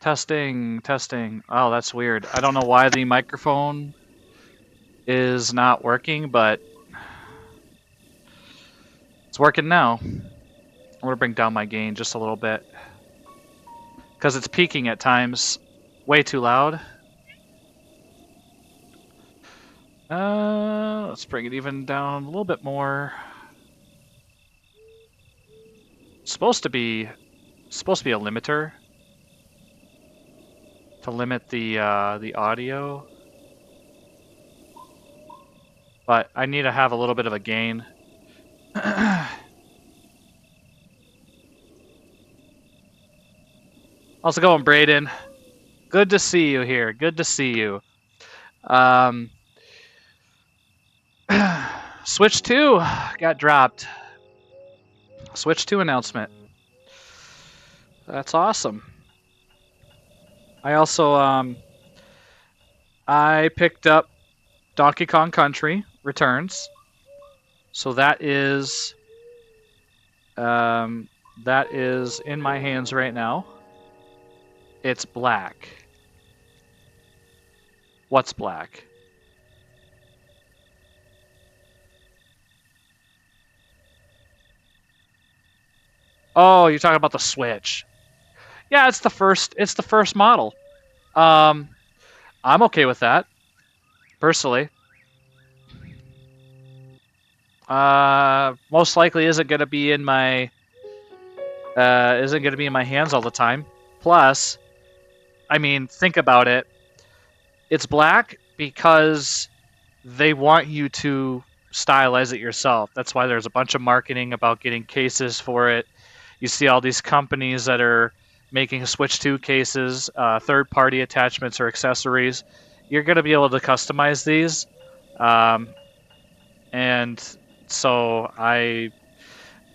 Testing, testing. Oh, that's weird. I don't know why the microphone is not working, but it's working now. I'm gonna bring down my gain just a little bit because it's peaking at times. Way too loud. Let's bring it even down a little bit more. It's supposed to be a limiter to limit the audio, but I need to have a little bit of a gain. How's it going, Braden? Good to see you here. Good to see you. Switch 2 got dropped. Switch 2 announcement. That's awesome. I also I picked up Donkey Kong Country Returns. So that is in my hands right now. It's black. What's black? Oh, you're talking about the Switch. Yeah, it's the first model. I'm okay with that, personally. Most likely isn't gonna be in my hands all the time. Plus, I mean, think about it. It's black because they want you to stylize it yourself. That's why there's a bunch of marketing about getting cases for it. You see all these companies that are making Switch 2 cases, third-party attachments or accessories. You're going to be able to customize these. And so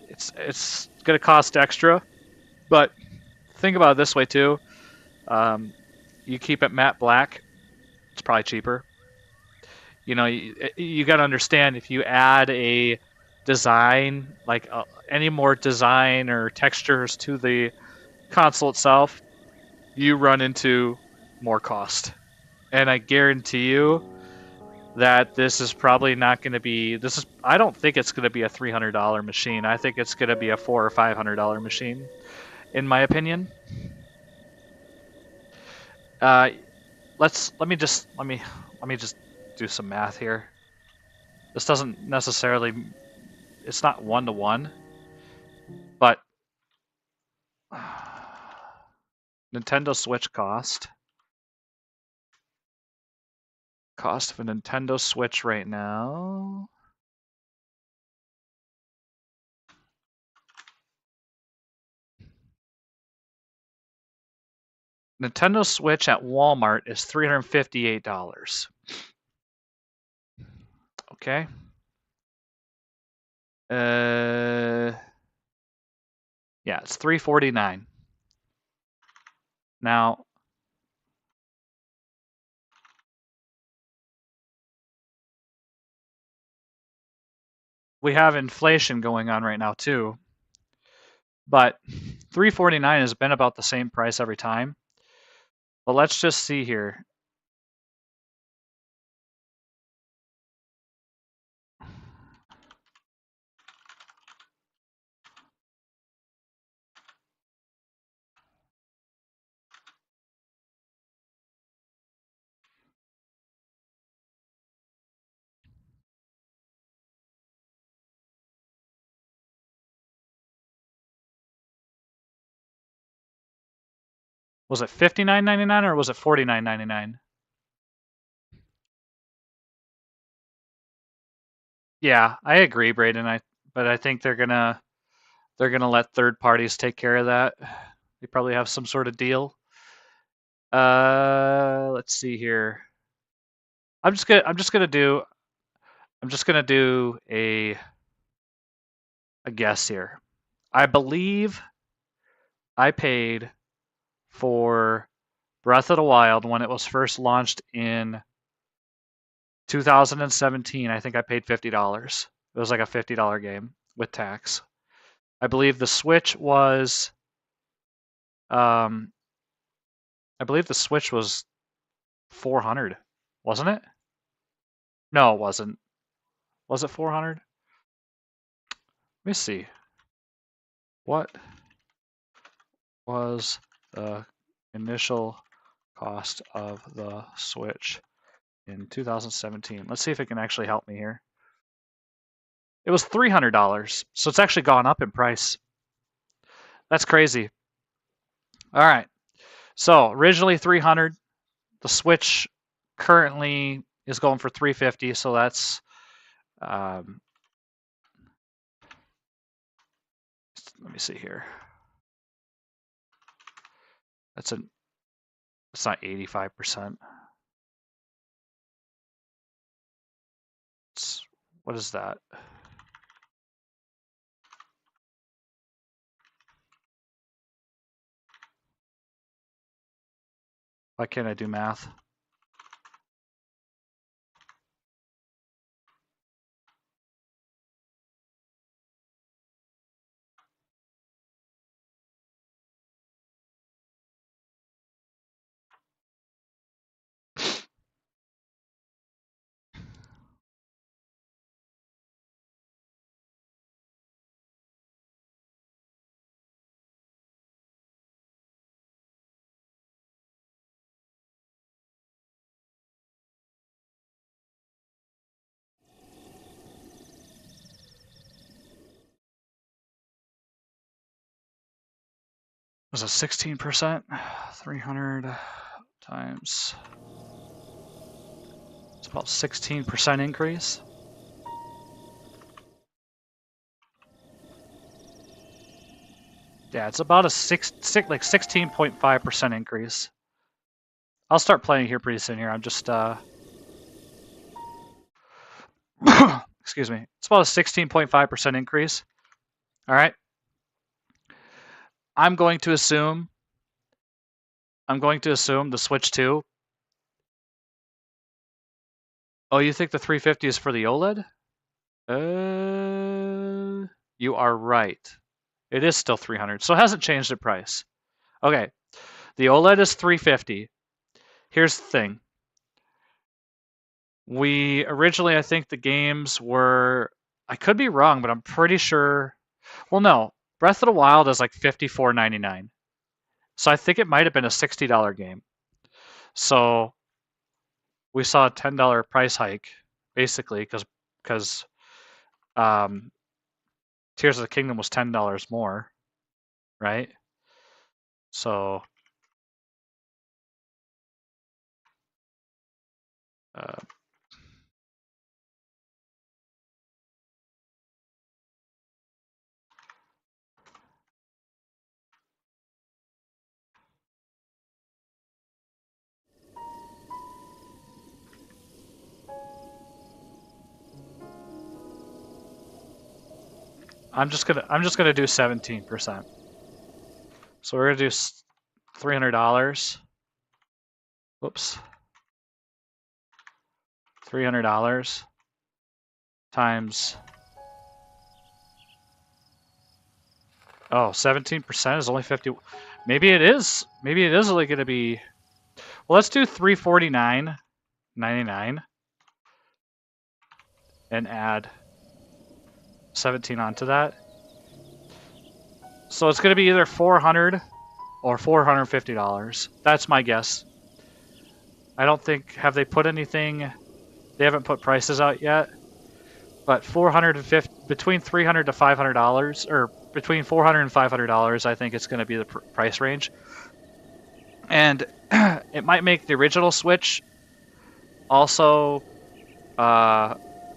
it's going to cost extra. But think about it this way too. You keep it matte black, it's probably cheaper. You know, you got to understand if you add a design, like any more design or textures to the console itself, you run into more cost. And I guarantee you that this is probably not going to be. I don't think it's going to be a $300 machine. I think it's going to be a $400 or $500 machine, in my opinion. Let me just do some math here. This doesn't necessarily. It's not 1-to-1, but Nintendo Switch cost of a Nintendo Switch right now. Nintendo Switch at Walmart is $358. Okay. Yeah, it's $349. Now, we have inflation going on right now too. But $349 has been about the same price every time. But let's just see here. Was it $59.99 or was it $49.99? Yeah, I agree, Braden. But I think they're gonna let third parties take care of that. They probably have some sort of deal. Let's see here. I'm just gonna do a guess here. I believe I paid for Breath of the Wild when it was first launched in 2017. I think I paid $50. It was like a $50 game with tax. I believe the Switch was I believe the Switch was 400, wasn't it? No, it wasn't. Was it 400? Let me see. What was the initial cost of the Switch in 2017? Let's see if it can actually help me here. It was $300, so it's actually gone up in price. That's crazy. All right. So originally 300. The Switch currently is going for 350. So that's let me see here. It's not 85%. What is that? Why can't I do math? Was it 16%? 300 times. It's about 16% increase. Yeah, it's about a 16.5% increase. I'll start playing here pretty soon here. I'm just excuse me. It's about a 16.5% increase. All right. I'm going to assume the Switch 2. Oh, you think the 350 is for the OLED? You are right. It is still 300, so it hasn't changed the price. Okay, the OLED is 350. Here's the thing. We originally, I think the games were, I could be wrong, but I'm pretty sure. Well, no, Breath of the Wild is like $54.99. So I think it might have been a $60 game. So we saw a $10 price hike, basically, because Tears of the Kingdom was $10 more, right? So I'm just gonna do 17%. So we're gonna do $300. Whoops. $300 times. Oh, 17% is only 50. Maybe it is. Maybe it is only gonna be. Well, let's do $349.99 and add 17 onto that. So it's gonna be either 400 or $450. That's my guess. I don't think, have they put anything? They haven't put prices out yet. But 450, between $300 to $500, or between $400 and $500, I think it's going to be the price range. And it might make the original Switch also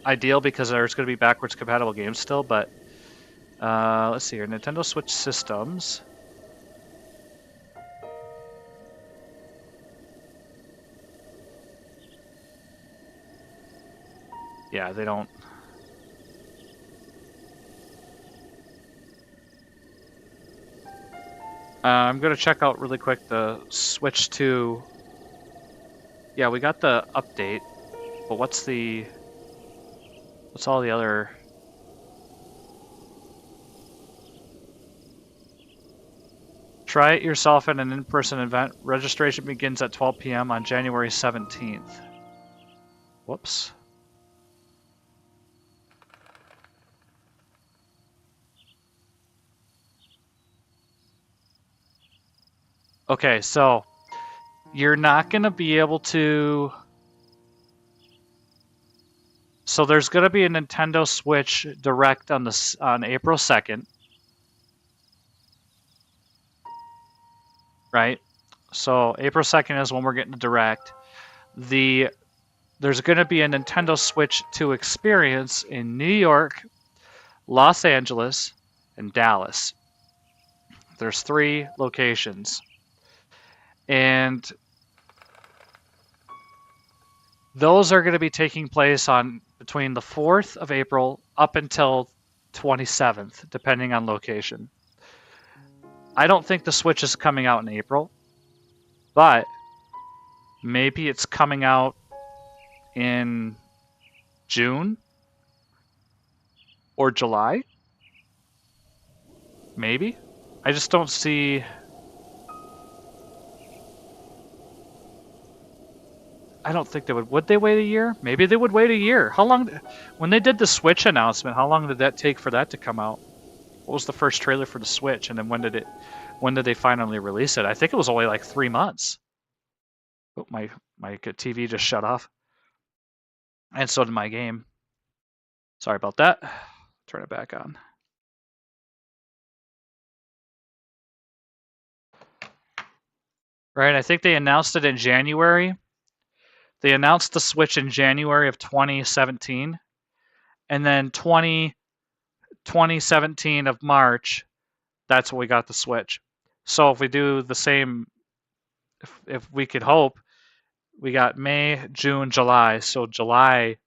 ideal because there's going to be backwards compatible games still. But let's see here, Nintendo Switch systems. Yeah, they don't. I'm going to check out really quick the Switch 2. Yeah, we got the update, but what's all the other... Try it yourself at an in-person event. Registration begins at 12 p.m. on January 17th. Whoops. Okay, so you're not going to be able to... So there's going to be a Nintendo Switch Direct on April 2nd. Right? So April 2nd is when we're getting the Direct. There's going to be a Nintendo Switch 2 experience in New York, Los Angeles, and Dallas. There's 3 locations. And those are going to be taking place on between the 4th of April up until 27th, depending on location. I don't think the Switch is coming out in April, but maybe it's coming out in June or July. Maybe. I just don't see... I don't think they would. Would they wait a year? Maybe they would wait a year. How long... When they did the Switch announcement, how long did that take for that to come out? What was the first trailer for the Switch? And then when did they finally release it? I think it was only like 3 months. Oh, my TV just shut off. And so did my game. Sorry about that. Turn it back on. Right, I think they announced it in January. They announced the Switch in January of 2017. And then 2017 of March, that's when we got the Switch. So if we do the same, if we could hope, we got May, June, July. So July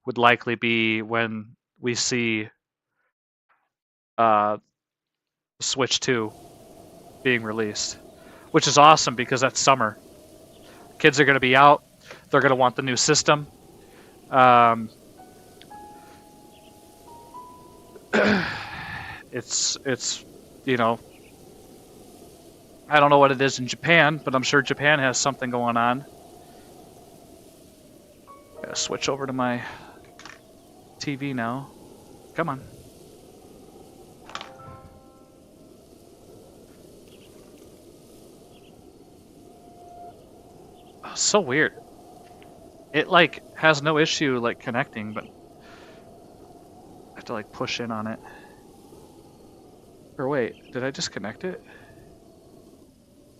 would likely be when we see Switch 2 being released, which is awesome because that's summer. Kids are going to be out. They're going to want the new system. It's you know, I don't know what it is in Japan, but I'm sure Japan has something going on. Gotta switch over to my TV now. Come on. Oh, so weird. It like has no issue like connecting, but I have to like push in on it. Or wait, did I disconnect it?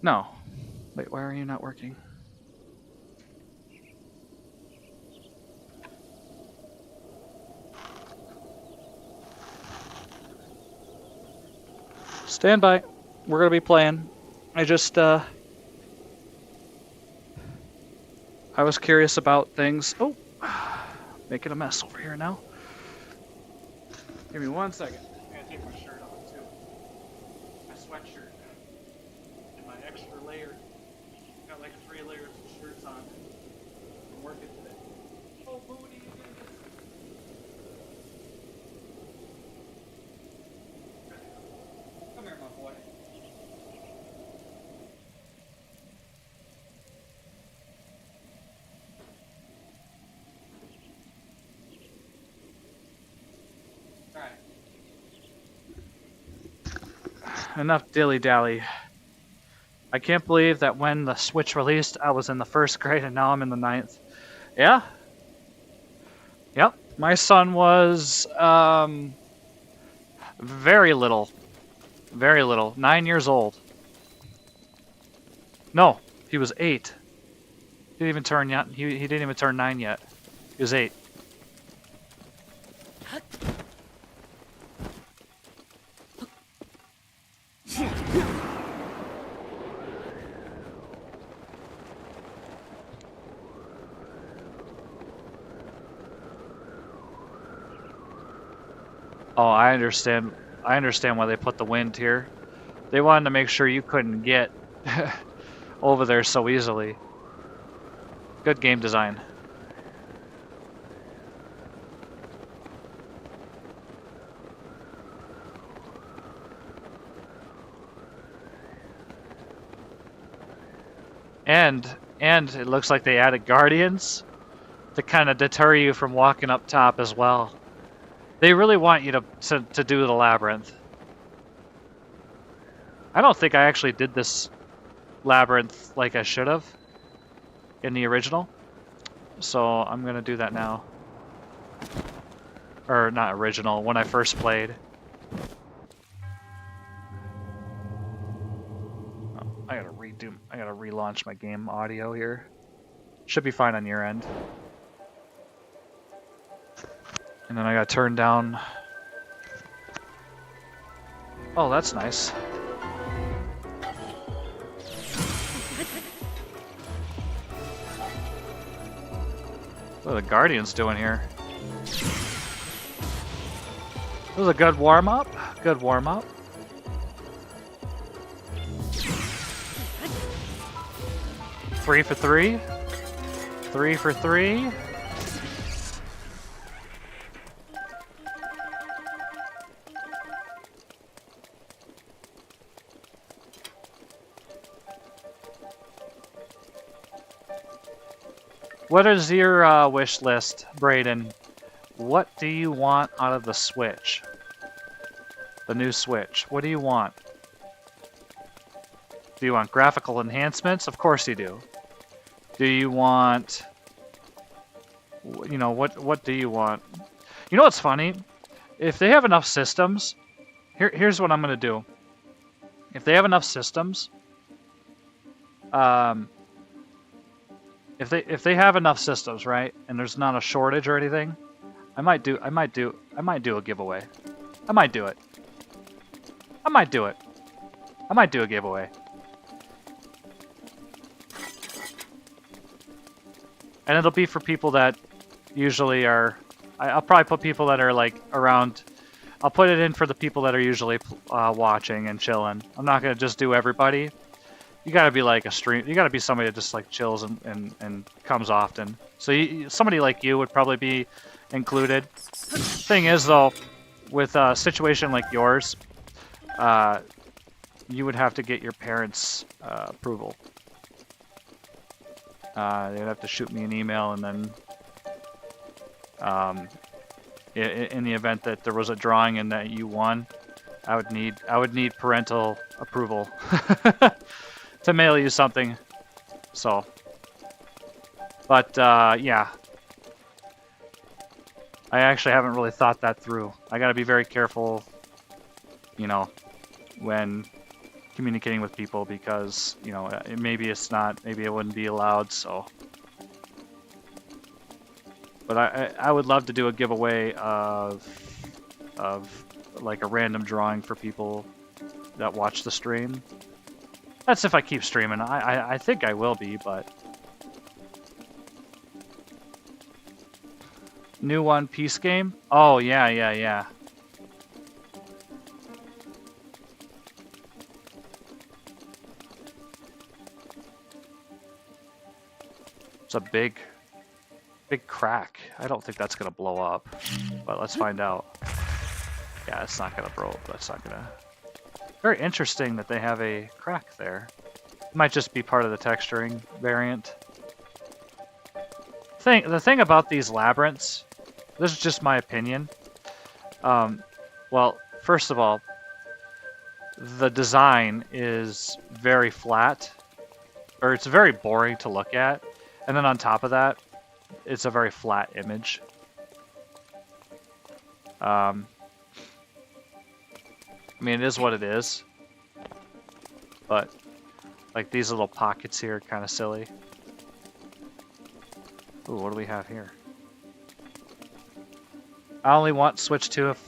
No. Wait, why are you not working? Stand by. We're gonna be playing. I was curious about things. Oh, making a mess over here now. Give me 1 second. I'm gonna take my shirt off too. My sweatshirt. And my extra layer. Got like 3 layers of shirts on. I'm working today. Oh, boo, what are you doing? Come here, my boy. Alright. Enough dilly-dally. I can't believe that when the Switch released, I was in the 1st grade and now I'm in the 9th. Yeah? Yep. My son was, very little. Very little. 9 years old. No, he was 8. He didn't even turn yet. He didn't even turn 9 yet. He was 8. Oh, I understand. I understand why they put the wind here. They wanted to make sure you couldn't get over there so easily. Good game design. And it looks like they added guardians to kind of deter you from walking up top as well. They really want you to do the labyrinth. I don't think I actually did this labyrinth like I should have in the original. So I'm going to do that now. Or not original, when I first played. Oh, I gotta relaunch my game audio here. Should be fine on your end. And then I gotta turn down... Oh, that's nice. What are the Guardians doing here? This was a good warm-up. Good warm-up. Three for three. 3 for 3. What is your wish list, Brayden? What do you want out of the Switch? The new Switch. What do you want? Do you want graphical enhancements? Of course you do. Do you want... You know, what do you want? You know what's funny? If they have enough systems... Here's what I'm going to do. If they have enough systems... If they have enough systems, right, and there's not a shortage or anything, I might do a giveaway. I might do it. I might do it. I might do a giveaway. And it'll be for people that usually are... I'll probably put people that are like around... I'll put it in for the people that are usually watching and chilling. I'm not going to just do everybody. You gotta be like a stream. You gotta be somebody that just like chills and comes often. So somebody like you would probably be included. Thing is though, with a situation like yours, you would have to get your parents' approval. They'd have to shoot me an email, and then in the event that there was a drawing and that you won, I would need parental approval. To mail you something, so. But yeah, I actually haven't really thought that through. I got to be very careful, you know, when communicating with people because you know maybe it wouldn't be allowed. So, but I would love to do a giveaway of like a random drawing for people that watch the stream. That's if I keep streaming. I think I will be, but... New One Piece game? Oh, yeah. It's a big crack. I don't think that's going to blow up, but let's find out. Yeah, it's not going to blow up. That's not going to... Very interesting that they have a crack there. It might just be part of the texturing variant. The thing about these labyrinths, this is just my opinion. Well, first of all, the design is very flat, or it's very boring to look at. And then on top of that, it's a very flat image. I mean, it is what it is. But, like, these little pockets here are kind of silly. Ooh, what do we have here? I only want Switch 2 if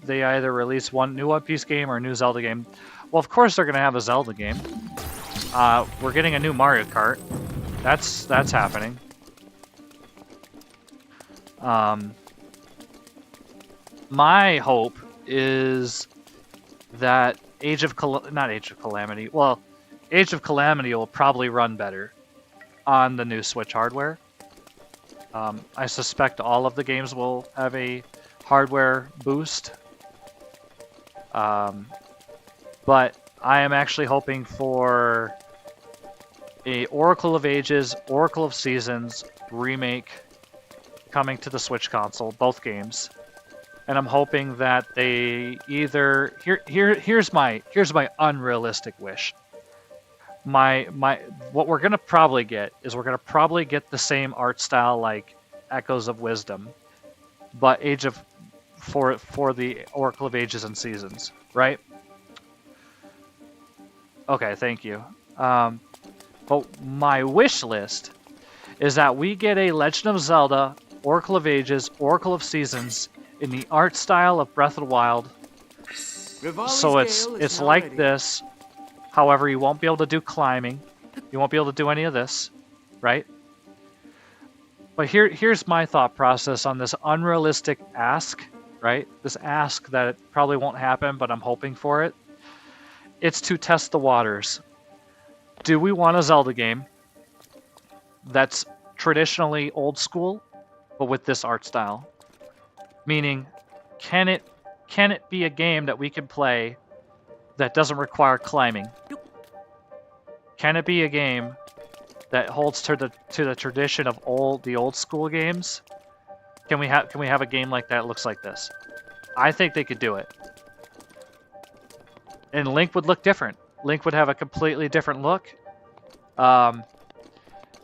they either release one new One Piece game or a new Zelda game. Well, of course they're going to have a Zelda game. We're getting a new Mario Kart. That's happening. My hope is that Age of Calamity will probably run better on the new Switch hardware. I suspect all of the games will have a hardware boost. But I am actually hoping for a Oracle of Ages, Oracle of Seasons remake coming to the Switch console, both games. And I'm hoping that they either here's my unrealistic wish. What we're gonna probably get is we're gonna probably get the same art style like Echoes of Wisdom, but for the Oracle of Ages and Seasons, right? Okay, thank you. But my wish list is that we get a Legend of Zelda, Oracle of Ages, Oracle of Seasons in the art style of Breath of the Wild. So it's like this. However, you won't be able to do climbing. You won't be able to do any of this, right? But here's my thought process on this unrealistic ask, right? This ask that it probably won't happen, but I'm hoping for it. It's to test the waters. Do we want a Zelda game that's traditionally old school, but with this art style? Meaning, can it be a game that we can play that doesn't require climbing? Can it be a game that holds to the tradition of the old school games? Can we have a game like that looks like this? I think they could do it. And Link would look different. Link would have a completely different look. And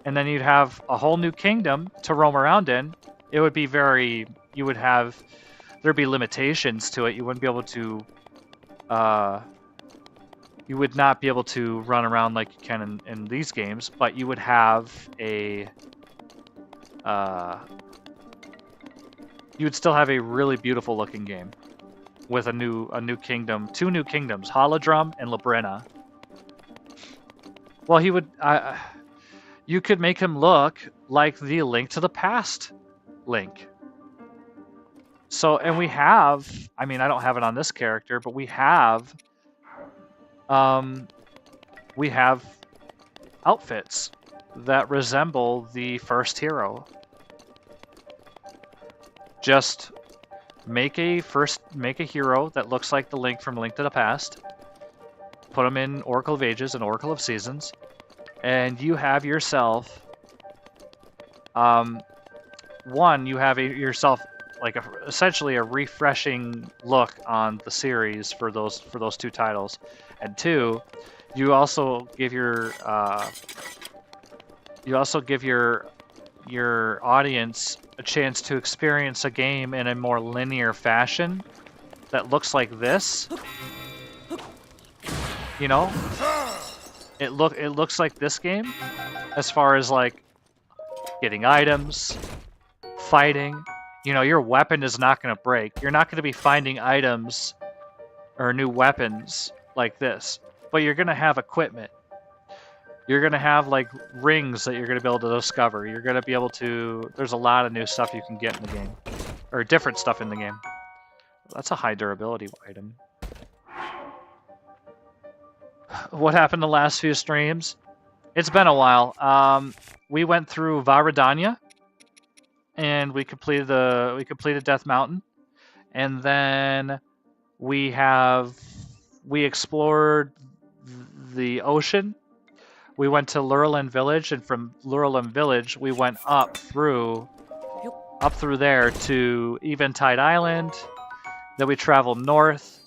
then you'd have a whole new kingdom to roam around in. It would be there'd be limitations to it. You wouldn't be able to, you would not be able to run around like you can in these games, but you would have you would still have a really beautiful looking game with a new kingdom, 2 new kingdoms, Holodrum and Labrina. Well, you could make him look like the Link to the Past Link. So, and we have, I mean, I don't have it on this character, but we have outfits that resemble the first hero. Just make a hero that looks like the Link from Link to the Past. Put them in Oracle of Ages and Oracle of Seasons, and you have yourself you have yourself like essentially a refreshing look on the series for those 2 titles, and 2, you also give your audience a chance to experience a game in a more linear fashion that looks like this. You know, it looks like this game as far as like getting items, fighting. You know, your weapon is not going to break. You're not going to be finding items or new weapons like this, but you're going to have equipment. You're going to have like rings that you're going to be able to discover. You're going to be able to, there's a lot of new stuff you can get in the game, or different stuff in the game. That's a high durability item. What happened the last few streams? It's been a while. We went through Varadanya, and we completed Death Mountain, and then we explored the ocean. We went to Lurelin Village, and from Lurelin Village we went up through there to Eventide Island. Then we traveled north,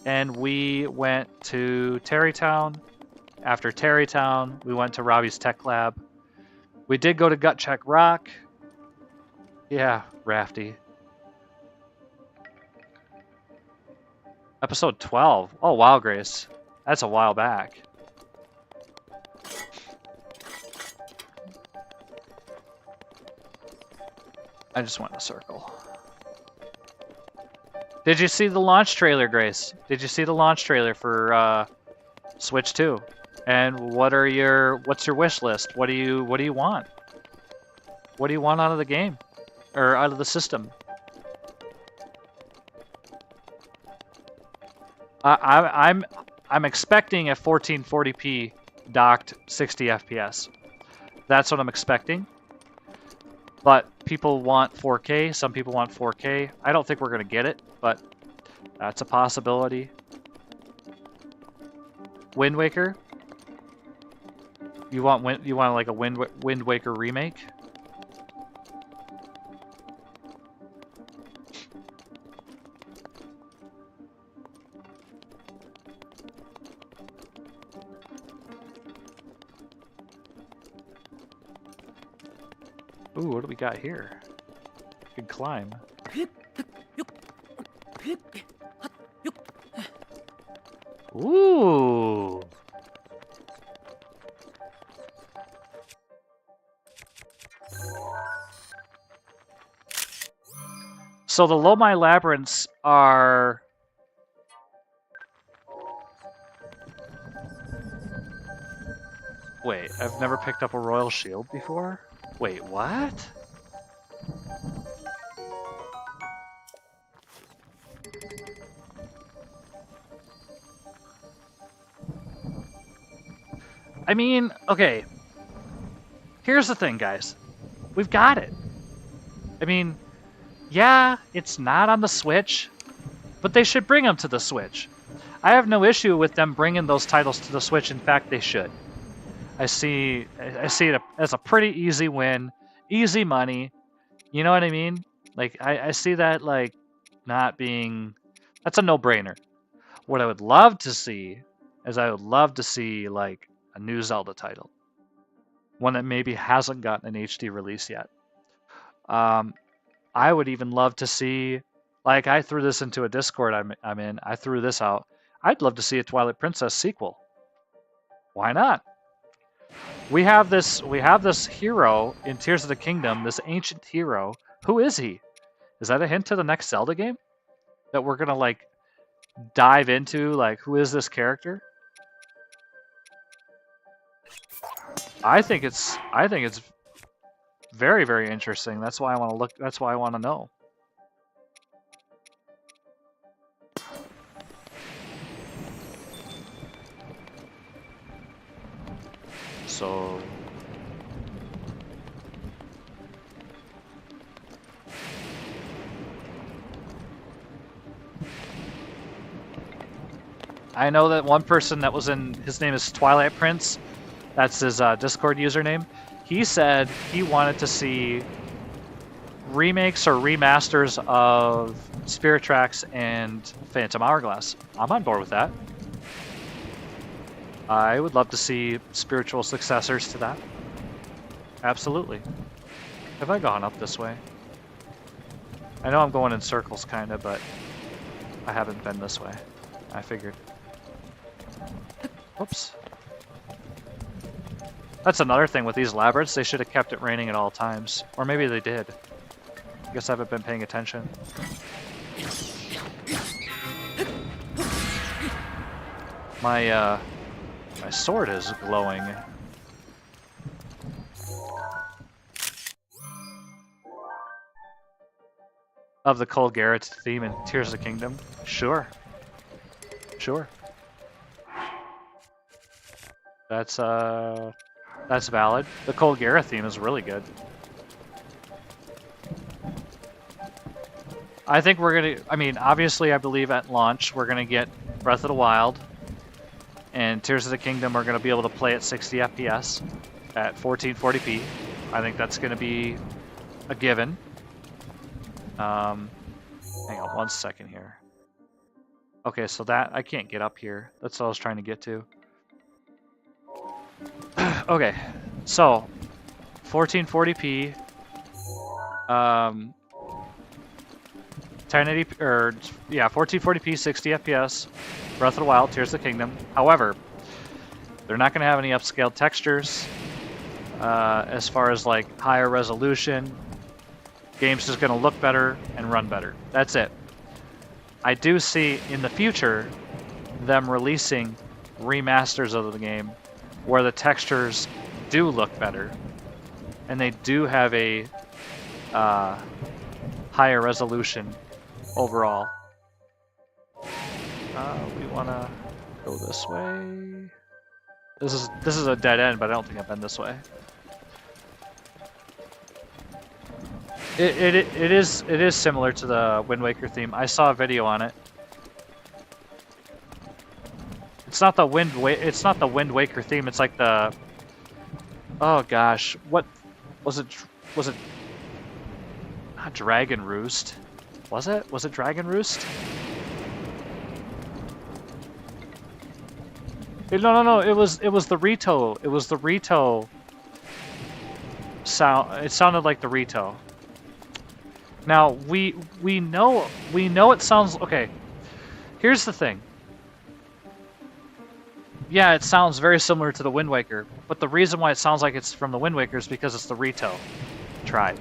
and we went to Tarrey. After Tarrey, we went to Robbie's Tech Lab. We did go to Gut Check Rock. Yeah, Rafty. Episode 12. Oh, wow, Grace. That's a while back. I just went in a circle. Did you see the launch trailer, Grace? Did you see the launch trailer for Switch 2? And what's your wish list? What do you want? What do you want out of the game? Or out of the system? I'm expecting a 1440p docked 60 FPS. That's what I'm expecting. But people want 4K. Some people want 4K. I don't think we're going to get it, but that's a possibility. Wind Waker. You want like a Wind Waker remake? Ooh, what do we got here? Good climb. Ooh. So the Lomai Labyrinths are... Wait, I've never picked up a Royal Shield before? Wait, what? I mean, okay. Here's the thing, guys. We've got it. I mean, yeah, it's not on the Switch, but they should bring them to the Switch. I have no issue with them bringing those titles to the Switch. In fact, they should. I see it as a pretty easy win, easy money. You know what I mean? Like, I see that, like, not being... That's a no-brainer. What I would love to see is I would love to see, like, a new Zelda title. One that maybe hasn't gotten an HD release yet. I would even love to see... Like, I threw this into a Discord I'm in. I threw this out. I'd love to see a Twilight Princess sequel. Why not? We have this hero in Tears of the Kingdom, this ancient hero. Who is he? Is that a hint to the next Zelda game? That we're gonna like dive into? Like, who is this character? I think it's very, very interesting. That's why I want to look. That's why I want to know. So I know that one person that was in, his name is Twilight Prince. That's his Discord username. He said he wanted to see remakes or remasters of Spirit Tracks and Phantom Hourglass. I'm on board with that. I would love to see spiritual successors to that. Absolutely. Have I gone up this way? I know I'm going in circles, kind of, but I haven't been this way. I figured. Whoops. That's another thing with these labyrinths. They should have kept it raining at all times. Or maybe they did. I guess I haven't been paying attention. My sword is glowing. Of the Cole Garrett theme in Tears of the Kingdom? Sure. Sure. That's valid. The Cole Garrett theme is really good. I think we're gonna, I mean, obviously I believe at launch we're gonna get Breath of the Wild and Tears of the Kingdom are gonna be able to play at 60 FPS at 1440p. I think that's gonna be a given. Hang on one second here. Okay, so that, I can't get up here. That's what I was trying to get to. Okay, so 1440p, 1080, or yeah, 1440p, 60 FPS, Breath of the Wild, Tears of the Kingdom. However, they're not going to have any upscaled textures. As far as like higher resolution, game's just going to look better and run better. That's it. I do see in the future them releasing remasters of the game where the textures do look better and they do have a higher resolution overall. We want to go this way. This is a dead end, but I don't think I've been this way. It is similar to the Wind Waker theme. I saw a video on it. It's not the Wind Waker theme. It's like the Oh gosh, what was it? Was it not Dragon Roost? Was it? Was it Dragon Roost? No. It was the Rito. It was the Rito sound. It sounded like the Rito. Now we know it sounds okay. Here's the thing. Yeah, it sounds very similar to the Wind Waker, but the reason why it sounds like it's from the Wind Waker is because it's the Rito tribe.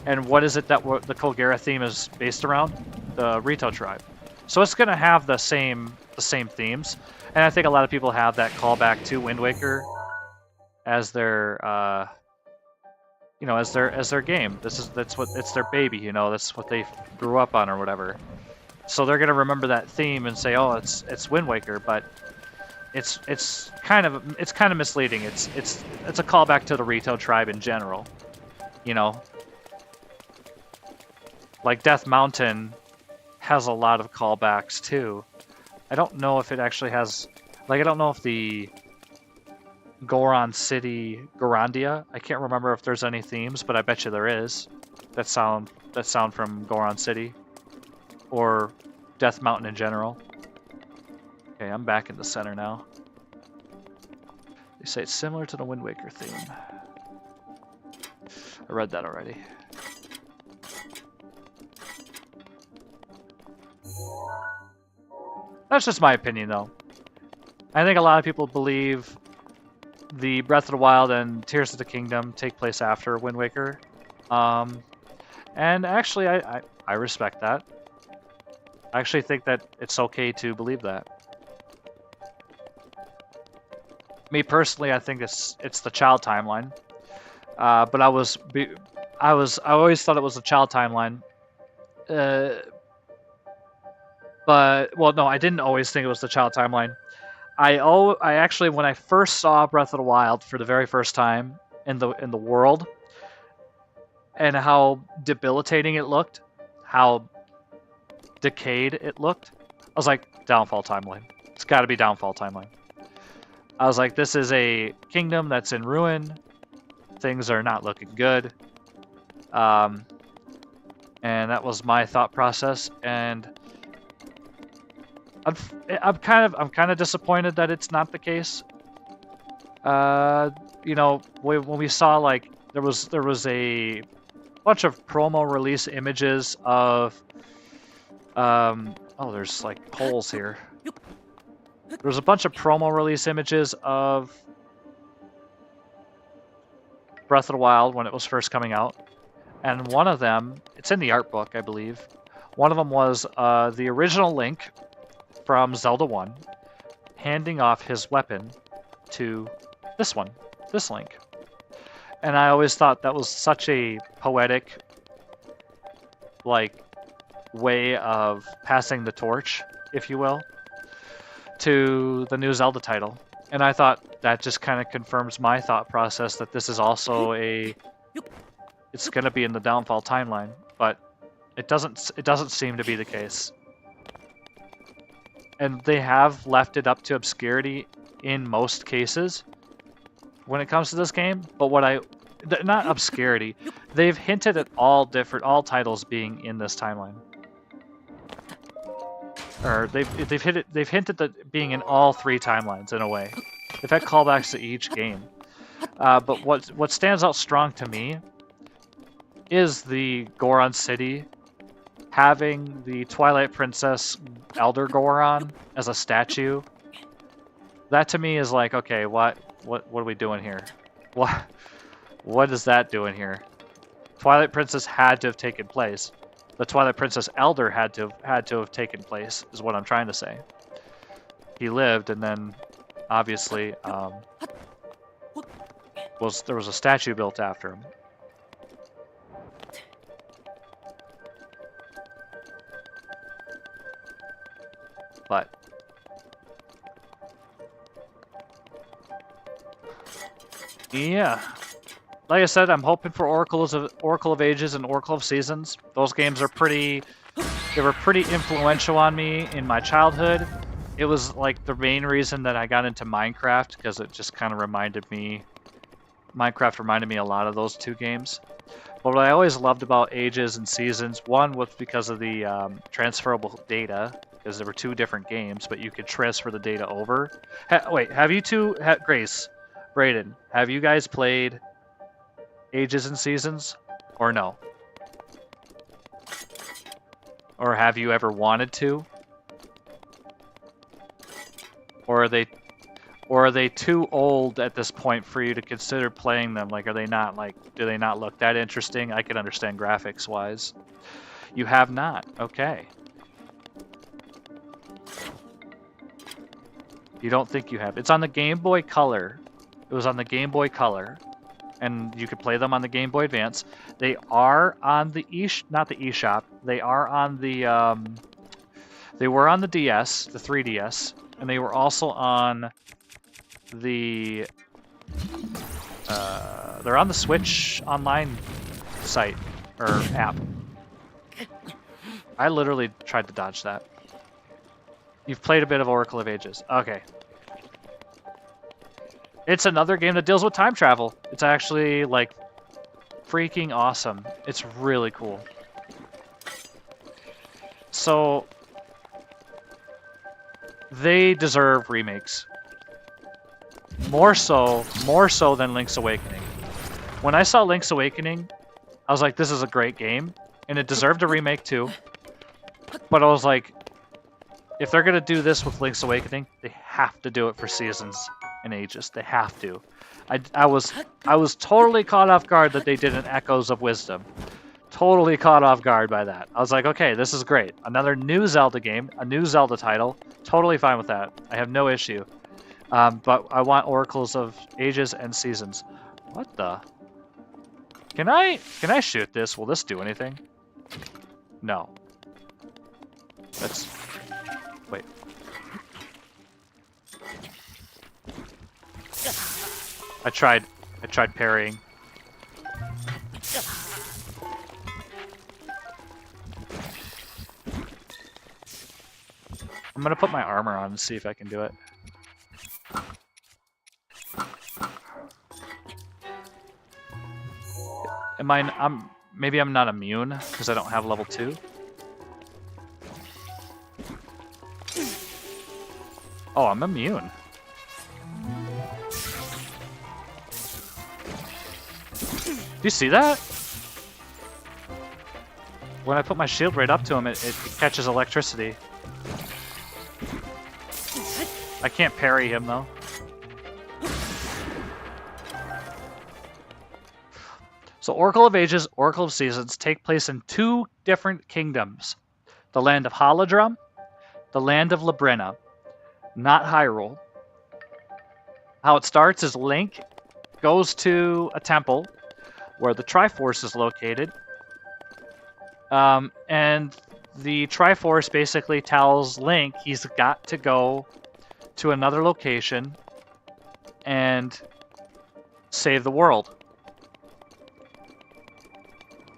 And what is it that the Colgera theme is based around? The Rito tribe. So it's gonna have the same themes, and I think a lot of people have that callback to Wind Waker as their you know, as their game. It's their baby, you know, that's what they grew up on or whatever. So they're gonna remember that theme and say, oh, it's Wind Waker, but it's kind of misleading. It's a callback to the Rito tribe in general, you know. Like Death Mountain has a lot of callbacks too. I don't know if it actually has, like, I don't know if the Goron City, Gorondia, I can't remember if there's any themes, but I bet you there is. That sound from Goron City or Death Mountain in general. Okay, I'm back in the center now. They say it's similar to the Wind Waker theme. I read that already. That's just my opinion, though. I think a lot of people believe the Breath of the Wild and Tears of the Kingdom take place after Wind Waker. And actually, I respect that. I actually think that it's okay to believe that. Me personally, I think it's the child timeline. But I always thought it was the child timeline. But well, no, I didn't always think it was the child timeline. I actually, when I first saw Breath of the Wild for the very first time in the world, and how debilitating it looked, how decayed it looked, I was like, downfall timeline. It's got to be downfall timeline. I was like, this is a kingdom that's in ruin. Things are not looking good. And that was my thought process. And I'm kind of disappointed that it's not the case. You know, when we saw, like, there was a bunch of promo release images of oh, there's like holes here. There was a bunch of promo release images of Breath of the Wild when it was first coming out, and one of them, it's in the art book, I believe. One of them was the original Link from Zelda 1 handing off his weapon to this Link. And I always thought that was such a poetic, like, way of passing the torch, if you will, to the new Zelda title. And I thought that just kind of confirms my thought process that this is also it's going to be in the downfall timeline, but it doesn't seem to be the case. And they have left it up to obscurity in most cases when it comes to this game, but not obscurity, they've hinted at all titles being in this timeline. Or they've hinted at being in all three timelines in a way. They've had callbacks to each game. But what stands out strong to me is the Goron City having the Twilight Princess Elder Goron as a statue. That to me is like, okay, what are we doing here? What is that doing here? Twilight Princess had to have taken place. The Twilight Princess Elder had to have taken place, is what I'm trying to say. He lived, and then obviously there was a statue built after him. But yeah, like I said, I'm hoping for Oracle of Ages and Oracle of Seasons. Those games are pretty influential on me in my childhood. It was like the main reason that I got into Minecraft, because it just kind of reminded me Minecraft reminded me a lot of those two games. But what I always loved about Ages and Seasons, one was because of the transferable data, because there were two different games, but you could transfer the data over. Wait, have you two, Grace, Brayden, have you guys played Ages and Seasons, or no? Or have you ever wanted to? Or are they too old at this point for you to consider playing them? Like, are they not, like, do they not look that interesting? I can understand graphics-wise. You have not. Okay. You don't think you have. It's on the Game Boy Color. It was on the Game Boy Color. And you could play them on the Game Boy Advance. They are on the not the eShop. They are on the, they were on the DS, the 3DS. And they were also on the, they're on the Switch online site, or app. I literally tried to dodge that. You've played a bit of Oracle of Ages. Okay. It's another game that deals with time travel. It's actually, like, freaking awesome. It's really cool. So, they deserve remakes. More so than Link's Awakening. When I saw Link's Awakening, I was like, this is a great game, and it deserved a remake too. But I was like, if they're gonna do this with Link's Awakening, they have to do it for Seasons and Ages. They have to. I was totally caught off guard that they did an Echoes of Wisdom. Totally caught off guard by that. I was like, okay, this is great. Another new Zelda game, a new Zelda title. Totally fine with that. I have no issue. But I want Oracles of Ages and Seasons. What the? Can I shoot this? Will this do anything? No. That's... Wait. I tried parrying. I'm gonna put my armor on and see if I can do it. Maybe I'm not immune because I don't have level 2. Oh, I'm immune. Do you see that? When I put my shield right up to him, it catches electricity. I can't parry him though. So Oracle of Ages, Oracle of Seasons take place in 2 different kingdoms. The land of Holodrum, the land of Labrina, not Hyrule. How it starts is Link goes to a temple where the Triforce is located. And the Triforce basically tells Link he's got to go to another location and save the world.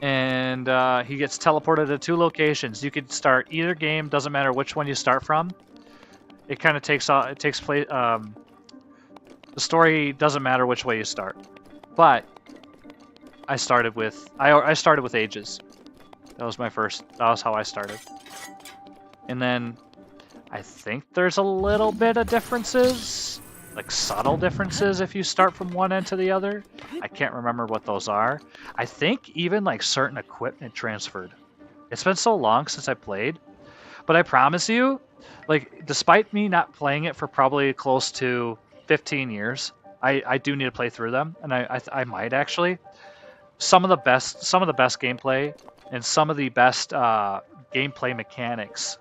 And he gets teleported to 2 locations. You could start either game, doesn't matter which one you start from. It kind of takes place. The story doesn't matter which way you start, but I started with Ages. That was my first. That was how I started. And then I think there's a little bit of differences, like subtle differences if you start from one end to the other. I can't remember what those are. I think even like certain equipment transferred. It's been so long since I played, but I promise you, like despite me not playing it for probably close to 15 years, I do need to play through them, and I might actually. Some of the best gameplay and some of the best gameplay mechanics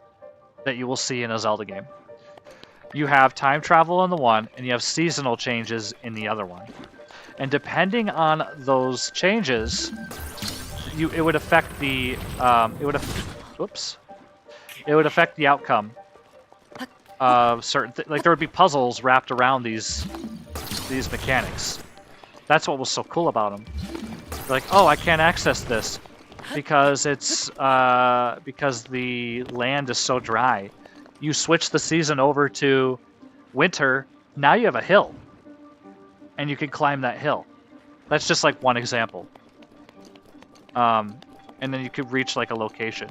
that you will see in a Zelda game. You have time travel in the one, and you have seasonal changes in the other one. And depending on those changes, it would affect the it would affect the outcome of certain like there would be puzzles wrapped around these mechanics. That's what was so cool about them. Like, oh, I can't access this because it's because the land is so dry. You switch the season over to winter, now you have a hill, and you can climb that hill. That's just like one example. And then you could reach like a location.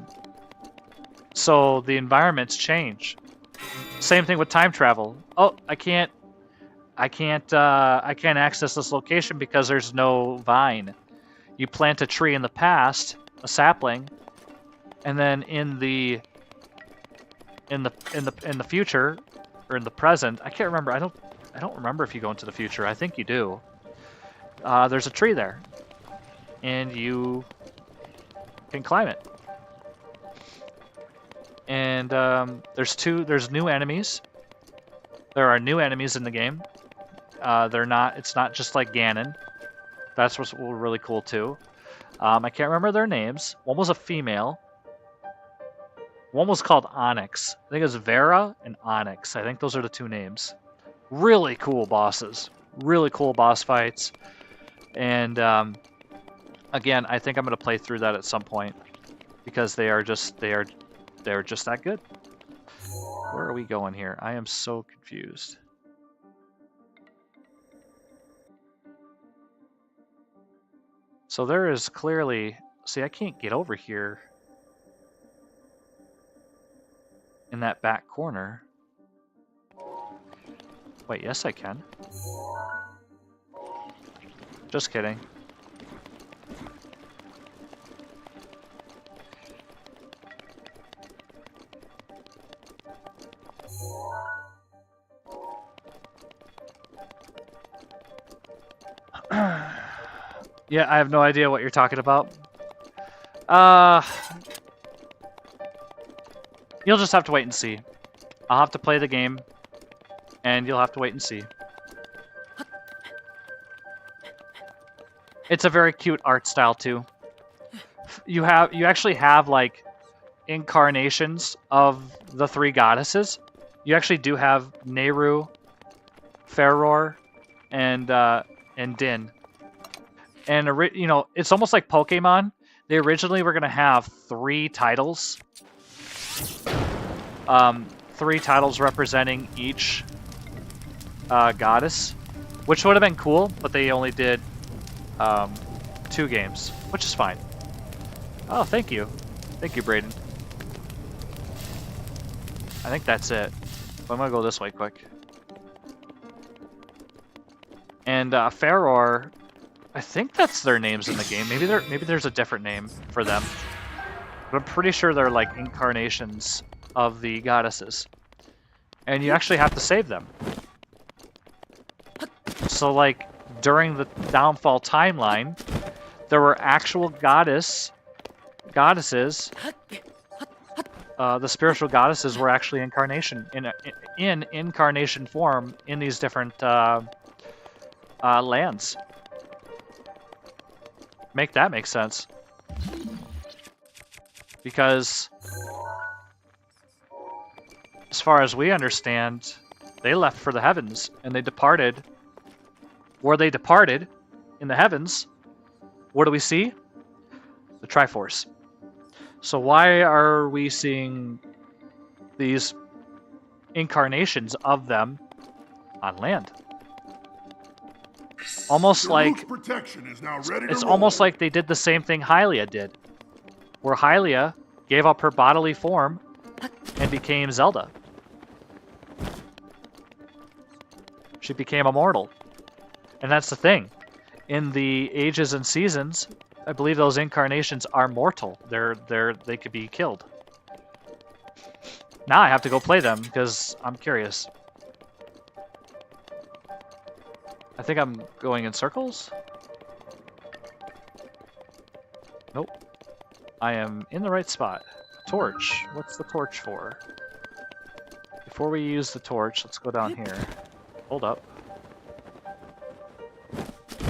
So the environments change. Same thing with time travel. Oh, I can't access this location because there's no vine. You plant a tree in the past, a sapling, and then in the future or in the present, I can't remember. I don't remember if you go into the future. I think you do. There's a tree there, and you can climb it. And there's new enemies. There are new enemies in the game. It's not just like Ganon. That's what's really cool too. I can't remember their names. One was a female. One was called Onyx. I think it was Vera and Onyx. I think those are the two names. Really cool bosses. Really cool boss fights. And again, I think I'm gonna play through that at some point because they're just that good. Where are we going here? I am so confused. So there is clearly... See, I can't get over here in that back corner. Wait, yes I can. Just kidding. Yeah, I have no idea what you're talking about. You'll just have to wait and see. I'll have to play the game, and you'll have to wait and see. It's a very cute art style too. You actually have like incarnations of the three goddesses. You actually do have Nehru, Faror, and Din. And you know, it's almost like Pokemon. They originally were gonna have 3 titles. 3 titles representing each goddess, which would have been cool, but they only did 2 games, which is fine. Oh, thank you, Brayden. I think that's it. But I'm gonna go this way quick. And Faror, I think that's their names in the game. Maybe there's a different name for them. But I'm pretty sure they're like incarnations of the goddesses. And you actually have to save them. So like during the downfall timeline, there were actual goddesses. The spiritual goddesses were actually incarnation in incarnation form in these different lands. Make that make sense. Because as far as we understand, they left for the heavens and they departed. Where they departed in the heavens, what do we see? The Triforce. So why are we seeing these incarnations of them on land? Almost like protection is now ready it's to almost roll. like they did the same thing Hylia did, where Hylia gave up her bodily form and became Zelda. She became immortal, and that's the thing. In the ages and seasons, I believe those incarnations are mortal. They could be killed. Now I have to go play them because I'm curious. I think I'm going in circles. Nope. I am in the right spot. Torch. What's the torch for? Before we use the torch, let's go down here. Hold up.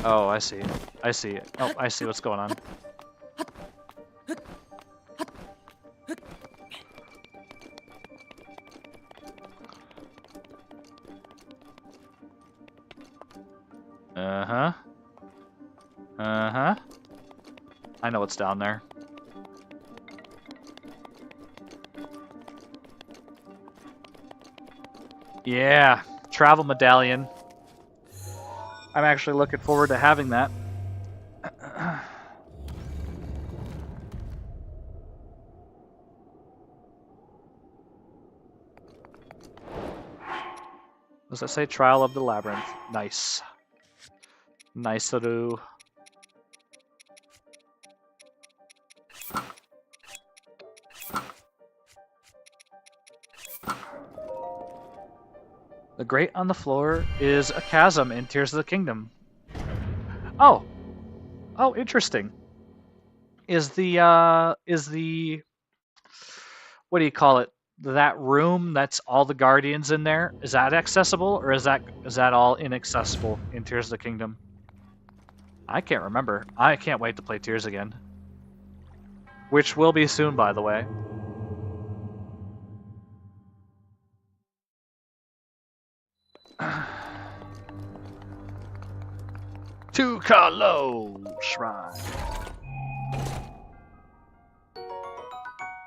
Oh, I see. I see. Oh, I see what's going on. Uh-huh. Uh-huh. I know what's down there. Yeah, travel medallion. I'm actually looking forward to having that. Does that say Trial of the Labyrinth? Nice. Nice-a-do. The grate on the floor is a chasm in Tears of the Kingdom. Oh. Oh, interesting. Is the what do you call it? That room that's all the guardians in there, is that accessible, or is that all inaccessible in Tears of the Kingdom? I can't remember. I can't wait to play Tears again. Which will be soon, by the way. To Kalo Shrine.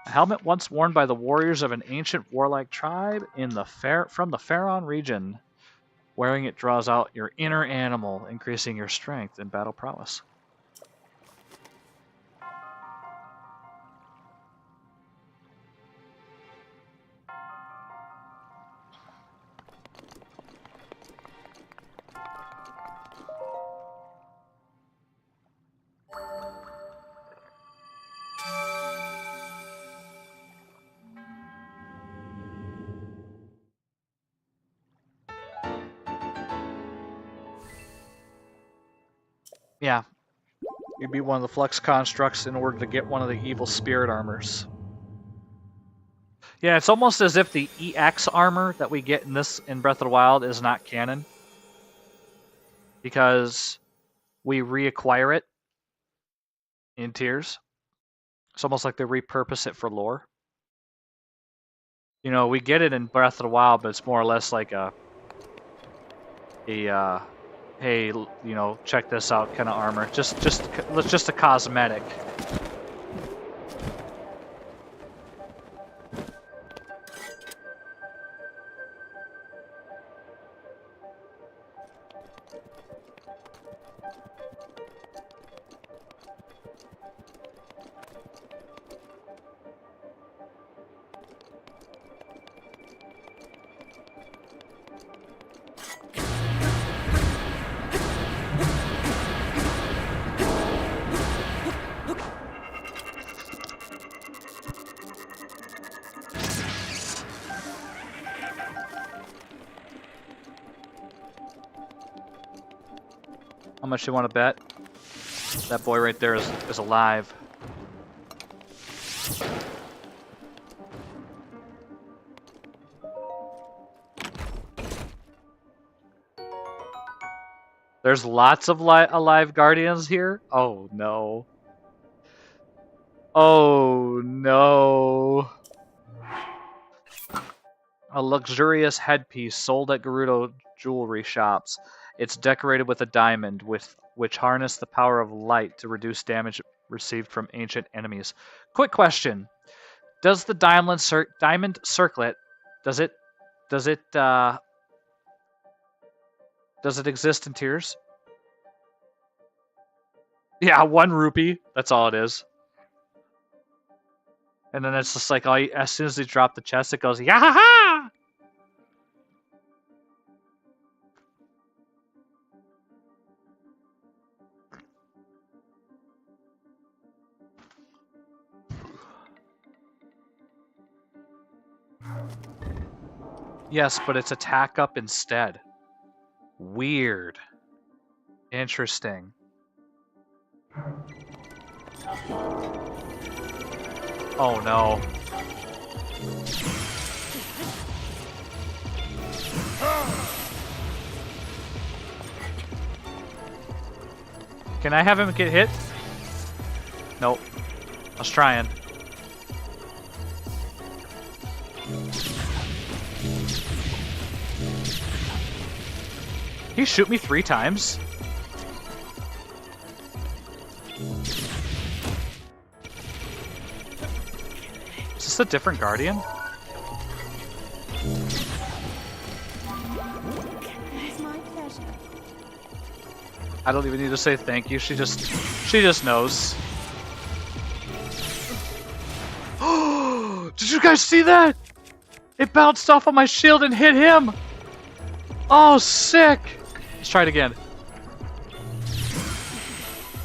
A helmet once worn by the warriors of an ancient warlike tribe from the Pharaon region. Wearing it draws out your inner animal, increasing your strength and battle prowess. Yeah. You beat one of the Flux constructs in order to get one of the evil spirit armors. Yeah, it's almost as if the EX armor that we get in Breath of the Wild is not canon. Because we reacquire it in Tears. It's almost like they repurpose it for lore. You know, we get it in Breath of the Wild, but it's more or less like hey, you know, check this out kind of armor. Just a cosmetic. How much you want to bet? That boy right there is alive. There's lots of alive guardians here? Oh no. Oh no. A luxurious headpiece sold at Gerudo jewelry shops. It's decorated with a diamond, which harness the power of light to reduce damage received from ancient enemies. Quick question: does the diamond circlet does it exist in Tears? Yeah, 1 rupee. That's all it is. And then it's just like as soon as they drop the chest, it goes yahaha. Yes, but it's attack up instead. Weird. Interesting. Oh no. Can I have him get hit? Nope. I was trying. He shoot me 3 times? Is this a different guardian? It's my pleasure. I don't even need to say thank you. She just knows. Did you guys see that? It bounced off of my shield and hit him. Oh, sick! Let's try it again.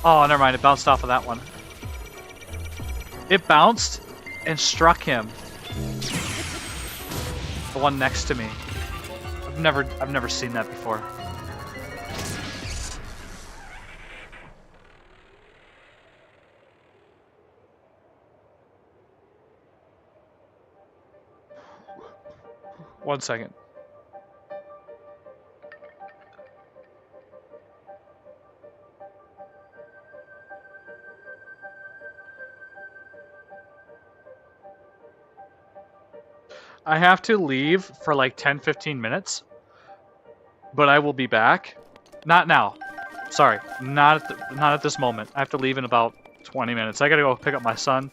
Oh, never mind. It bounced off of that one. It bounced and struck him. The one next to me. I've never seen that before. One second. I have to leave for like 10-15 minutes, but I will be back. Not now. Sorry, not at this moment. I have to leave in about 20 minutes. I gotta go pick up my son.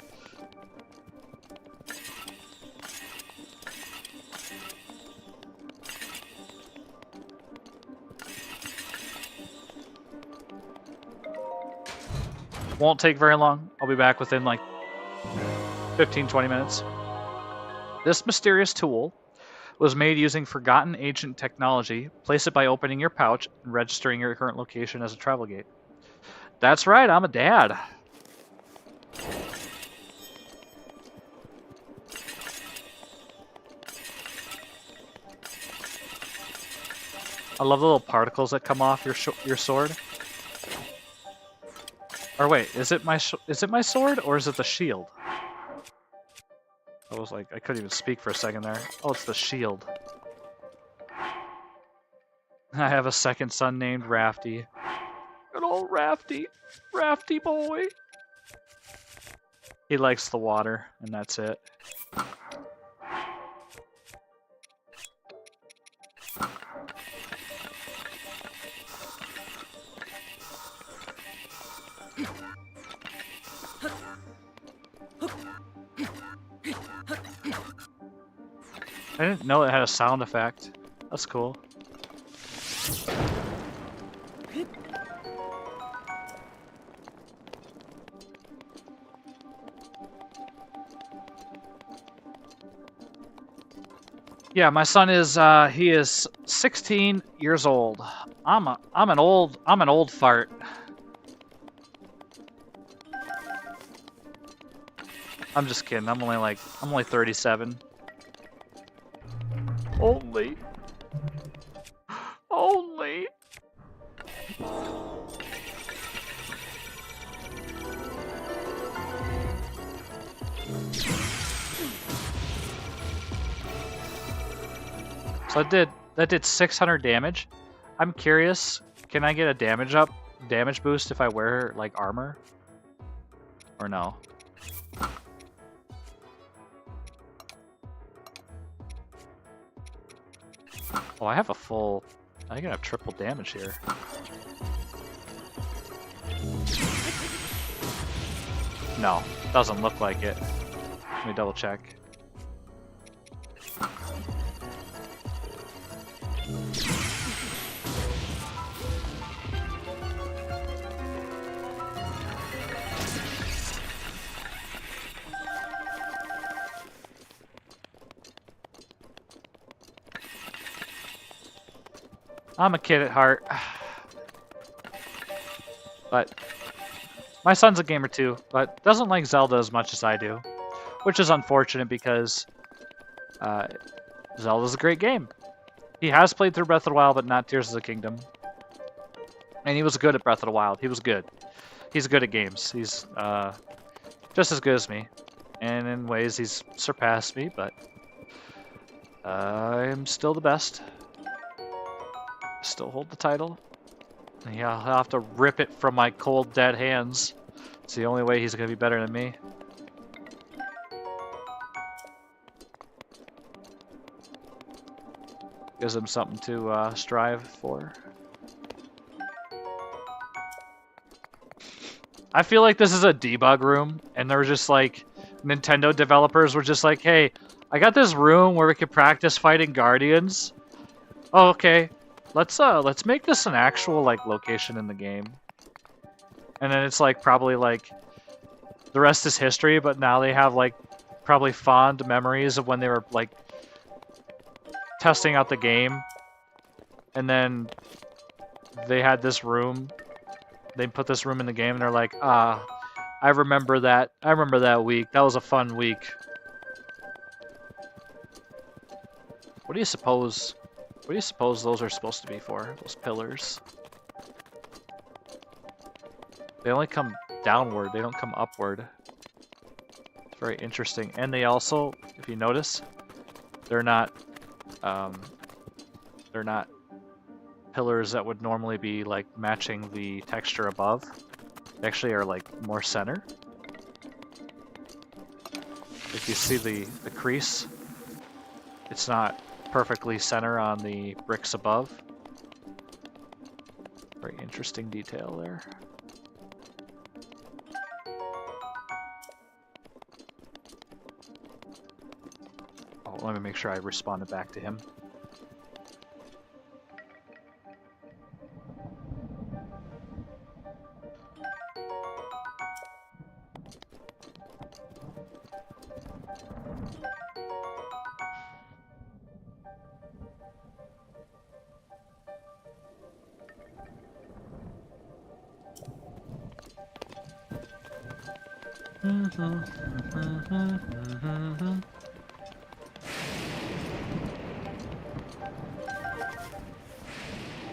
Won't take very long. I'll be back within like 15-20 minutes. This mysterious tool was made using forgotten ancient technology. Place it by opening your pouch and registering your current location as a travel gate. That's right, I'm a dad. I love the little particles that come off your sword. Or wait, is it my sword or is it the shield? I was like, I couldn't even speak for a second there. Oh, it's the shield. I have a second son named Rafty. Good old Rafty. Rafty boy. He likes the water, and that's it. I didn't know it had a sound effect. That's cool. Yeah, my son is he is 16 years old. I'm an old fart. I'm just kidding. I'm only 37. Only. So that did 600 damage. I'm curious, can I get a damage boost if I wear like armor? Or no? Oh, I can have triple damage here. No, doesn't look like it. Let me double check. I'm a kid at heart. But my son's a gamer too, but doesn't like Zelda as much as I do. Which is unfortunate because Zelda's a great game. He has played through Breath of the Wild, but not Tears of the Kingdom. And he was good at Breath of the Wild. He was good. He's good at games. He's just as good as me. And in ways he's surpassed me, but I'm still the best. Still hold the title. Yeah, I'll have to rip it from my cold, dead hands. It's the only way he's going to be better than me. Gives him something to strive for. I feel like this is a debug room, and they're just like, Nintendo developers were just like, hey, I got this room where we could practice fighting Guardians. Oh, okay. Let's make this an actual like location in the game. And then it's like probably like the rest is history, but now they have like probably fond memories of when they were like testing out the game And then they had this room. They put this room in the game, and they're like, I remember that. I remember that week. That was a fun week. What do you suppose? What do you suppose those are supposed to be for? Those pillars. They only come downward. They don't come upward. It's very interesting. And they also, if you notice, they're not pillars that would normally be like matching the texture above. They actually are like more center. If you see the crease, it's not perfectly center on the bricks above. Very interesting detail there. Oh, let me make sure I responded back to him.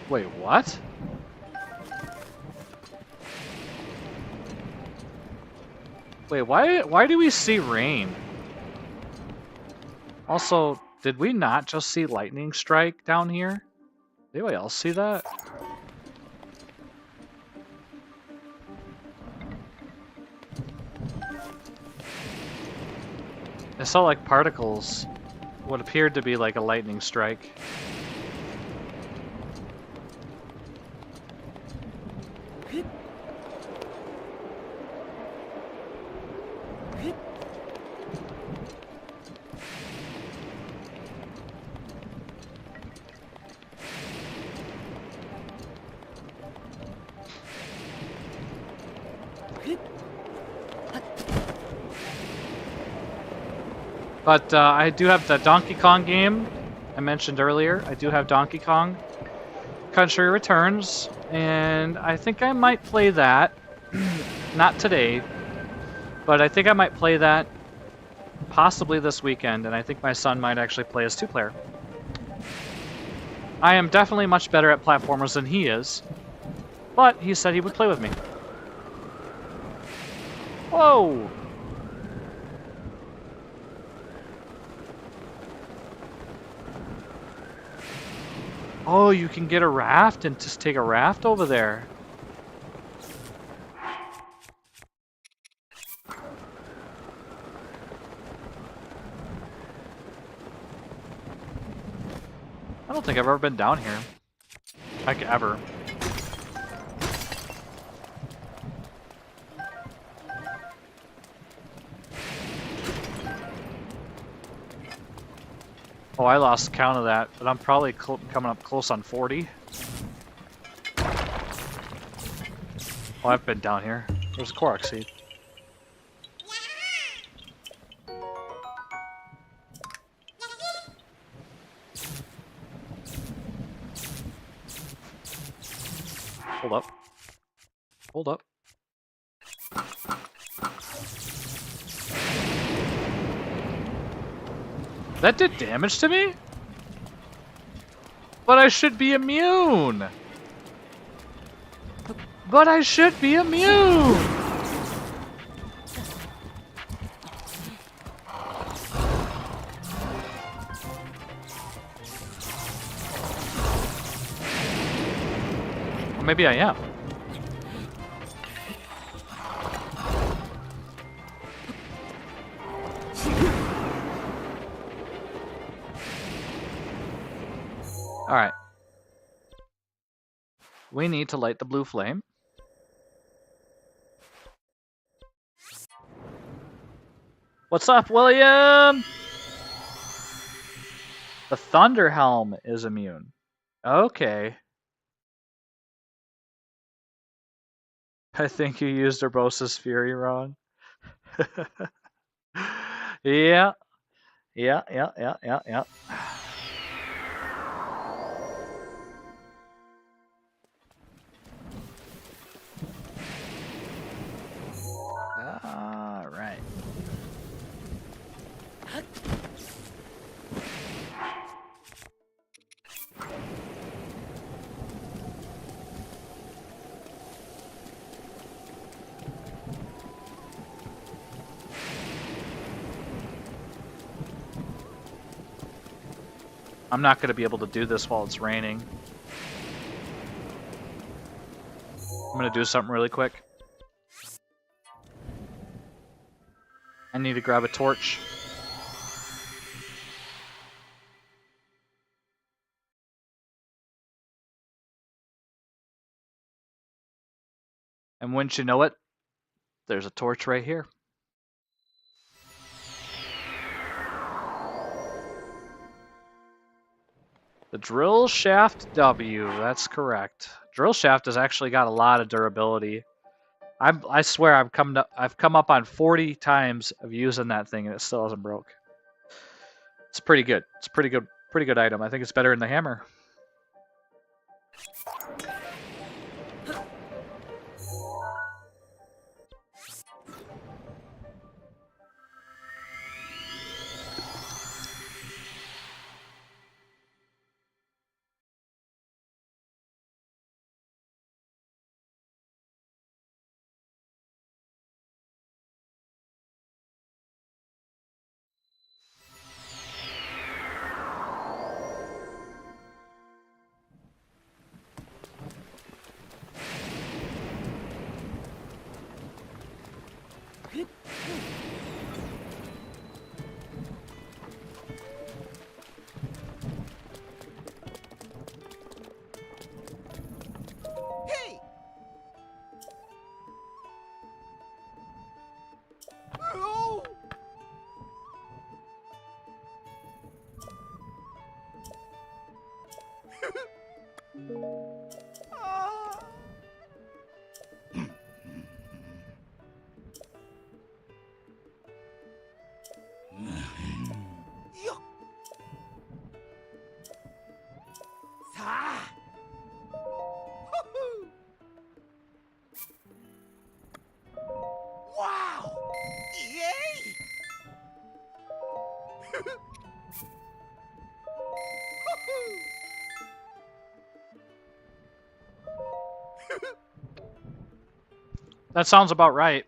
Wait, what? Wait, why do we see rain? Also, did we not just see lightning strike down here? Did anybody else see that? I saw like particles. What appeared to be like a lightning strike. But I do have the Donkey Kong game I mentioned earlier. I do have Donkey Kong Country Returns, and I think I might play that. Not today, but I think I might play that possibly this weekend, and I think my son might actually play as 2-player. I am definitely much better at platformers than he is, but he said he would play with me. Whoa! Oh, you can get a raft and just take a raft over there. I don't think I've ever been down here. Like, ever. Oh, I lost count of that, but I'm probably coming up close on 40. Oh, I've been down here. There's a Korok seed. Hold up. Hold up. That did damage to me? But I should be immune! But I should be immune! Or maybe I am. Alright. We need to light the blue flame. What's up, William? The Thunder Helm is immune. Okay. I think you used Urbosa's Fury wrong. Yeah. Yeah. I'm not going to be able to do this while it's raining. I'm going to do something really quick. I need to grab a torch. And wouldn't you know it, there's a torch right here. The drill shaft W, that's correct. Drill shaft has actually got a lot of durability. I swear I've come up on 40 times of using that thing and it still hasn't broke. It's pretty good. It's pretty good item. I think it's better than the hammer. Hey! Oh! Ah! Yo! Sa! Woohoo! Wow! Yay! That sounds about right.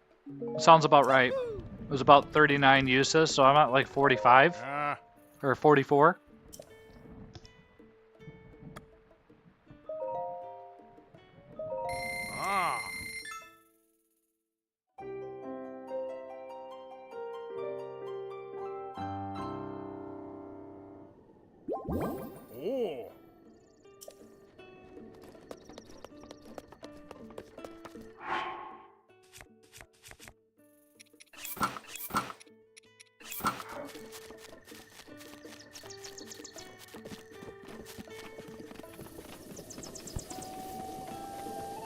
Sounds about right. It was about 39 uses, so I'm at like 45 or 44. Oh!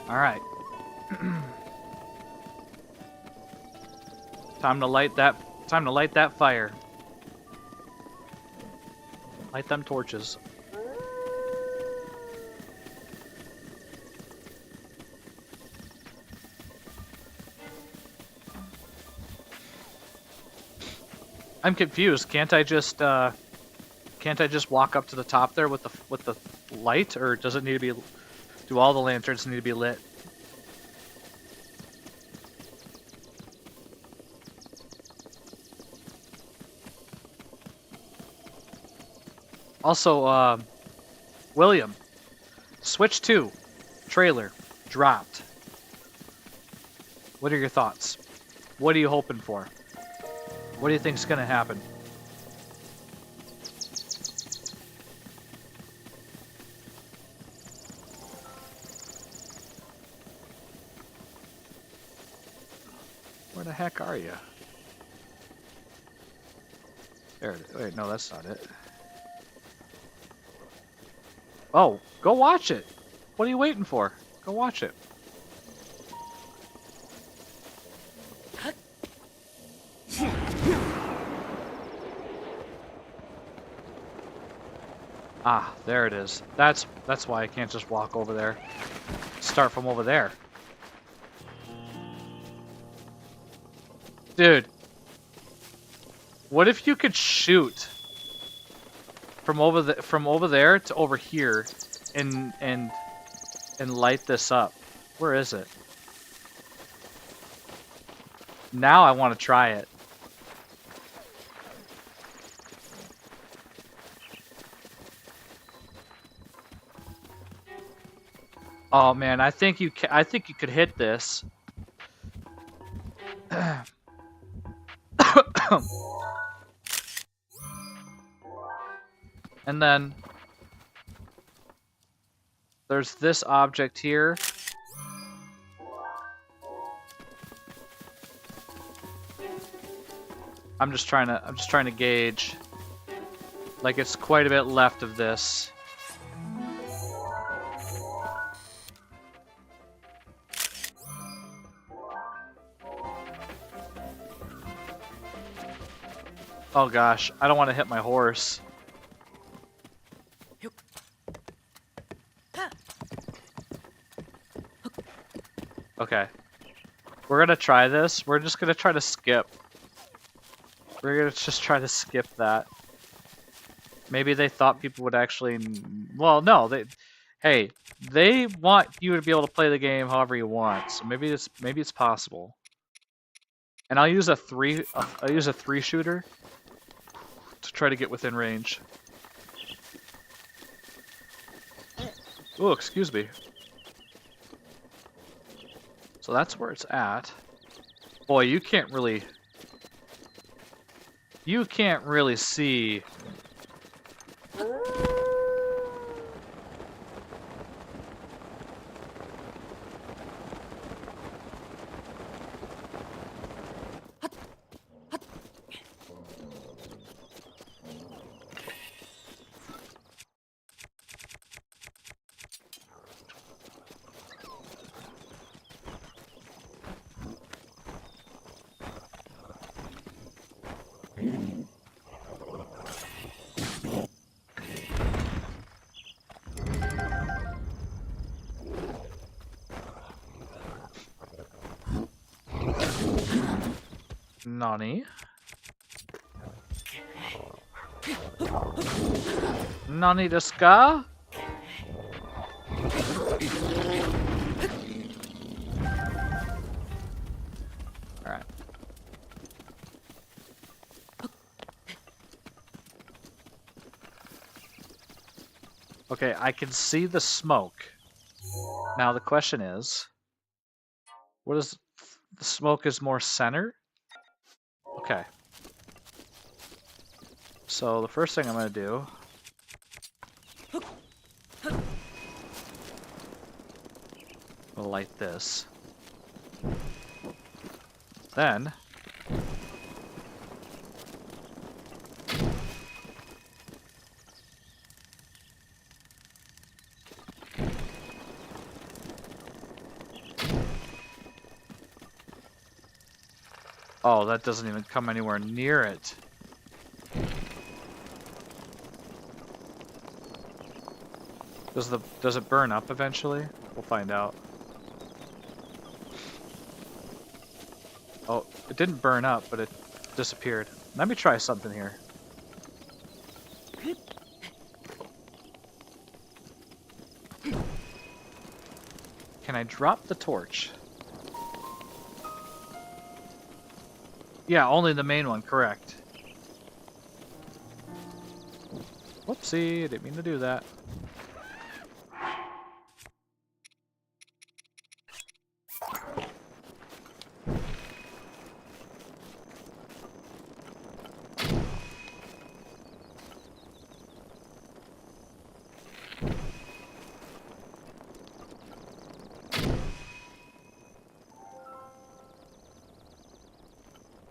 All right. Time to light that fire. Light them torches. I'm confused. Can't I just walk up to the top there with the light, or does it need to be? Do all the lanterns need to be lit? Also, William, Switch 2 trailer dropped. What are your thoughts? What are you hoping for? What do you think's gonna happen? Where the heck are you? There. Wait, no, that's not it. Oh, go watch it. What are you waiting for? Go watch it. Ah, there it is. That's why I can't just walk over there. Start from over there. Dude. What if you could shoot from over there to over here and light this up? Where is it? Now I want to try it. Oh man, I think you I think you could hit this. And then there's this object here. I'm just trying to gauge. Like it's quite a bit left of this. Oh gosh, I don't want to hit my horse. Okay. We're gonna try this. We're just gonna try to skip. We're gonna just try to skip that. Maybe they thought people would actually... Well, no, hey, they want you to be able to play the game however you want. So maybe it's possible. And I'll use a three shooter to try to get within range. Oh, excuse me. So that's where it's at. Boy, you can't really see. Nani? Nani desu ka? Alright. Okay, I can see the smoke. Now the question is, what is the smoke is more center? Okay. So the first thing I'm gonna do I'll light this. Then oh, that doesn't even come anywhere near it. Does it burn up eventually? We'll find out. Oh, it didn't burn up, but it disappeared. Let me try something here. Can I drop the torch? Yeah, only the main one, correct. Whoopsie, didn't mean to do that.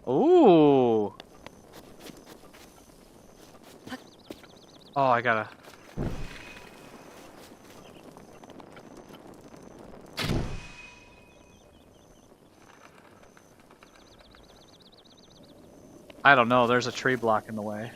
Ooh. Oh, I gotta... I don't know, there's a tree block in the way.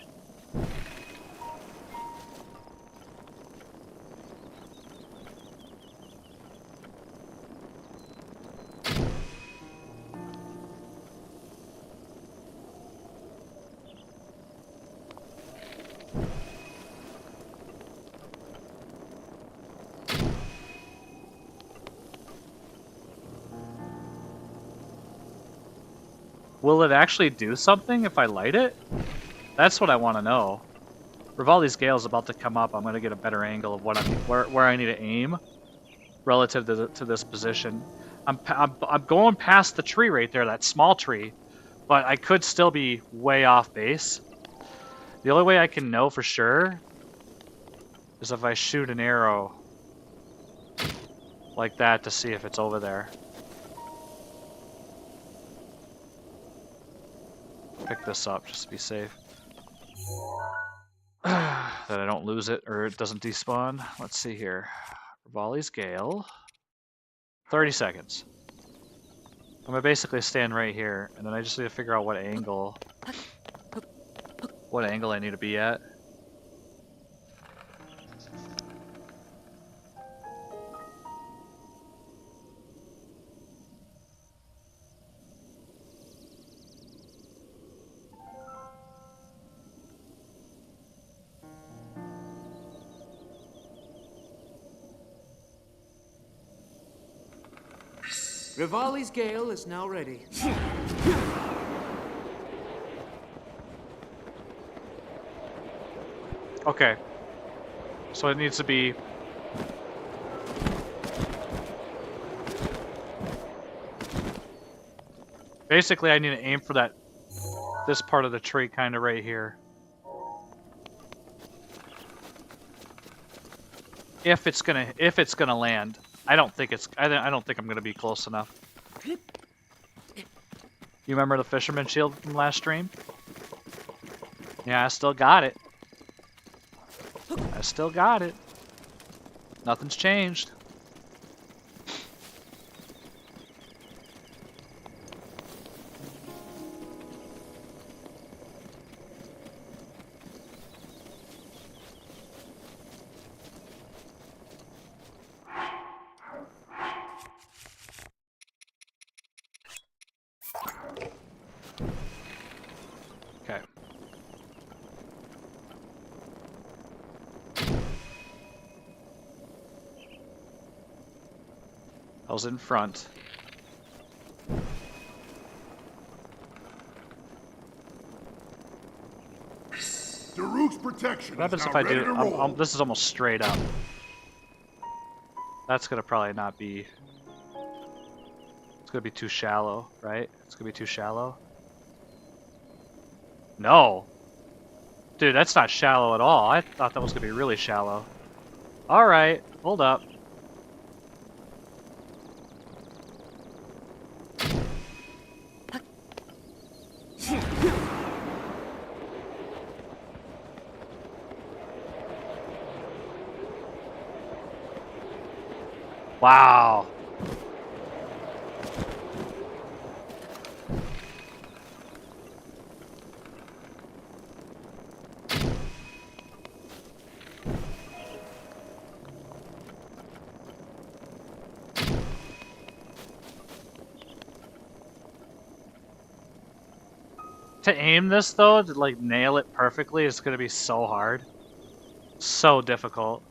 Will it actually do something if I light it? That's what I want to know. Rivali's Gale's about to come up. I'm going to get a better angle of what where I need to aim. relative to this position. I'm going past the tree right there, that small tree, but I could still be way off base. The only way I can know for sure is if I shoot an arrow like that to see if it's over there. Pick this up just to be safe. That I don't lose it or it doesn't despawn. Let's see here. Ravioli's Gale. 30 seconds. I'm gonna basically stand right here, and then I just need to figure out what angle I need to be at. Rivali's Gale is now ready. Okay. So it needs to be... Basically, I need to aim for this part of the tree kind of right here. If it's gonna land. I don't think I'm gonna be close enough. You remember the fisherman shield from last stream? Yeah, I still got it. I still got it. Nothing's changed. Okay. I was in front. Daruk's protection. What happens is if now I ready do? to roll. This is almost straight up. That's gonna probably not be. It's gonna be too shallow, right? It's gonna be too shallow. No, dude, that's not shallow at all. I thought that was gonna be really shallow. All right, hold up. Wow. To aim this though, to like nail it perfectly is gonna be so hard. So difficult.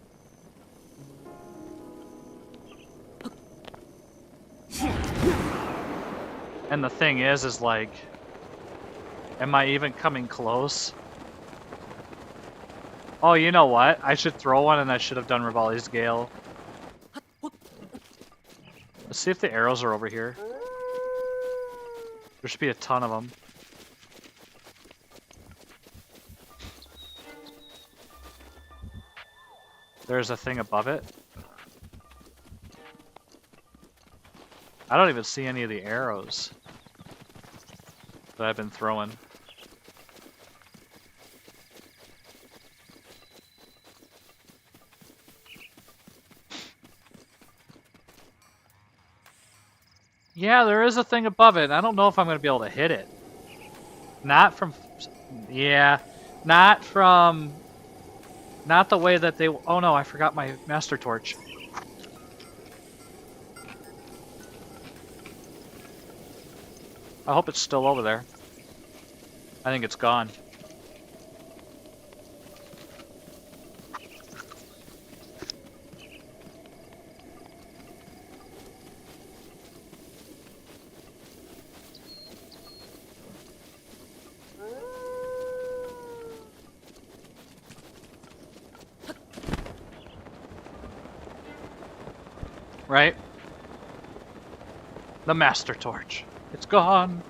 And the thing is like, am I even coming close? Oh, you know what? I should throw one and I should have done Rivali's Gale. Let's see if the arrows are over here. There should be a ton of them. There's a thing above it. I don't even see any of the arrows that I've been throwing. Yeah, there is a thing above it. I don't know if I'm going to be able to hit it. Not from... Yeah. Not from... Not the way that they... Oh no, I forgot my Master Torch. I hope it's still over there. I think it's gone. right? The Master Torch. It's gone.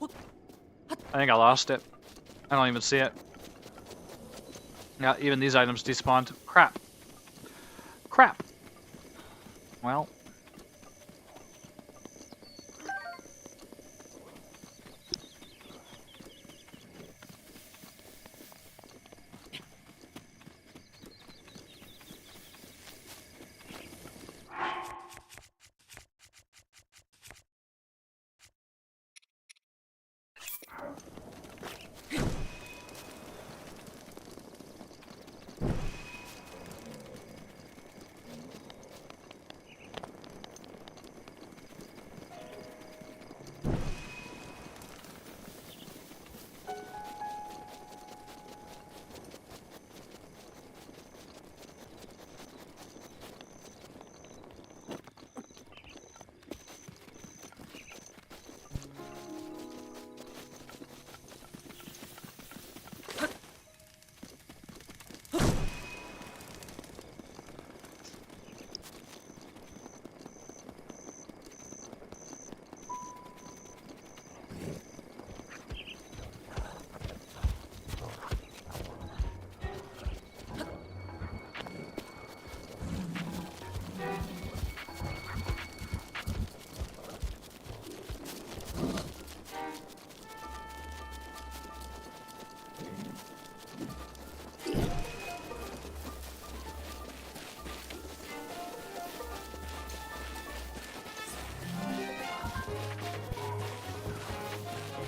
I think I lost it. I don't even see it. Yeah, even these items despawned. Crap. Crap. Well.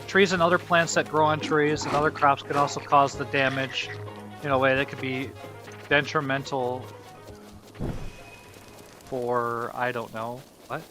Trees and other plants that grow on trees and other crops can also cause the damage in a way that could be detrimental for, I don't know, what?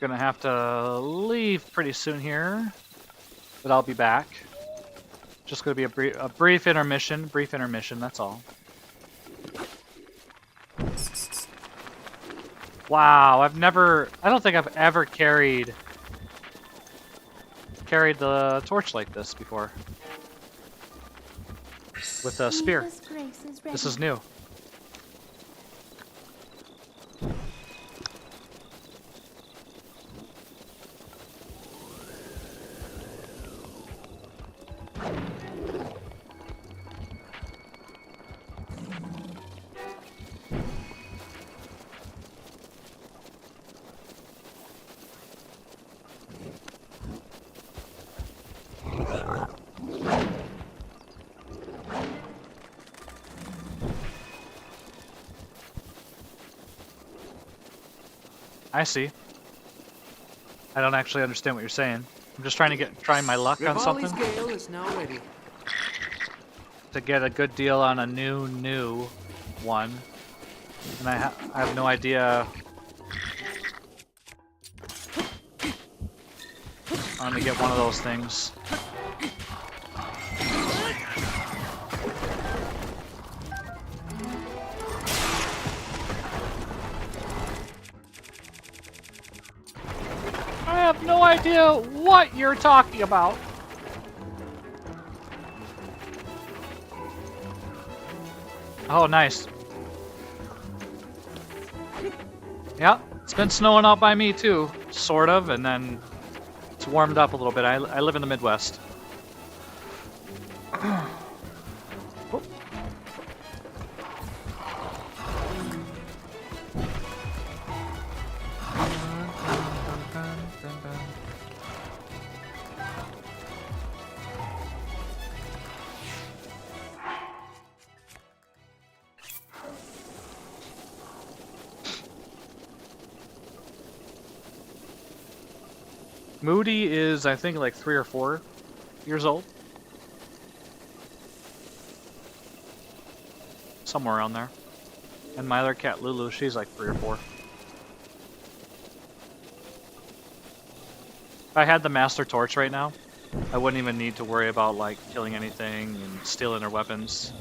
Gonna have to leave pretty soon here, but I'll be back. Just gonna be a brief intermission. Brief intermission. That's all. Wow, I don't think I've ever carried the torch like this before. With a spear. This is new. I see. I don't actually understand what you're saying. I'm just trying my luck on something. Rivali's gale is now ready. To get a good deal on a new. one, and I have no idea. I'm gonna get one of those things. I have no idea what you're talking about. Oh, nice. Yeah, it's been snowing out by me too, sort of, and then it's warmed up a little bit. I live in the Midwest. Moody is, I think, like 3 or 4 years old. Somewhere around there. And my other cat, Lulu, she's like 3 or 4. If I had the Master Torch right now, I wouldn't even need to worry about, like, killing anything and stealing their weapons.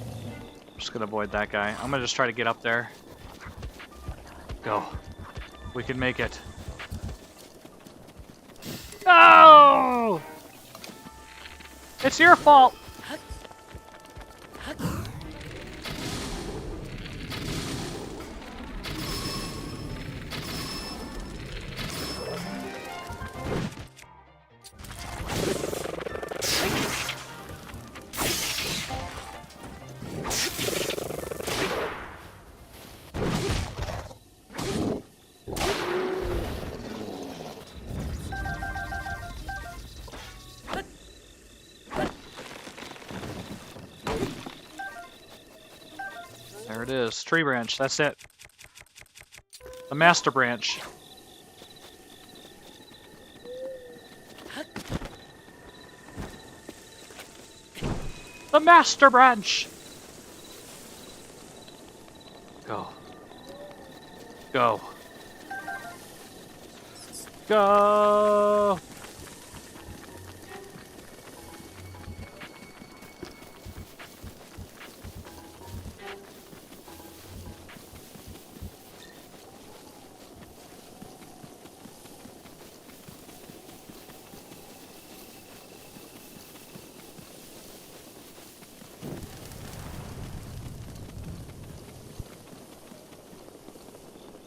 I'm just gonna avoid that guy. I'm gonna just try to get up there. Go. We can make it. No! It's your fault! There it is. Tree branch. That's it. The master branch. The master branch! Go. Go. Go!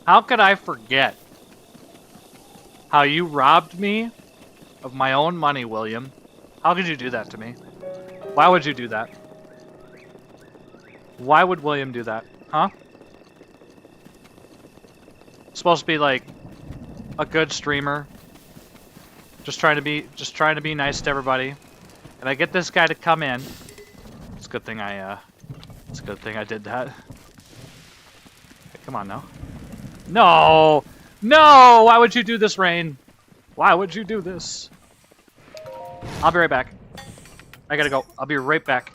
How could I forget how you robbed me of my own money, William? How could you do that to me? Why would you do that? Why would William do that? Huh? Supposed to be like a good streamer. Just trying to be nice to everybody. And I get this guy to come in. It's a good thing I did that. Okay, come on now. No! No! Why would you do this, Rain? Why would you do this? I'll be right back. I gotta go. I'll be right back.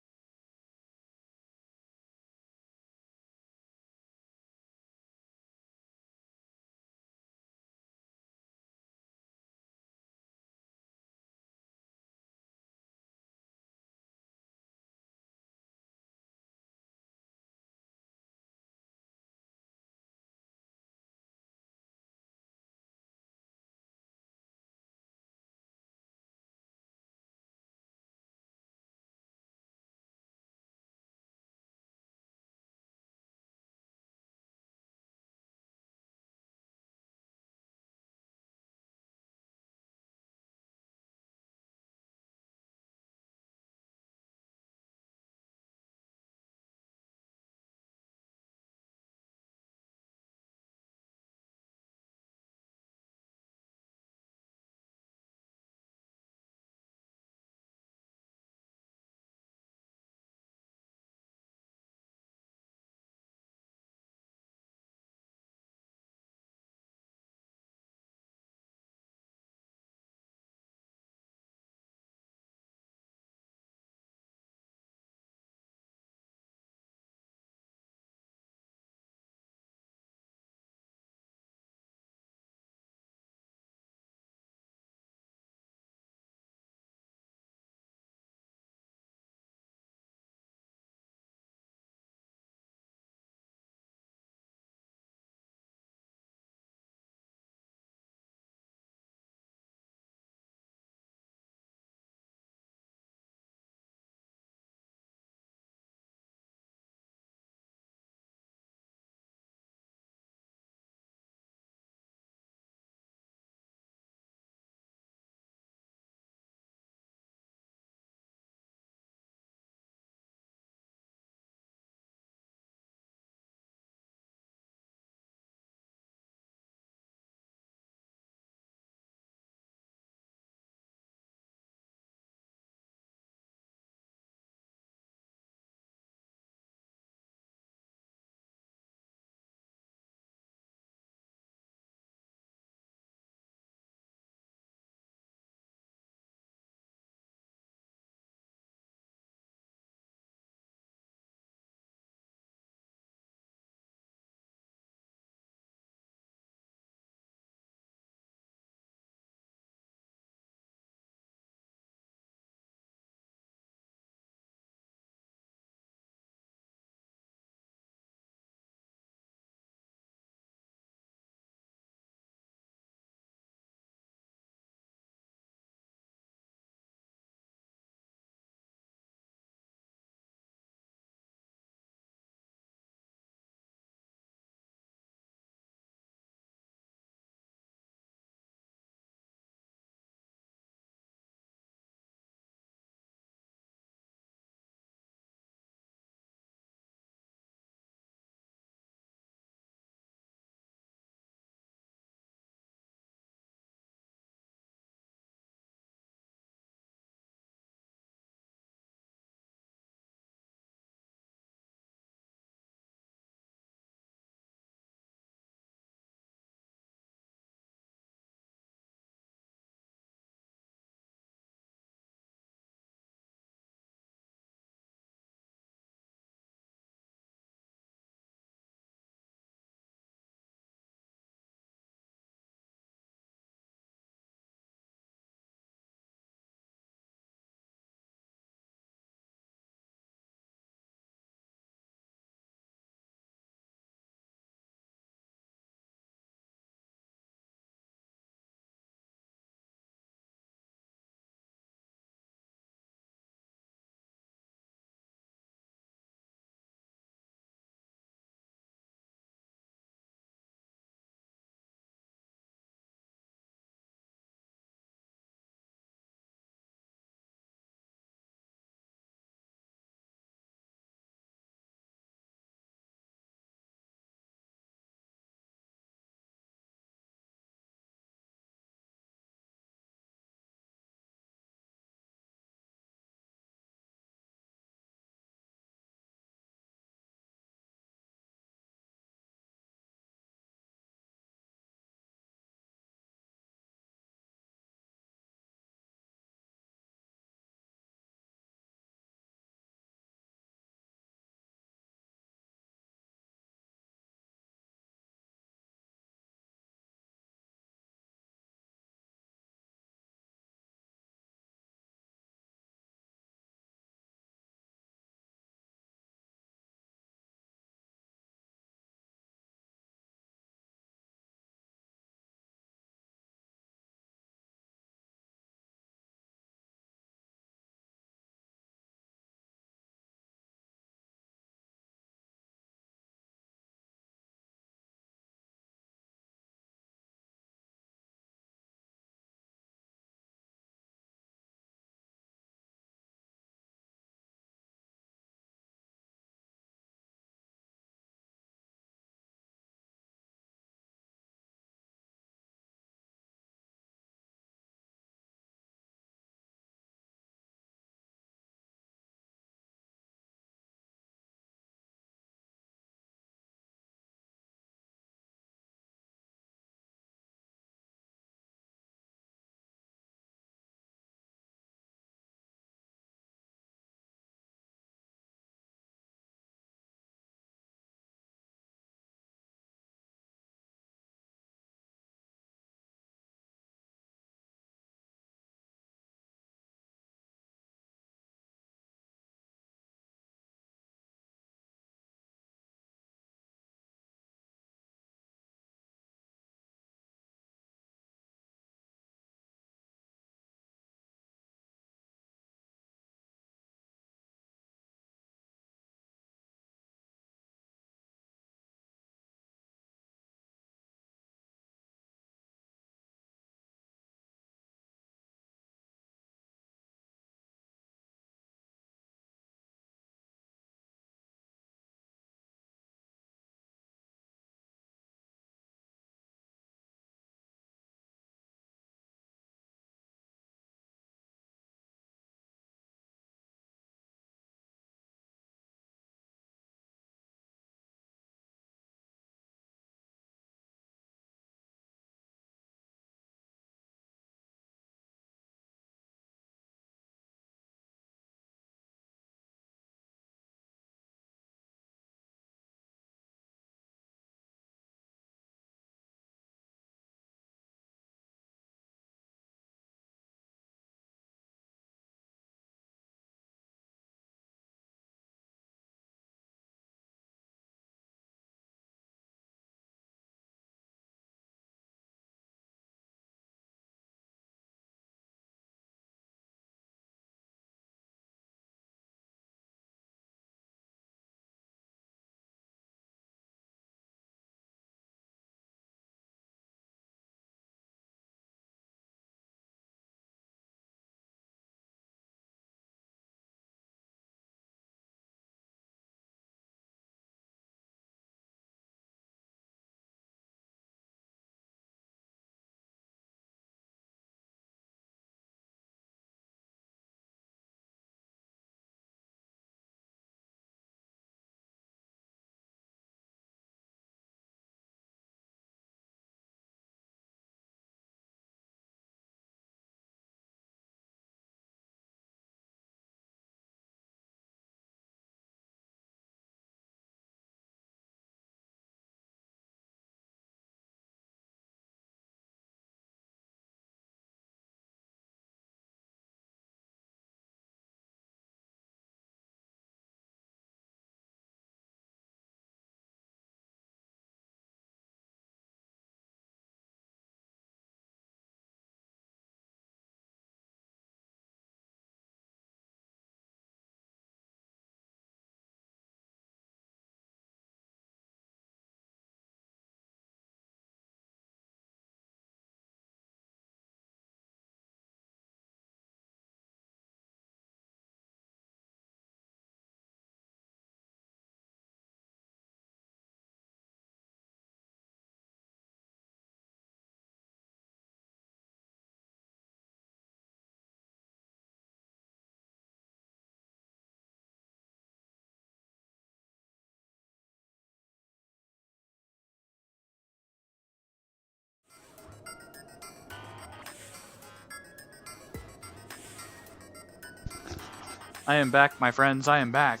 I am back, my friends. I am back.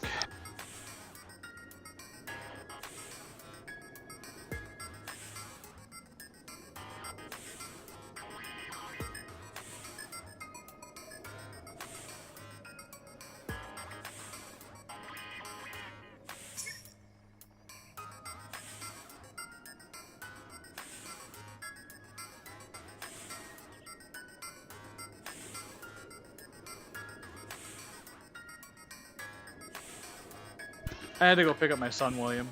I had to go pick up my son, William.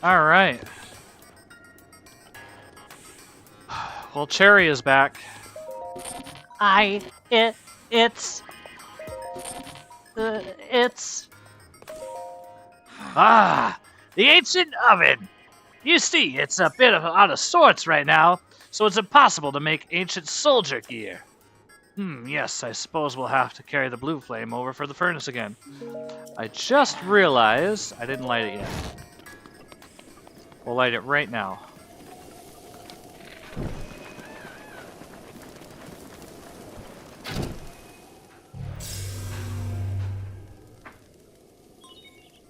All right. Well, Cherry is back. It's The ancient oven. You see, it's a bit out of sorts right now, so it's impossible to make ancient soldier gear. Yes, I suppose we'll have to carry the blue flame over for the furnace again. I just realized I didn't light it yet. We'll light it right now.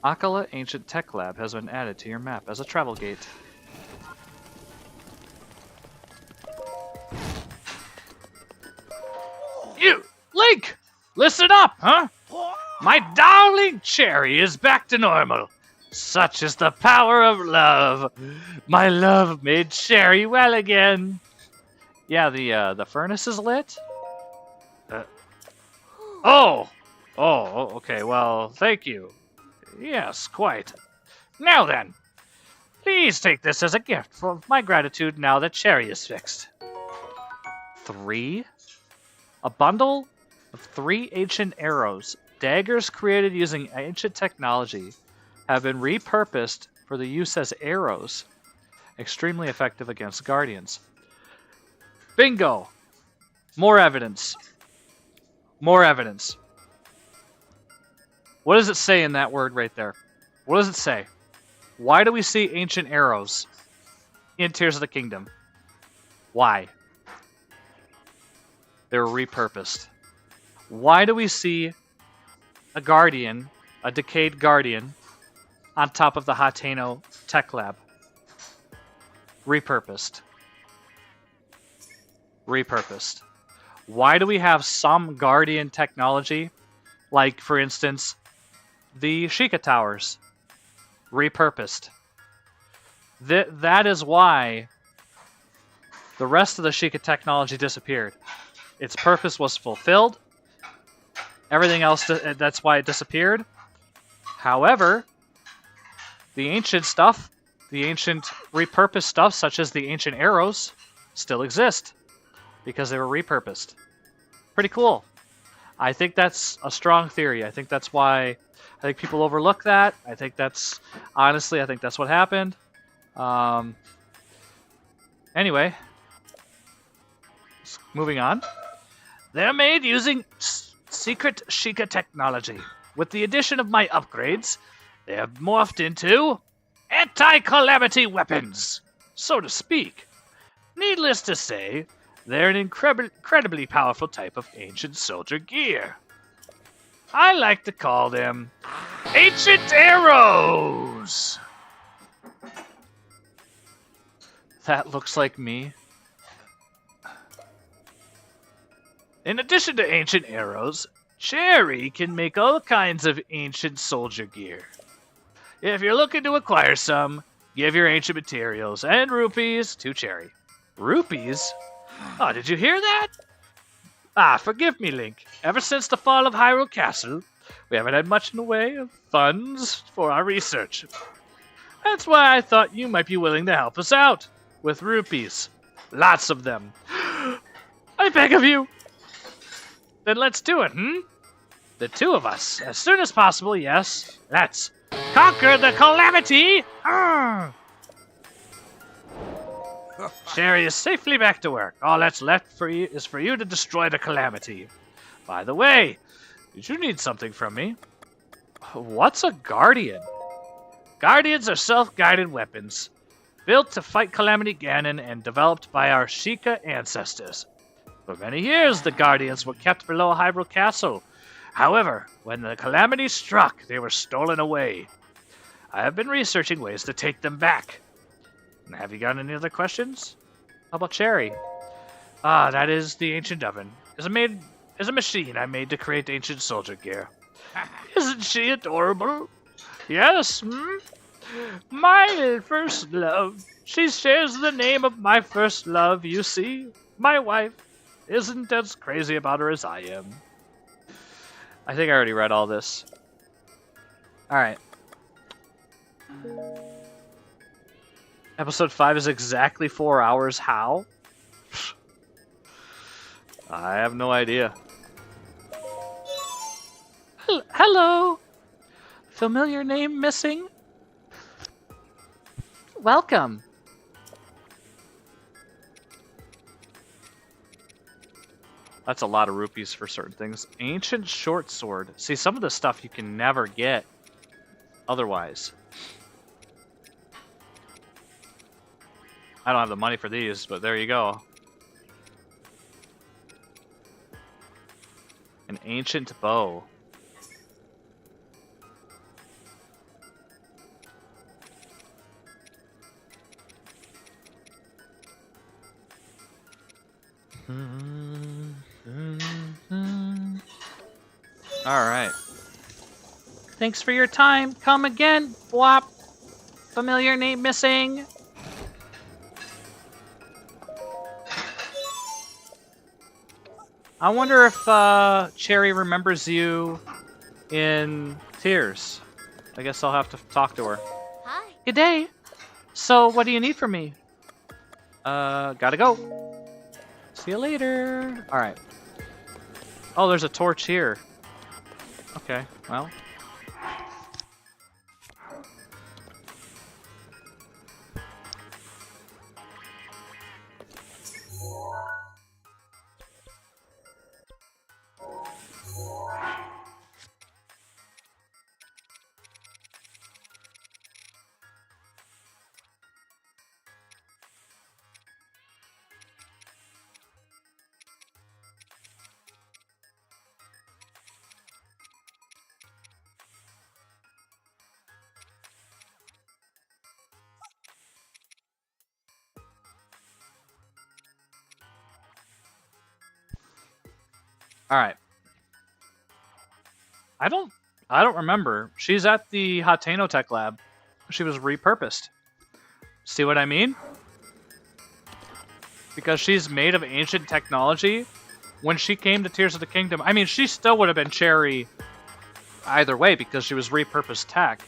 Akala Ancient Tech Lab has been added to your map as a travel gate. You, Link, listen up, huh? My darling Cherry is back to normal. Such is the power of love. My love made Cherry well again. Yeah, the furnace is lit? Oh, Okay, well, thank you. yes, quite. Now then, please take this as a gift for my gratitude now that Cherry is fixed. 3? A bundle of 3 ancient arrows, daggers created using ancient technology, have been repurposed for the use as arrows. Extremely effective against guardians. Bingo! More evidence. More evidence. What does it say in that word right there? What does it say? Why do we see ancient arrows in Tears of the Kingdom? Why? They were repurposed. Why do we see a guardian, a decayed guardian, on top of the Hateno Tech Lab? Repurposed. Repurposed. Why do we have some guardian technology, like, for instance, the Sheikah Towers? Repurposed. That is why the rest of the Sheikah technology disappeared. Its purpose was fulfilled. Everything else, that's why it disappeared. However, the ancient stuff, the ancient repurposed stuff, such as the ancient arrows, still exist because they were repurposed. Pretty cool. I think that's a strong theory. I think that's why I think people overlook that. I think that's, honestly, I think that's what happened. Anyway, moving on. They're made using secret Sheikah technology. With the addition of my upgrades, they have morphed into anti-calamity weapons, so to speak. Needless to say, they're an incredibly powerful type of ancient soldier gear. I like to call them ancient arrows. That looks like me. In addition to ancient arrows, Cherry can make all kinds of ancient soldier gear. If you're looking to acquire some, give your ancient materials and rupees to Cherry. Rupees? Oh, did you hear that? Ah, forgive me, Link. Ever since the fall of Hyrule Castle, we haven't had much in the way of funds for our research. That's why I thought you might be willing to help us out with rupees. Lots of them. I beg of you. Then let's do it, The two of us. As soon as possible, yes. Let's conquer the calamity! Cherry is safely back to work. All that's left for you is for you to destroy the calamity. By the way, did you need something from me? What's a guardian? Guardians are self-guided weapons, built to fight Calamity Ganon and developed by our Sheikah ancestors. For many years, the Guardians were kept below Hyrule Castle. However, when the Calamity struck, they were stolen away. I have been researching ways to take them back. Have you got any other questions? How about Cherry? Ah, that is the ancient oven. Is a machine I made to create ancient soldier gear. Isn't she adorable? Yes, my first love. She shares the name of my first love, you see. My wife isn't as crazy about her as I am. I think I already read all this. Alright. Episode 5 is exactly 4 hours. How? I have no idea. Hello. Familiar name missing? Welcome. That's a lot of rupees for certain things. Ancient short sword. See, some of the stuff you can never get otherwise. I don't have the money for these, but there you go. An ancient bow. Alright. Thanks for your time. Come again, Bwop. Familiar name missing. I wonder if Cherry remembers you in Tears. I guess I'll have to talk to her. Hi. Good day. So, what do you need from me? Gotta go. See you later. Alright. Oh, there's a torch here. Okay, well. Alright. I don't remember. She's at the Hateno Tech Lab. She was repurposed. See what I mean? Because she's made of ancient technology. When she came to Tears of the Kingdom, I mean, she still would have been Cherry either way because she was repurposed tech.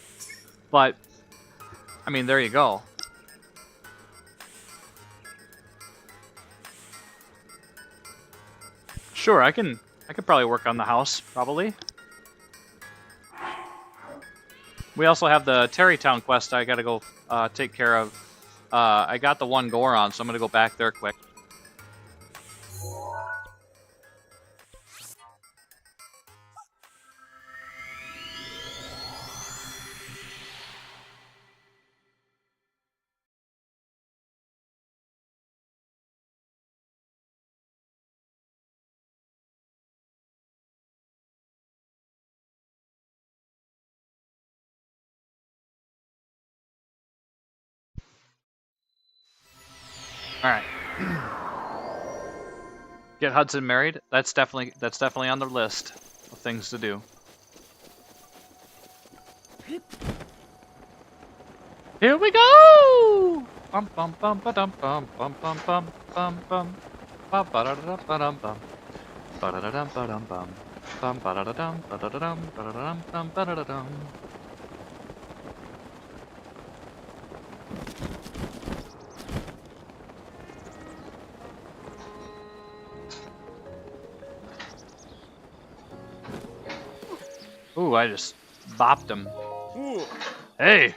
But, I mean, there you go. Sure, I could probably work on the house, probably. We also have the Tarrey Town quest I gotta go take care of. I got the one Goron, so I'm gonna go back there quick. Alright. Get Hudson married? That's definitely on the list of things to do. Here we go! Bum bum bum ba dum bum bum bum bum bum bum ba ba da da ba dum bum ba da da dum ba dum bum bum ba da da dum ba da da dum ba da da dum bum ba da da dum. Ooh, I just bopped him. Ooh. Hey,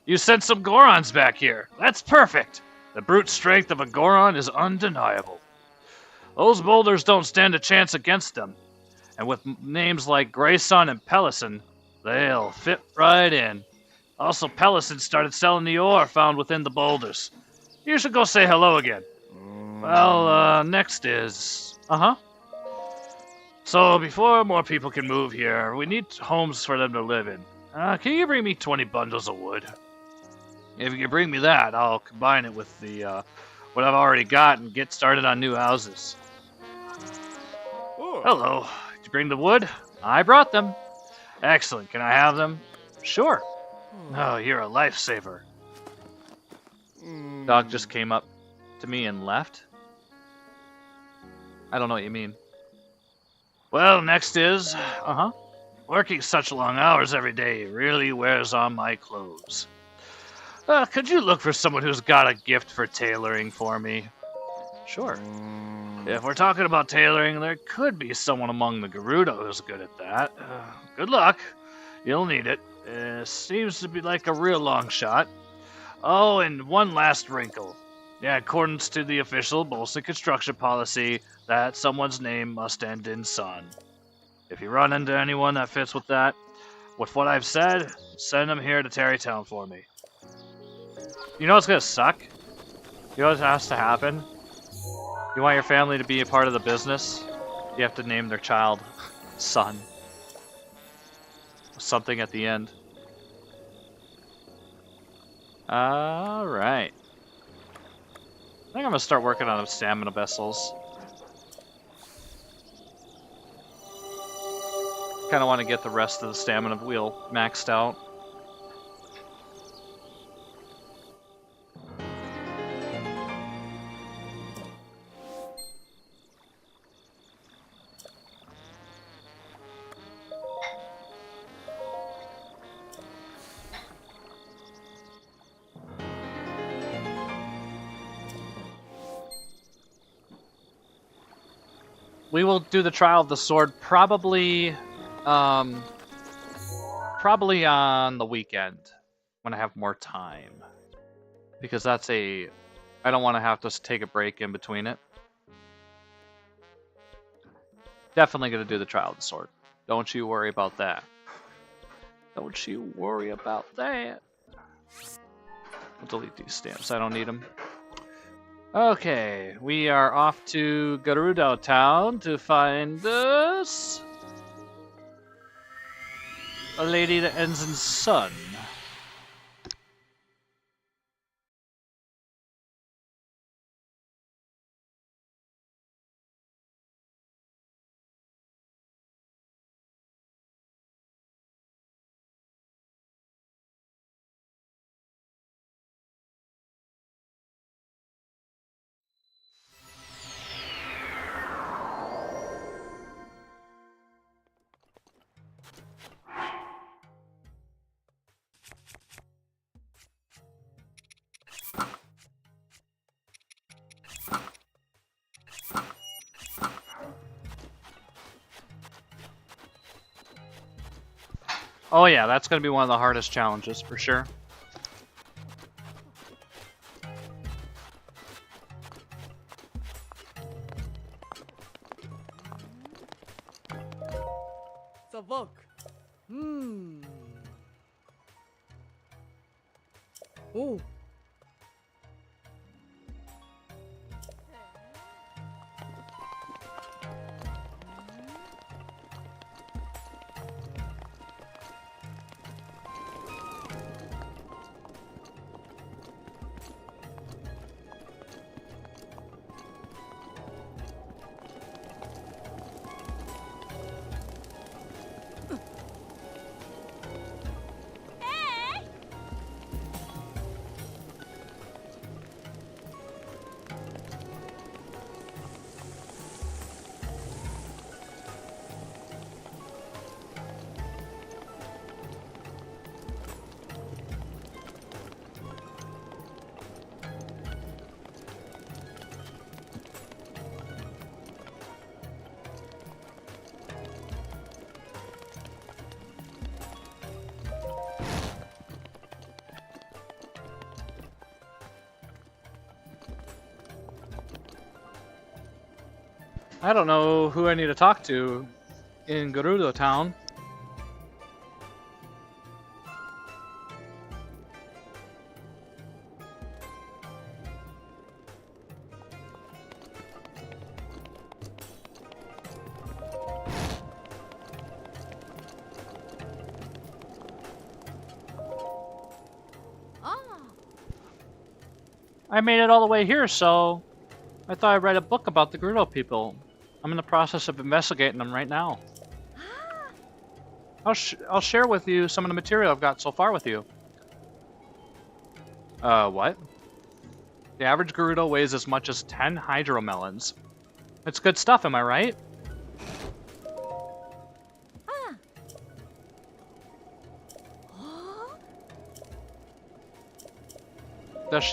you sent some Gorons back here. That's perfect. The brute strength of a Goron is undeniable. Those boulders don't stand a chance against them. And with names like Grayson and Pellison, they'll fit right in. Also, Pellison started selling the ore found within the boulders. You should go say hello again. Well, next is... Uh-huh. So, before more people can move here, we need homes for them to live in. Can you bring me 20 bundles of wood? If you can bring me that, I'll combine it with the what I've already got and get started on new houses. Hello. Did you bring the wood? I brought them. Excellent. Can I have them? Sure. Oh, you're a lifesaver. Dog just came up to me and left. I don't know what you mean. Well, next is... Uh-huh. Working such long hours every day really wears on my clothes. Could you look for someone who's got a gift for tailoring for me? Sure. If we're talking about tailoring, there could be someone among the Gerudo who's good at that. Good luck. You'll need it. Seems to be like a real long shot. Oh, and one last wrinkle. Yeah, according to the official Bolson construction policy, that someone's name must end in son. If you run into anyone that fits with that, with what I've said, send them here to Tarrey Town for me. You know what's gonna suck? You know what has to happen? You want your family to be a part of the business? You have to name their child son. Something at the end. Alright. I think I'm gonna start working on stamina vessels. Kinda wanna get the rest of the stamina wheel maxed out. We will do the trial of the sword probably on the weekend when I have more time. Because I don't want to have to take a break in between it. Definitely going to do the trial of the sword. Don't you worry about that. Don't you worry about that. I'll delete these stamps. I don't need them. Okay, we are off to Gerudo Town to find us a lady that ends in son. Oh yeah, that's going to be one of the hardest challenges for sure. Savok. Oh. I don't know who I need to talk to in Gerudo Town. Ah. I made it all the way here, so I thought I'd write a book about the Gerudo people. I'm in the process of investigating them right now. I'll share with you some of the material I've got so far with you. What? The average Gerudo weighs as much as 10 hydromelons. It's good stuff, am I right? Ah. Oh. Does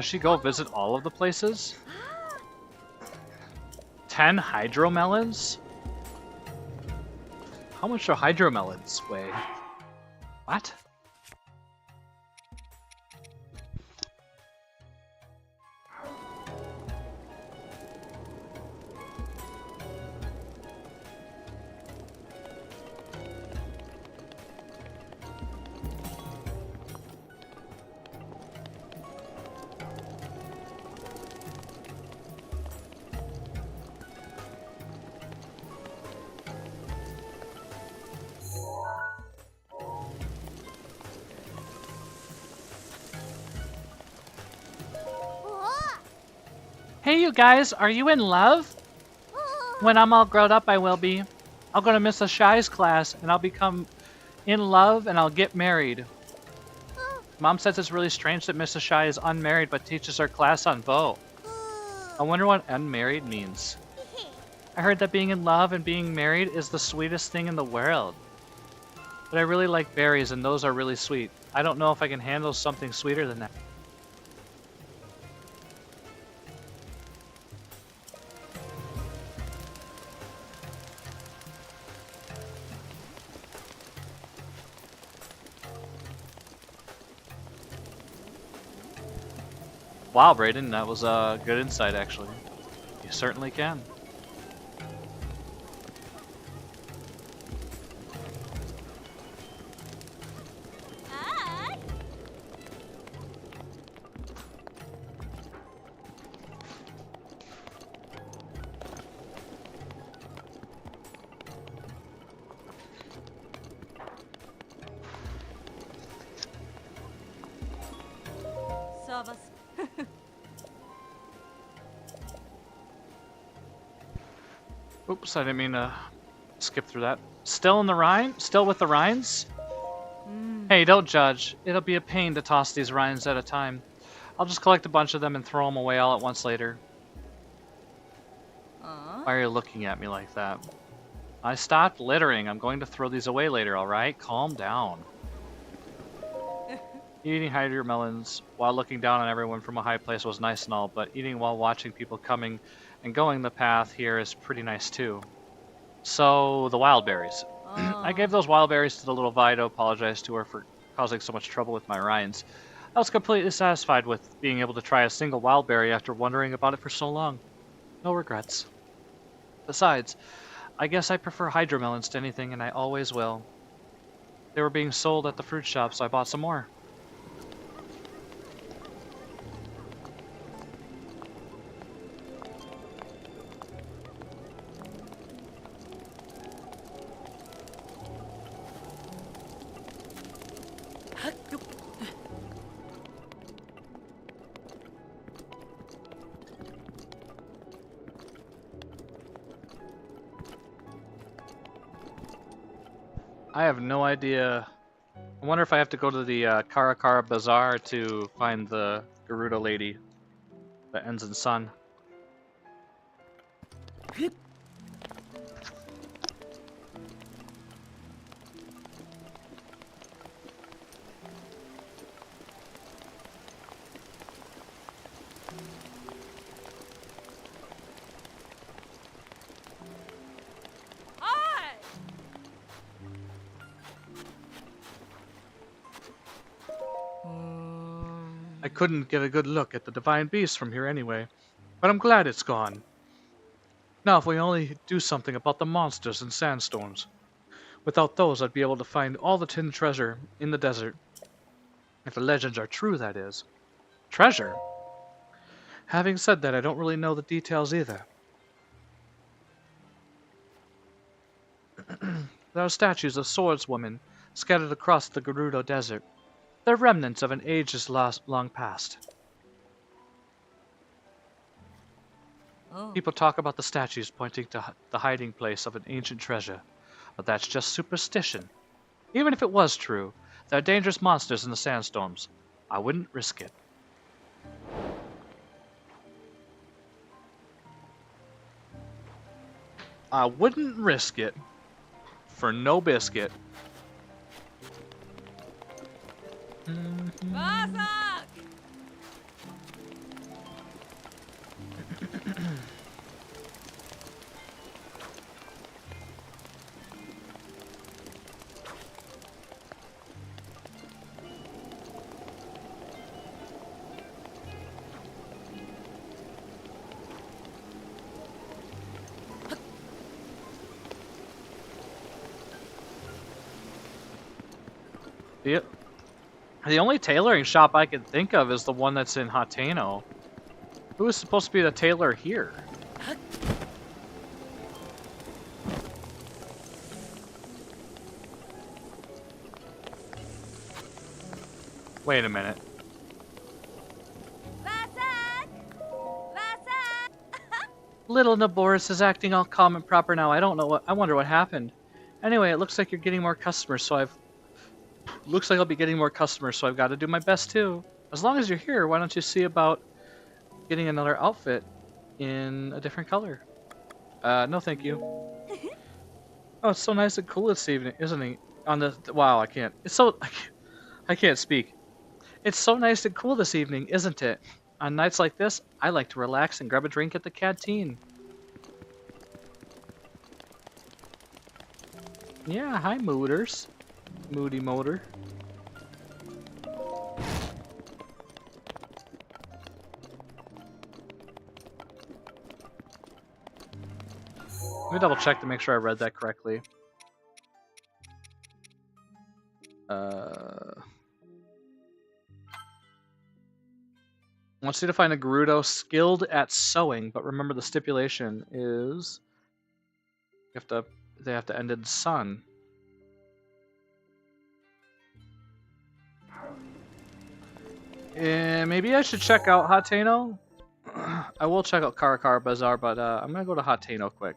she go visit all of the places? 10 hydromelons? How much do hydromelons weigh? What? Hey, you guys, are you in love? When I'm all grown up, I will be. I'll go to Mrs. Shy's class, and I'll become in love, and I'll get married. Mom says it's really strange that Mrs. Shy is unmarried but teaches her class on Bo. I wonder what unmarried means. I heard that being in love and being married is the sweetest thing in the world. But I really like berries, and those are really sweet. I don't know if I can handle something sweeter than that. Wow, Brayden, that was a good insight, actually. You certainly can. Ah. Service. Oops, I didn't mean to skip through that. Still in the Rhine? Still with the Rhines? Hey, don't judge. It'll be a pain to toss these Rhines at a time. I'll just collect a bunch of them and throw them away all at once later. Why are you looking at me like that? I stopped littering. I'm going to throw these away later, alright? Calm down. Eating hydromelons while looking down on everyone from a high place was nice and all, but eating while watching people coming and going the path here is pretty nice too. So, the wild berries. I gave those wild berries to the little Vi to apologize to her for causing so much trouble with my Rhines. I was completely satisfied with being able to try a single wild berry after wondering about it for so long. No regrets. Besides, I guess I prefer hydromelons to anything, and I always will. They were being sold at the fruit shop, so I bought some more. I have no idea. I wonder if I have to go to the Karakara Bazaar to find the Gerudo lady that ends in sun. I couldn't get a good look at the divine beast from here anyway, but I'm glad it's gone. Now, if we only do something about the monsters and sandstorms. Without those, I'd be able to find all the tin treasure in the desert. If the legends are true, that is. Treasure? Having said that, I don't really know the details either. There are statues of swordswomen scattered across the Gerudo Desert. They're remnants of an ages long past. Oh. People talk about the statues pointing to the hiding place of an ancient treasure, but that's just superstition. Even if it was true, there are dangerous monsters in the sandstorms. I wouldn't risk it. I wouldn't risk it for no biscuit. Basak! The only tailoring shop I can think of is the one that's in Hateno. Who is supposed to be the tailor here? Wait a minute. Vasak! Vasak! Little Naboris is acting all calm and proper now. I wonder what happened. Anyway, it looks like you're getting more customers, so looks like I'll be getting more customers, so I've got to do my best too. As long as you're here, why don't you see about getting another outfit in a different color? No thank you. Oh, it's so nice and cool this evening, isn't it? Wow, I can't. I can't speak. It's so nice and cool this evening, isn't it? On nights like this, I like to relax and grab a drink at the canteen. Yeah, hi Mooters. Moody Motor. Let me double check to make sure I read that correctly. Wants you to find a Gerudo skilled at sewing, but remember the stipulation is they have to end in sun. Maybe I should check out Hateno. I will check out Karakara Bazaar, but I'm gonna go to Hateno quick.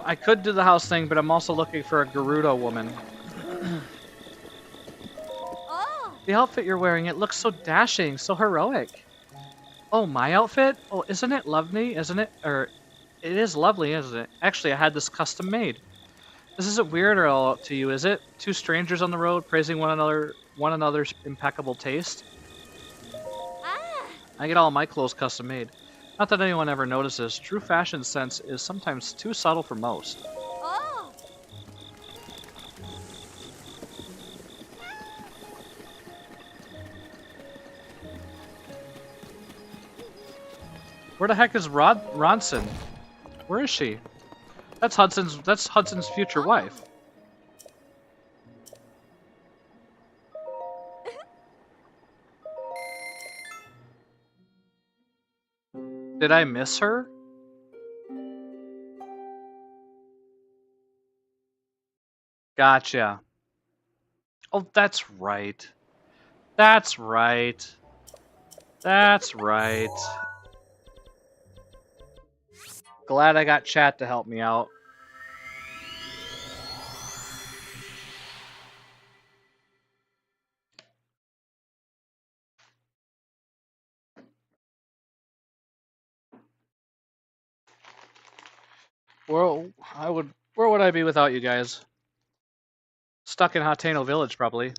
I could do the house thing, but I'm also looking for a Gerudo woman. Oh! The outfit you're wearing, it looks so dashing, so heroic. Oh, my outfit? Oh, isn't it lovely, isn't it? Or, it is lovely, isn't it? Actually, I had this custom made. This isn't weird at all to you, is it? Two strangers on the road praising one another's impeccable taste? Ah! I get all my clothes custom made. Not that anyone ever notices. True fashion sense is sometimes too subtle for most. Oh! Where the heck is Ronson? Where is she? That's Hudson's future wife. Did I miss her? Gotcha. Oh, that's right. That's right. That's right. Glad I got chat to help me out. Where would I be without you guys? Stuck in Hateno Village, probably.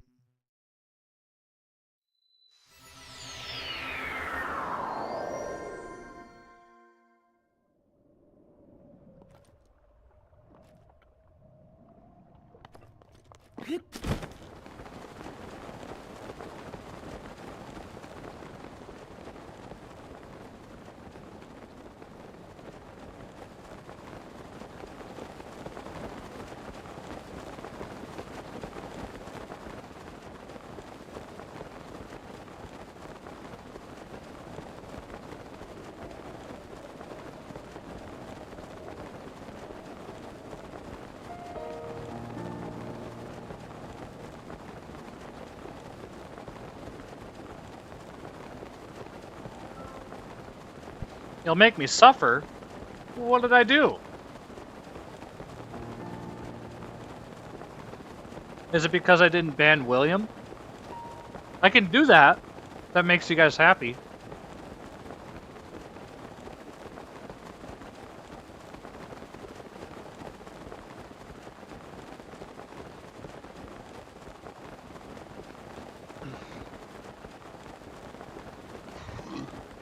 You'll make me suffer? What did I do? Is it because I didn't ban William? I can do that. That makes you guys happy.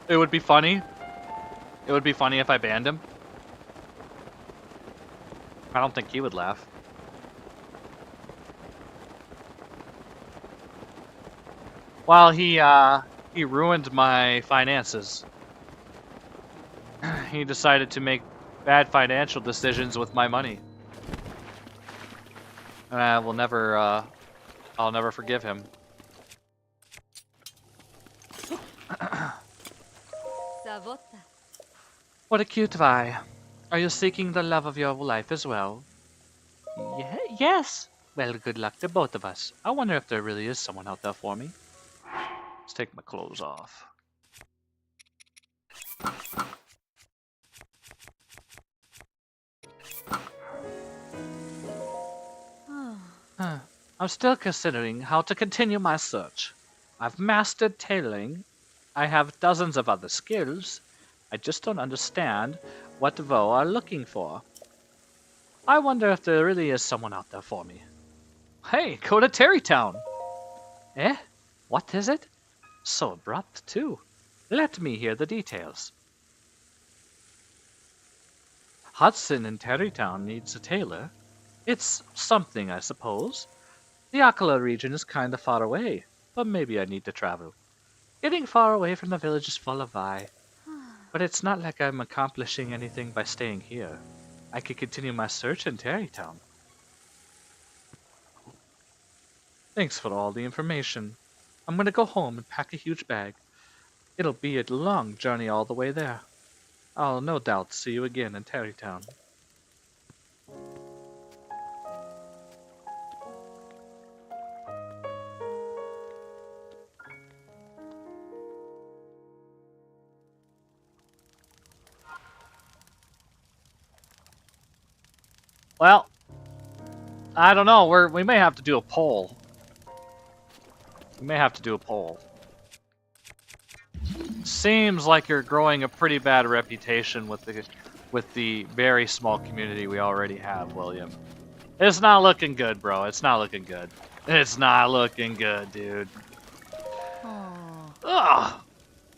It would be funny. It would be funny if I banned him. I don't think he would laugh. Well, he ruined my finances. He decided to make bad financial decisions with my money. And I'll never forgive him. Savota. What a cute Vi. Are you seeking the love of your life as well? Yes. Well, good luck to both of us. I wonder if there really is someone out there for me. Let's take my clothes off. I'm still considering how to continue my search. I've mastered tailoring. I have dozens of other skills. I just don't understand what Vo are looking for. I wonder if there really is someone out there for me. Hey, go to Tarreytown! Eh? What is it? So abrupt, too. Let me hear the details. Hudson in Tarreytown needs a tailor. It's something, I suppose. The Akala region is kinda far away, but maybe I need to travel. Getting far away from the village is full of Vi. But it's not like I'm accomplishing anything by staying here. I could continue my search in Tarreytown. Thanks for all the information. I'm gonna go home and pack a huge bag. It'll be a long journey all the way there. I'll no doubt see you again in Tarreytown. Well, I don't know. We may have to do a poll. We may have to do a poll. Seems like you're growing a pretty bad reputation with the very small community we already have, William. It's not looking good, bro. It's not looking good. It's not looking good, dude. Ugh.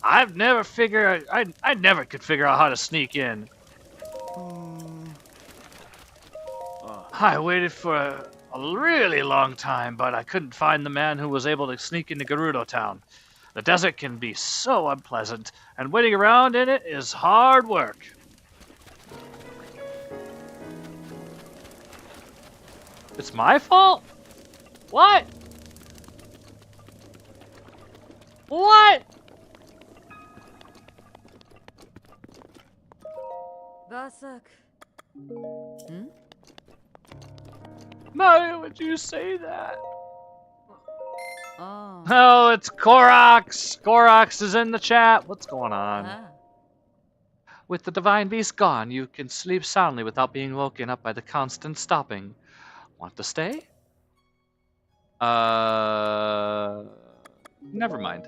I never could figure out how to sneak in. I waited for a really long time, but I couldn't find the man who was able to sneak into Gerudo Town. The desert can be so unpleasant, and waiting around in it is hard work. It's my fault? What? What? Nagasak. Why would you say that? Oh. Oh, it's Korox! Korox is in the chat. What's going on? Ah. With the divine beast gone, you can sleep soundly without being woken up by the constant stopping. Want to stay? Never mind.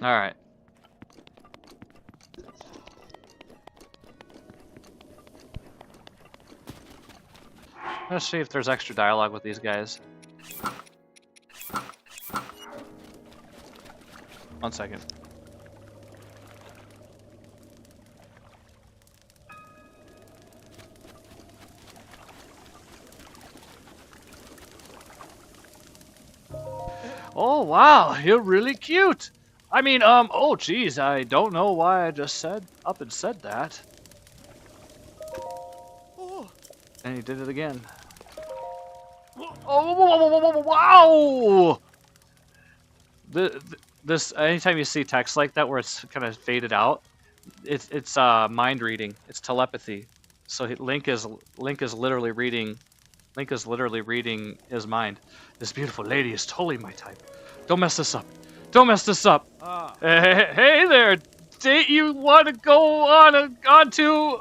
Alright. Let's see if there's extra dialogue with these guys. 1 second. Oh wow, you're really cute. I mean, oh geez, I don't know why I just said that. And he did it again. Oh wow! This anytime you see text like that where it's kind of faded out, it's mind reading. It's telepathy. So Link is literally reading. Link is literally reading his mind. This beautiful lady is totally my type. Don't mess this up. Don't mess this up. Hey there, date you want to go on to?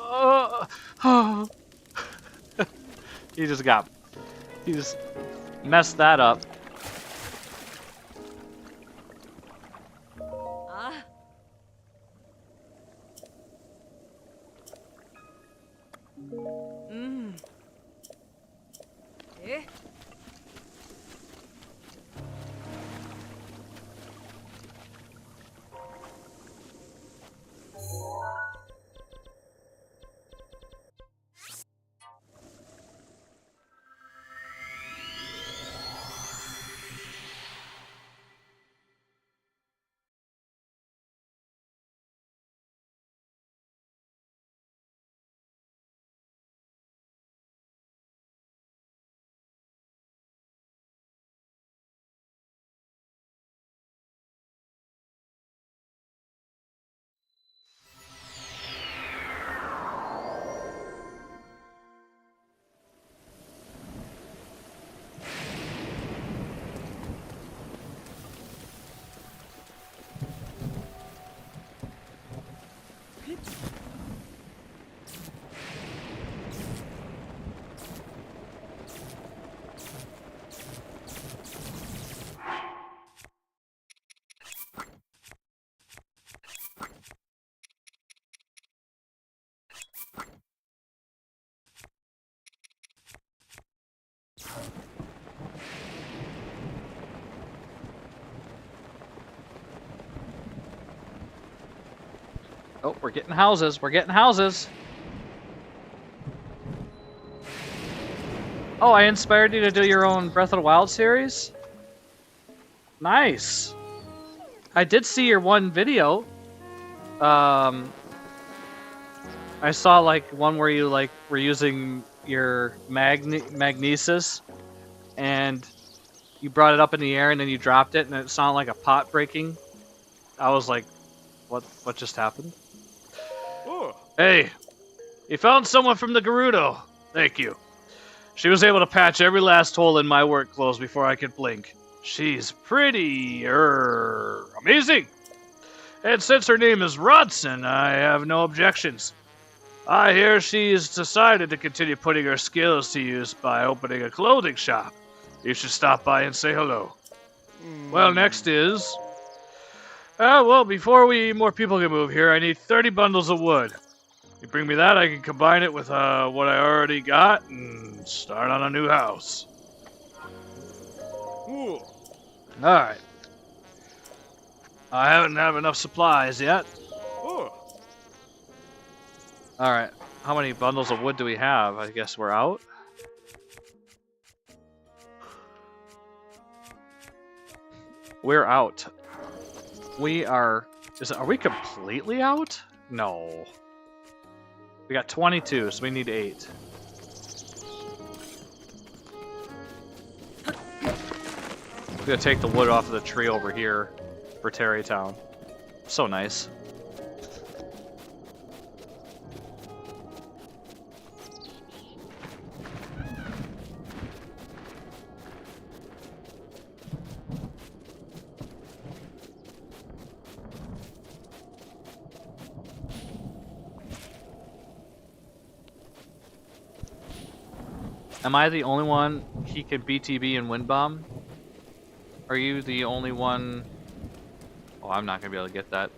He just messed that up. Ah. Eh? Oh, we're getting houses. We're getting houses. Oh, I inspired you to do your own Breath of the Wild series? Nice. I did see your one video. I saw like one where you like were using your magnesis and you brought it up in the air and then you dropped it and it sounded like a pot breaking. I was like, what just happened? Hey, you found someone from the Gerudo. Thank you. She was able to patch every last hole in my work clothes before I could blink. She's pretty, amazing. And since her name is Rodson, I have no objections. I hear she's decided to continue putting her skills to use by opening a clothing shop. You should stop by and say hello. Well, next is... well, before more people can move here, I need 30 bundles of wood. You bring me that, I can combine it with what I already got and start on a new house. Alright. I haven't have enough supplies yet. Alright. How many bundles of wood do we have? I guess we're out. We're out. We are... Are we completely out? No. We got 22, so we need 8. I'm gonna take the wood off of the tree over here for Tarrytown. So nice. Am I the only one he can BTB and wind bomb? Are you the only one? Oh, I'm not gonna be able to get that.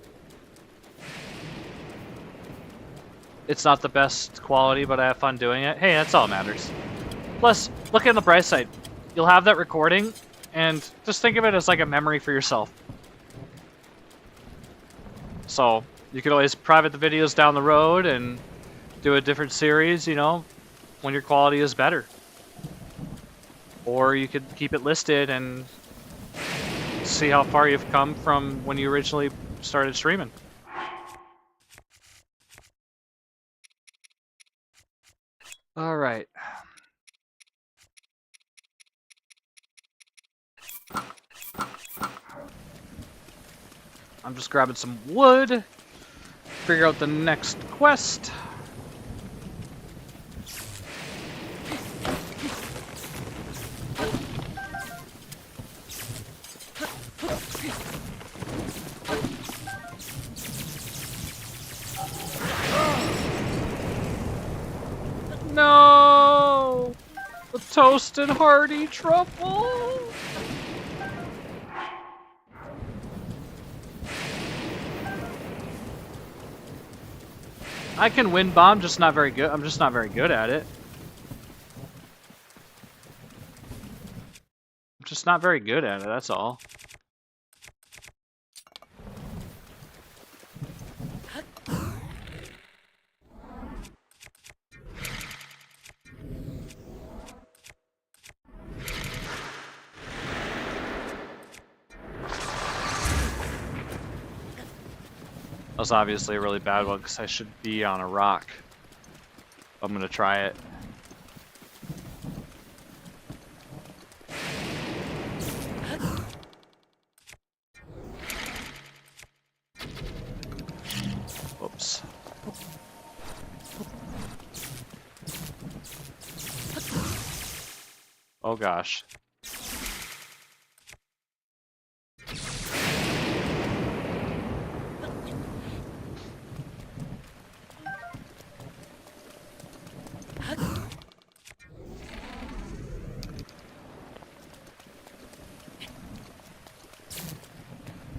It's not the best quality, but I have fun doing it. Hey, that's all that matters. Plus, look at the bright side. You'll have that recording, and just think of it as like a memory for yourself. So, you could always private the videos down the road and do a different series, you know, when your quality is better. Or you could keep it listed and see how far you've come from when you originally started streaming. All right. I'm just grabbing some wood, figure out the next quest. No! The toasted hearty truffle! I can wind bomb, just not very good. I'm just not very good at it. I'm just not very good at it, that's all. That was obviously a really bad one because I should be on a rock. I'm gonna try it. Whoops. Oh gosh.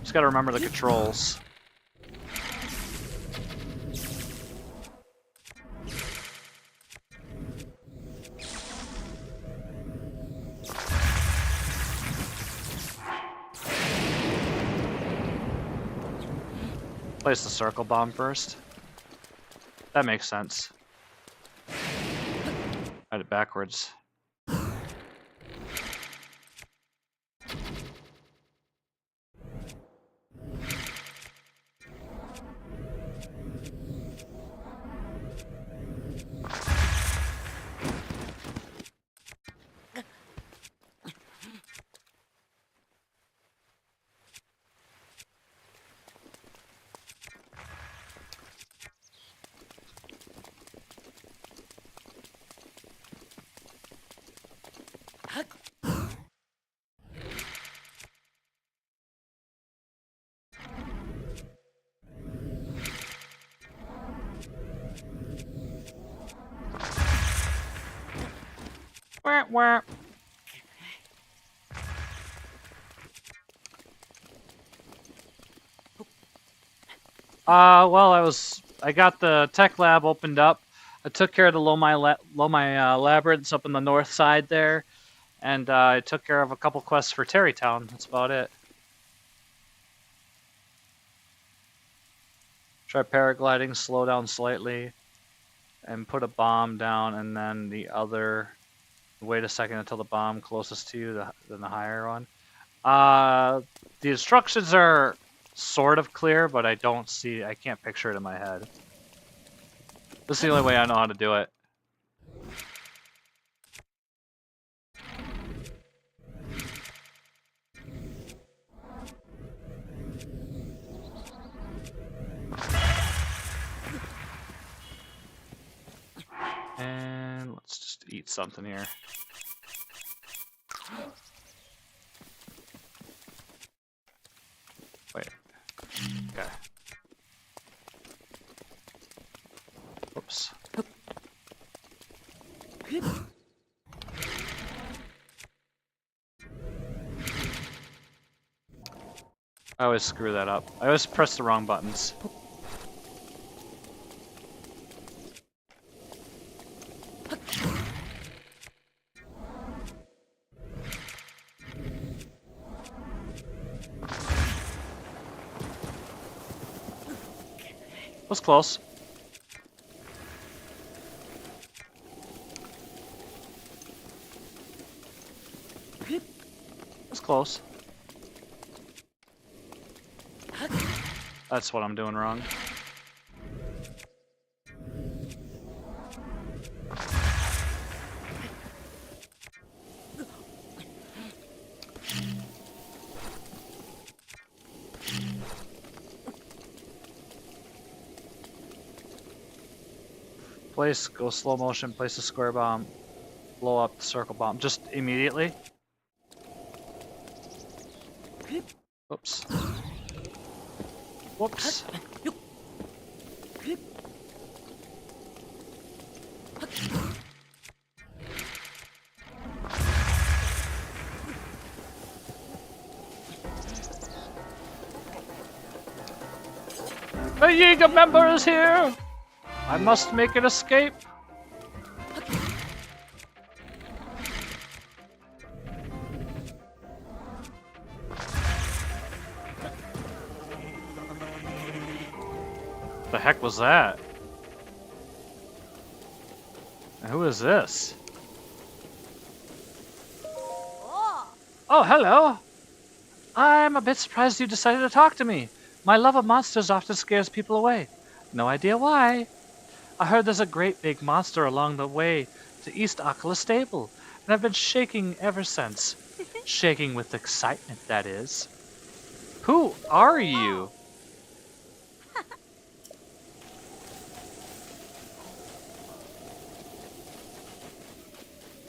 Just gotta remember the controls. Place the circle bomb first. That makes sense. Write it backwards. Wah, wah. Well, I got the tech lab opened up. I took care of the Lomai labyrinths up on the north side there, and I took care of a couple quests for Tarrytown. That's about it. Try paragliding, slow down slightly, and put a bomb down, and then the other. Wait a second until the bomb closest to you, then the higher one. The instructions are sort of clear, but I can't picture it in my head. This is the only way I know how to do it. eat something here. Wait. Okay. Oops. I always screw that up. I always press the wrong buttons. Was close. Was close. That's what I'm doing wrong. Place, go slow motion, place a square bomb, blow up the circle bomb. Just immediately. Oops. Whoops. The Yiga member is here! I must make an escape. The heck was that? And who is this? Oh, hello. I'm a bit surprised you decided to talk to me. My love of monsters often scares people away. No idea why. I heard there's a great big monster along the way to East Akala Stable, and I've been shaking ever since. Shaking with excitement, that is. Who are you?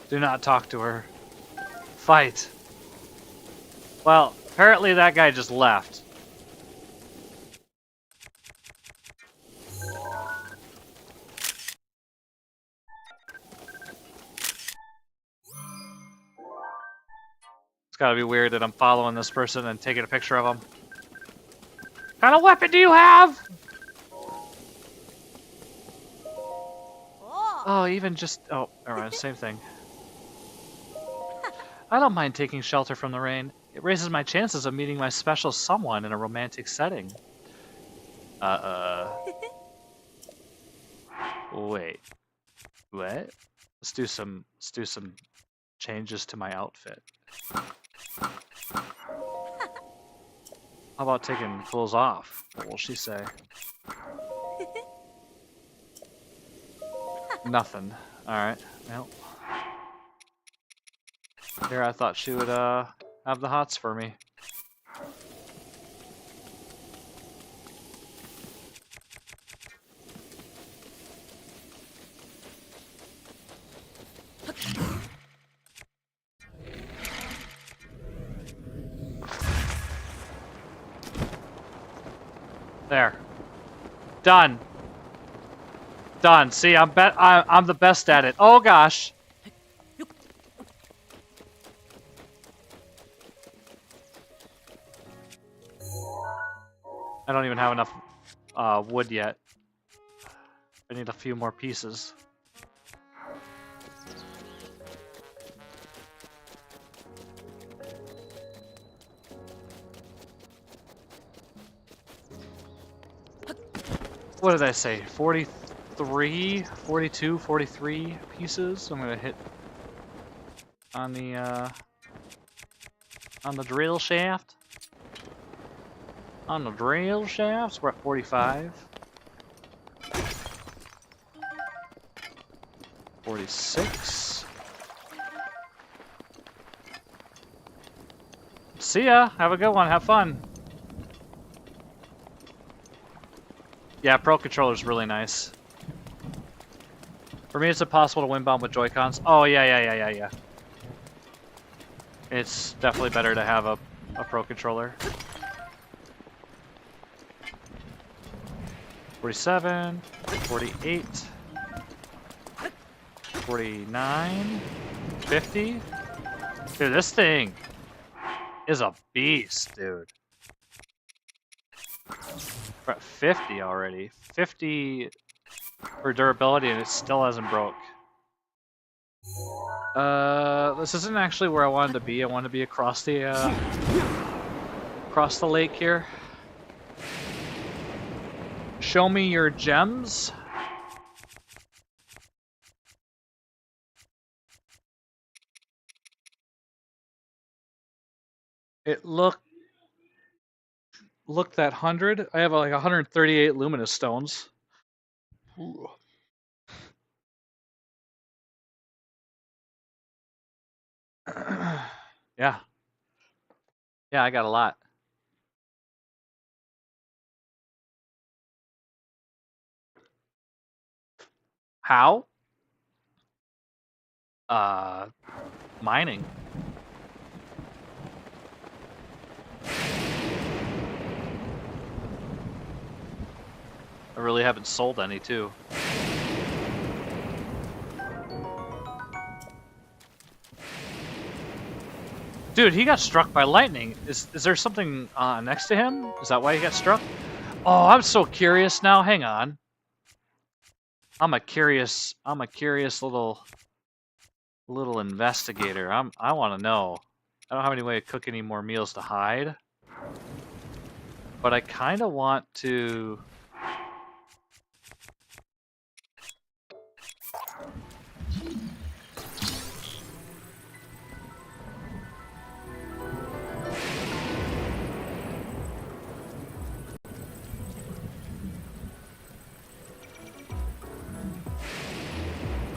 Do not talk to her. Fight. Well, apparently that guy just left. It's gotta be weird that I'm following this person and taking a picture of him. What kind of weapon do you have? Oh, even just... Oh, alright, same thing. I don't mind taking shelter from the rain. It raises my chances of meeting my special someone in a romantic setting. Wait. What? Let's do some changes to my outfit. How about taking clothes off? What will she say? Nothing. Alright, well. Here, I thought she would have the hots for me. There. Done. Done. See, I'm the best at it. Oh gosh. I don't even have enough wood yet. I need a few more pieces. What did I say? 43, 42, 43 pieces. I'm gonna hit on the drill shaft. On the drill shafts, we're at 45. 46. See ya. Have a good one. Have fun. Yeah, Pro Controller's really nice. For me, it's impossible to win bomb with Joy-Cons. Oh, yeah. It's definitely better to have a Pro Controller. 47, 48, 49, 50. Dude, this thing is a beast, dude. We're at 50 already. 50 for durability, and it still hasn't broke. This isn't actually where I wanted to be. I wanted to be across the lake here. Show me your gems. It looked that 100. I have like 138 luminous stones. Ooh. Yeah. Yeah, I got a lot. How? Mining. I really haven't sold any, too. Dude, he got struck by lightning. Is there something next to him? Is that why he got struck? Oh, I'm so curious now. Hang on. I'm a curious little investigator. I want to know. I don't have any way to cook any more meals to hide. But I kind of want to...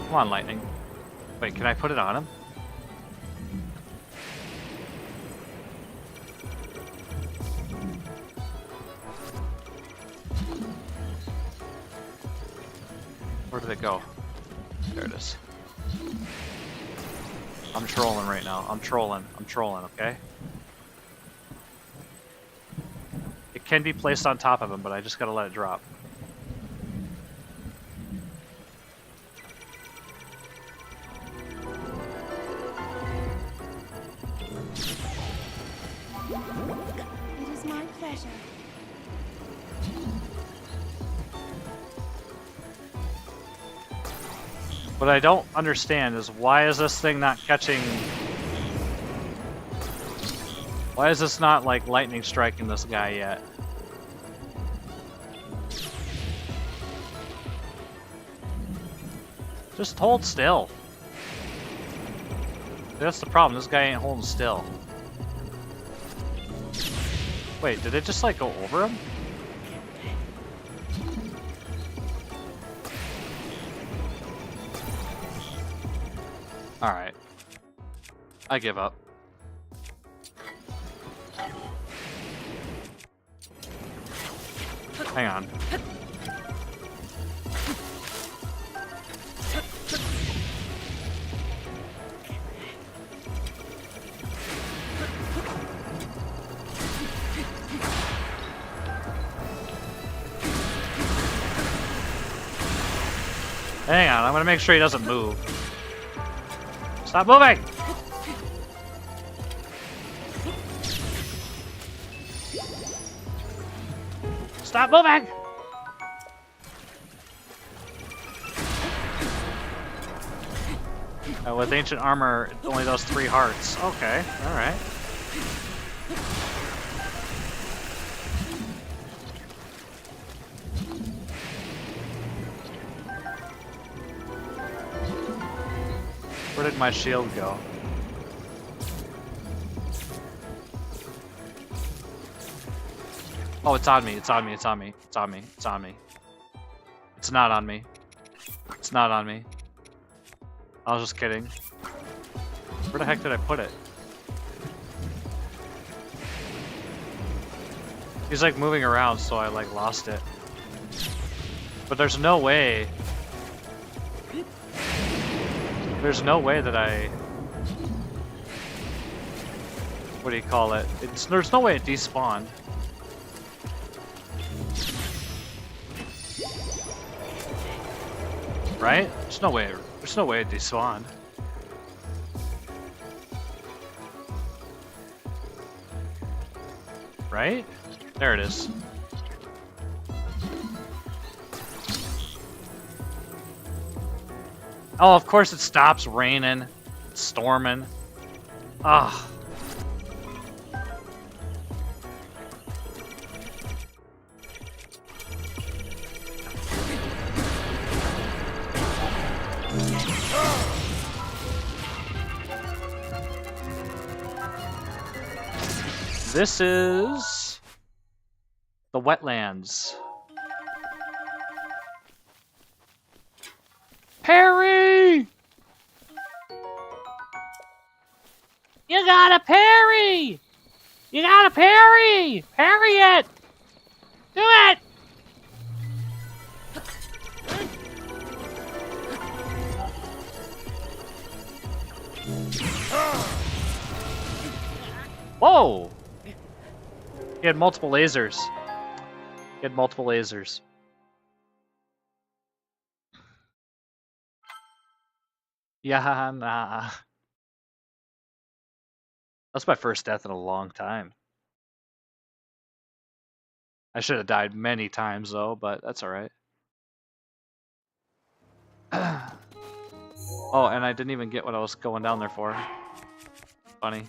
Come on, lightning. Wait, can I put it on him? Where did it go? There it is. I'm trolling right now. I'm trolling, okay? It can be placed on top of him, but I just gotta let it drop. It is my pleasure. What I don't understand is why is this thing not catching... Why is this not, like, lightning striking this guy yet? Just hold still. That's the problem, this guy ain't holding still. Wait, did it just, like, go over him? Alright. I give up. Hang on. Hang on, I'm gonna make sure he doesn't move. Stop moving! Stop moving! With ancient armor, it only does 3 hearts. Okay, alright. Where did my shield go? Oh, it's on me, it's on me, it's on me, it's on me, it's on me. It's not on me. It's not on me. I was just kidding. Where the heck did I put it? He's like moving around, so I like lost it. But there's no way. There's no way that I... What do you call it? There's no way it despawned. Right? There's no way it despawned. Right? There it is. Oh, of course it stops raining, it's storming. Ugh. This is the wetlands. Parry! You gotta parry! You gotta parry! Parry it! Do it! Whoa! He had multiple lasers. He had multiple lasers. Yeah, nah. That's my first death in a long time. I should have died many times though, but that's alright. Oh, and I didn't even get what I was going down there for. Funny.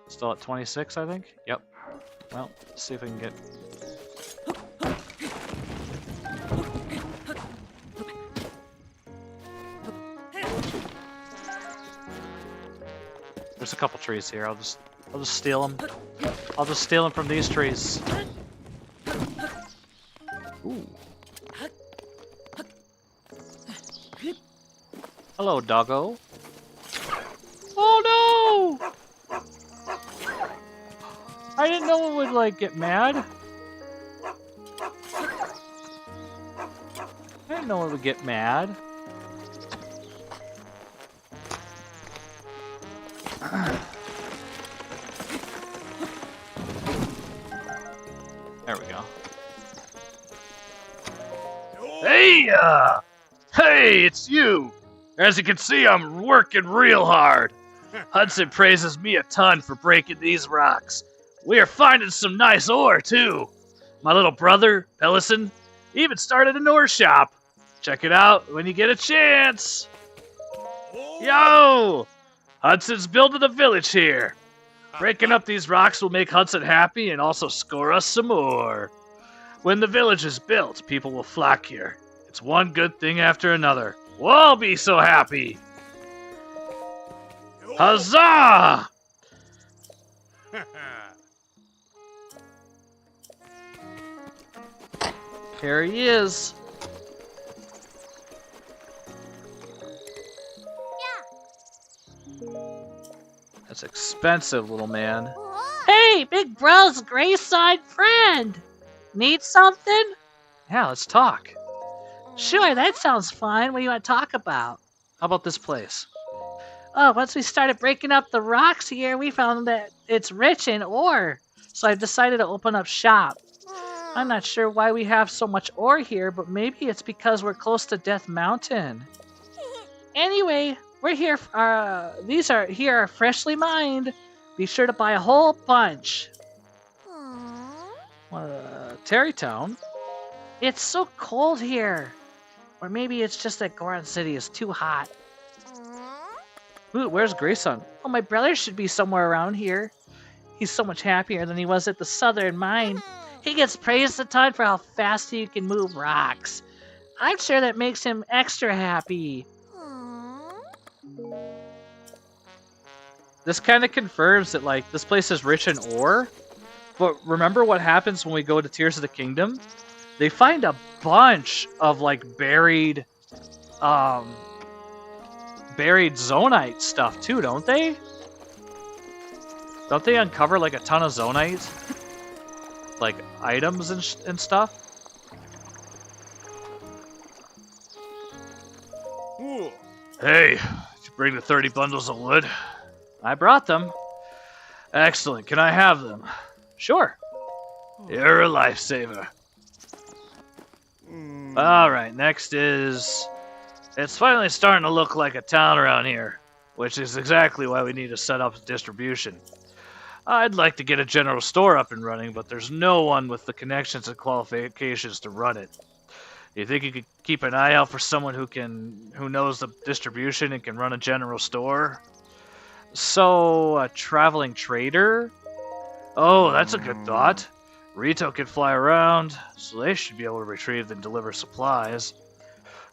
Still at 26, I think? Yep. Well, let's see if we can get... There's a couple trees here. I'll just steal them. I'll just steal them from these trees. Ooh. Hello, doggo. Oh no! I didn't know it would like get mad. I didn't know it would get mad. There we go. Hey, hey, it's you. As you can see, I'm working real hard. Hudson praises me a ton for breaking these rocks. We are finding some nice ore, too. My little brother, Pellison, even started an ore shop. Check it out when you get a chance. Yo! Hudson's building a village here. Breaking up these rocks will make Hudson happy and also score us some more. When the village is built, people will flock here. It's one good thing after another. We'll all be so happy. Huzzah! Here he is. That's expensive, little man. Hey, big bro's gray-side friend! Need something? Yeah, let's talk. Sure, that sounds fun. What do you want to talk about? How about this place? Oh, once we started breaking up the rocks here, we found that it's rich in ore. So I decided to open up shop. I'm not sure why we have so much ore here, but maybe it's because we're close to Death Mountain. Anyway, we're here. These are freshly mined. Be sure to buy a whole bunch. Tarrey Town? It's so cold here. Or maybe it's just that Goron City is too hot. Ooh, where's Grayson? Oh, my brother should be somewhere around here. He's so much happier than he was at the southern mine. He gets praised a ton for how fast he can move rocks. I'm sure that makes him extra happy. This kind of confirms that, like, this place is rich in ore. But remember what happens when we go to Tears of the Kingdom? They find a bunch of, like, buried zonite stuff, too, don't they? Don't they uncover, like, a ton of zonite? Like, items and stuff? Ooh. Hey, did you bring the 30 bundles of wood? I brought them. Excellent. Can I have them? Sure. You're a lifesaver. Alright, next is... It's finally starting to look like a town around here, which is exactly why we need to set up distribution. I'd like to get a general store up and running, but there's no one with the connections and qualifications to run it. You think you could keep an eye out for someone who knows the distribution and can run a general store? So, a traveling trader? Oh, that's a good thought. Rito can fly around, so they should be able to retrieve and deliver supplies.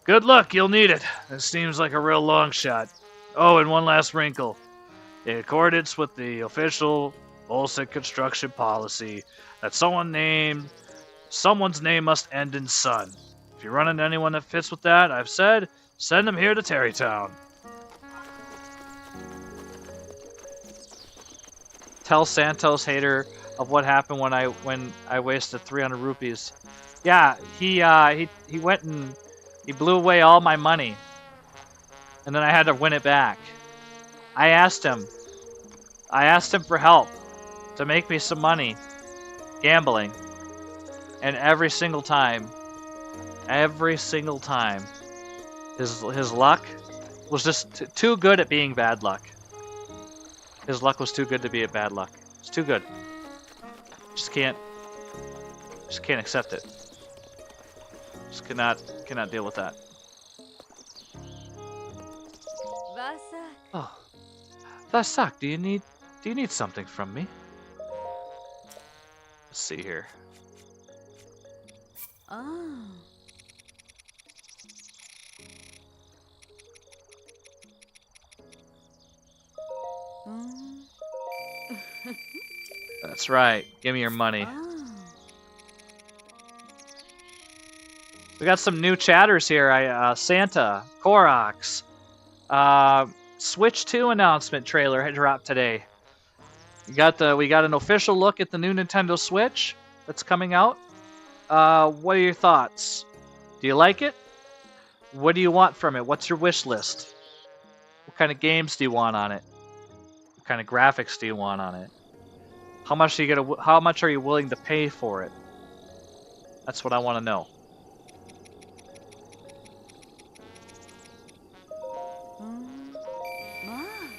Good luck, you'll need it. This seems like a real long shot. Oh, and one last wrinkle. In accordance with the official Volsic construction policy, that someone's name must end in son. If you run into anyone that fits with that, I've said, send them here to Tarrytown. Tell Santos hater of what happened when I wasted 300 rupees. Yeah, he went and he blew away all my money, and then I had to win it back. I asked him for help to make me some money gambling, and every single time, his luck was just too good at being bad luck. His luck was too good to be a bad luck. It's too good. Just can't accept it. Just cannot deal with that. Vasa. Oh, Vasak, do you need something from me? Let's see here. Oh. That's right. Give me your money. Oh. We got some new chatters here. Santa, Korox, Switch 2 announcement trailer had dropped today. We got an official look at the new Nintendo Switch that's coming out. What are your thoughts? Do you like it? What do you want from it? What's your wish list? What kind of games do you want on it? What kind of graphics do you want on it? How much are you willing to pay for it? That's what I want to know.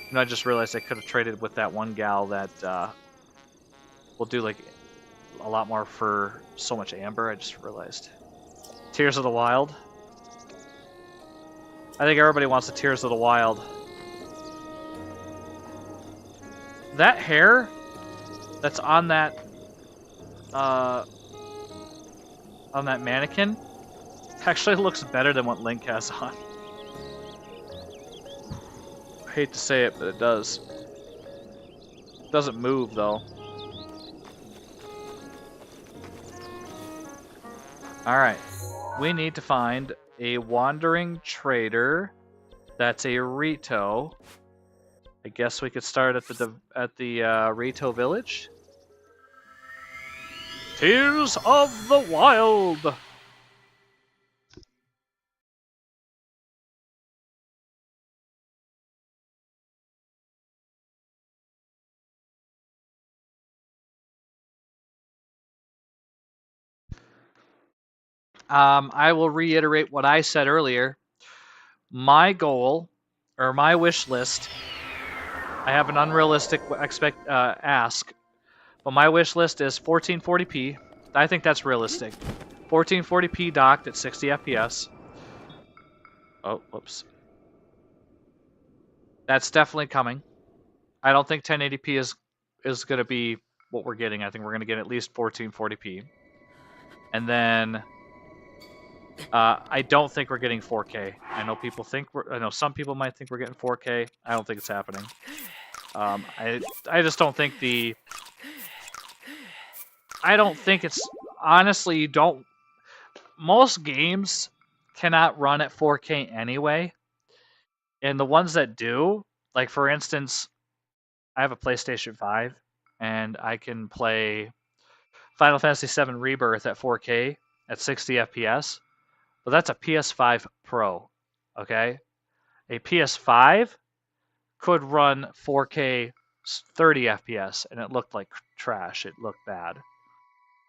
You know, I just realized I could have traded with that one gal that will do like a lot more for so much amber. I just realized. Tears of the Wild. I think everybody wants the Tears of the Wild. That hair that's on that mannequin actually looks better than what Link has on. I hate to say it, but it does. It doesn't move though. Alright. We need to find a wandering trader that's a Rito. I guess we could start at the Rito village. Tears of the Wild. I will reiterate what I said earlier. My goal, or my wish list, I have an unrealistic ask, but my wish list is 1440p. I think that's realistic. 1440p docked at 60 FPS. Oh, whoops. That's definitely coming. I don't think 1080p is going to be what we're getting. I think we're going to get at least 1440p. And then I don't think we're getting 4K. I know some people might think we're getting 4K. I don't think it's happening. I just don't think honestly, you don't. Most games cannot run at 4K anyway. And the ones that do, like for instance, I have a PlayStation 5 and I can play Final Fantasy VII Rebirth at 4K at 60 FPS. But that's a PS5 Pro, okay? A PS5 could run 4K 30 FPS, and it looked like trash. It looked bad.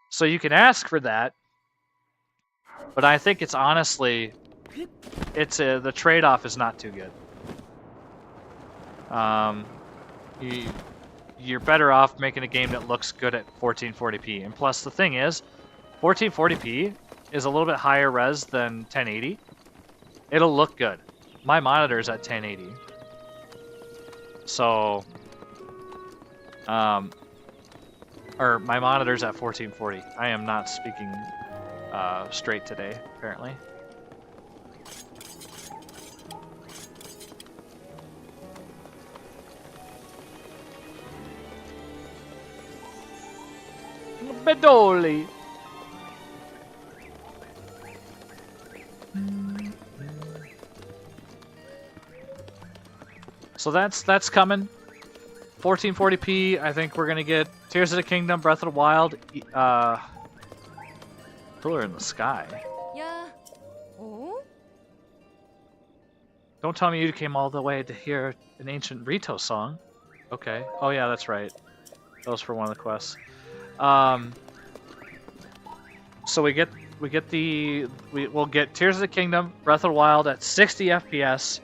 So you can ask for that, but I think it's honestly, the trade-off is not too good. You're better off making a game that looks good at 1440p. And plus, the thing is, 1440p is a little bit higher res than 1080. It'll look good. My monitor's at 1080. So, or my monitor's at 1440. I am not speaking straight today, apparently. Bedoli. So that's coming. 1440p. I think we're gonna get Tears of the Kingdom, Breath of the Wild, Pillar in the Sky. Yeah. Oh? Don't tell me you came all the way to hear an ancient Rito song. Okay. Oh yeah, that's right. That was for one of the quests. So we'll get Tears of the Kingdom, Breath of the Wild at 60 FPS.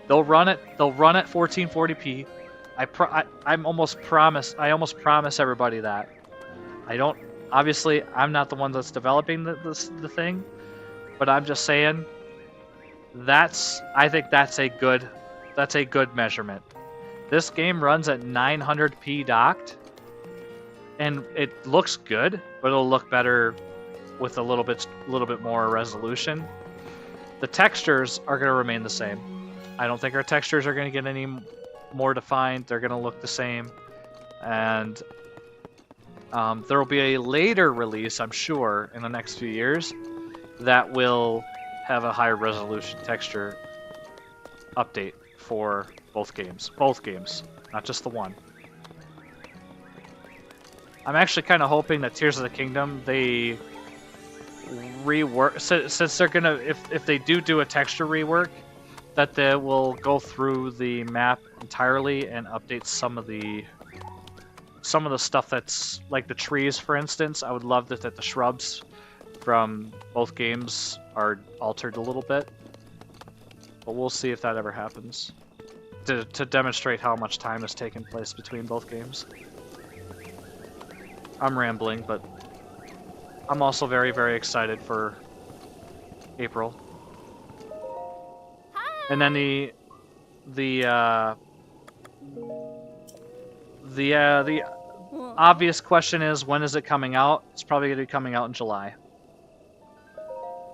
They'll run at 1440p. I almost promise everybody that. Obviously I'm not the one that's developing the thing, but I'm just saying I think that's a good measurement. This game runs at 900p docked, and it looks good, but it'll look better with a little bit more resolution. The textures are going to remain the same. I don't think our textures are going to get any more defined. They're going to look the same, and there will be a later release, I'm sure, in the next few years that will have a higher resolution texture update for both games, not just the one. I'm actually kind of hoping that Tears of the Kingdom, they rework, since they're gonna, if they do a texture rework, that they will go through the map entirely and update some of the stuff that's like the trees, for instance. I would love that the shrubs from both games are altered a little bit, but we'll see if that ever happens to demonstrate how much time has taken place between both games. I'm rambling, but I'm also very, very excited for April. And then the obvious question is, when is it coming out? It's probably going to be coming out in July.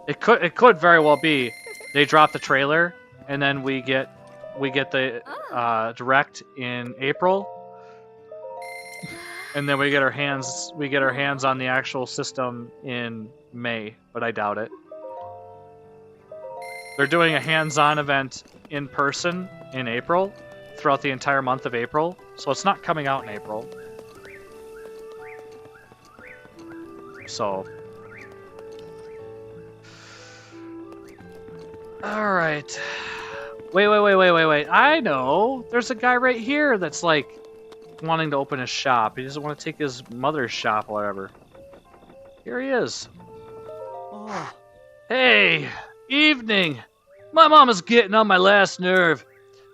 It could very well be they drop the trailer and then we get the direct in April, and then we get our hands on the actual system in May, but I doubt it. They're doing a hands-on event in person in April, throughout the entire month of April, so it's not coming out in April. So, all right. Wait. I know. There's a guy right here that's like wanting to open a shop. He doesn't want to take his mother's shop or whatever. Here he is. Oh. Hey, evening. My mom is getting on my last nerve.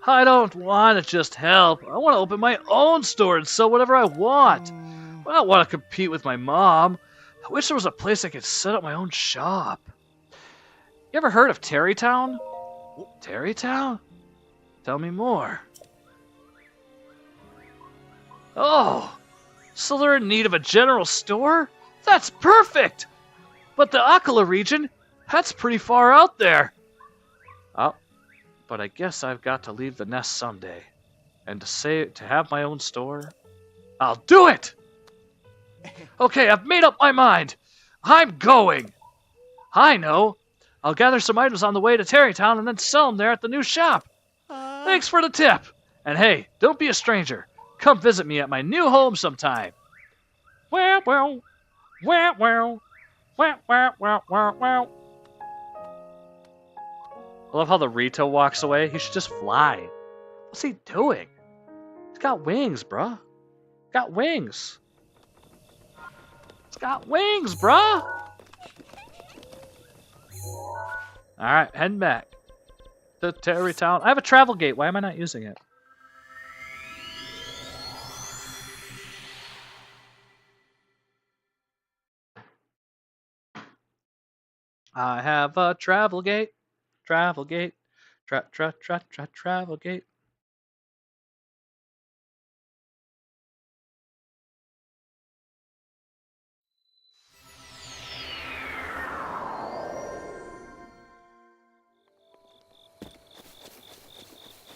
I don't want to just help. I want to open my own store and sell whatever I want. I don't want to compete with my mom. I wish there was a place I could set up my own shop. You ever heard of Tarreytown? Tarreytown? Tell me more. Oh, so they're in need of a general store? That's perfect! But the Akala region, that's pretty far out there. Oh, but I guess I've got to leave the nest someday. And to have my own store, I'll do it! Okay, I've made up my mind. I'm going. I know. I'll gather some items on the way to Tarreytown and then sell them there at the new shop. Thanks for the tip. And hey, don't be a stranger. Come visit me at my new home sometime. Wow. I love how the Rito walks away. He should just fly. What's he doing? He's got wings, bruh. Got wings. It's got wings, bruh. Alright, heading back to Tarrey Town. I have a travel gate. Why am I not using it? I have a travel gate. Travel gate. Travel gate.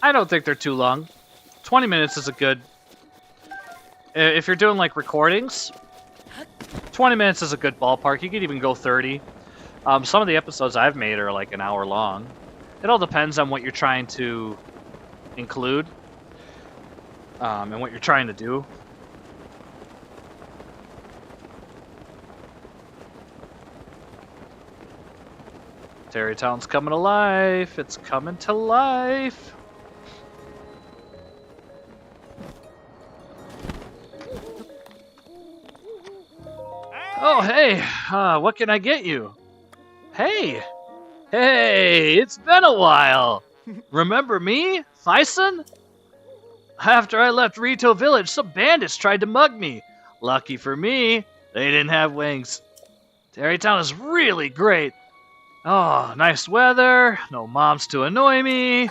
I don't think they're too long. 20 minutes is a good... If you're doing like recordings, 20 minutes is a good ballpark. You could even go 30. Some of the episodes I've made are like an hour long. It all depends on what you're trying to include and what you're trying to do. Tarrey Town's coming to life. It's coming to life. Oh, hey, what can I get you? Hey, it's been a while. Remember me, Thyson? After I left Rito Village, some bandits tried to mug me. Lucky for me, they didn't have wings. Tarrey Town is really great. Oh, nice weather, no moms to annoy me.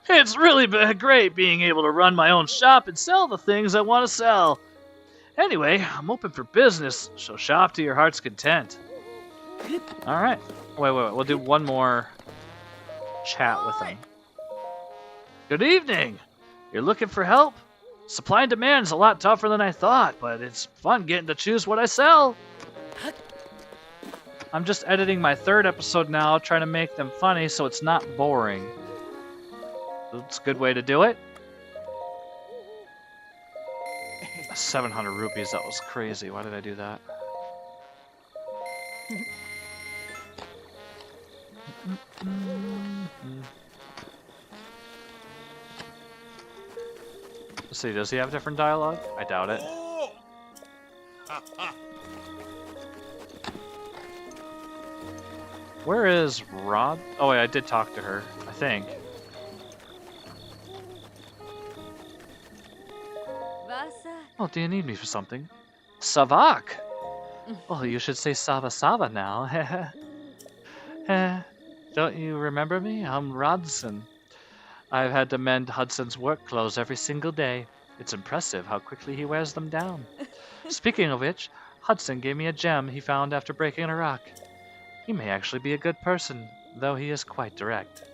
It's really been great being able to run my own shop and sell the things I want to sell. Anyway, I'm open for business, so shop to your heart's content. Alright. Wait. We'll do one more chat with him. Good evening! You're looking for help? Supply and demand is a lot tougher than I thought, but it's fun getting to choose what I sell. I'm just editing my 3rd episode now, trying to make them funny so it's not boring. It's a good way to do it. 700 rupees, that was crazy. Why did I do that? Let's see, does he have different dialogue? I doubt it. Where is Rob? Oh wait, I did talk to her, I think. Oh, do you need me for something? Savak! Oh, you should say Sava Sava now. Don't you remember me? I'm Rodson. I've had to mend Hudson's work clothes every single day. It's impressive how quickly he wears them down. Speaking of which, Hudson gave me a gem he found after breaking a rock. He may actually be a good person, though he is quite direct.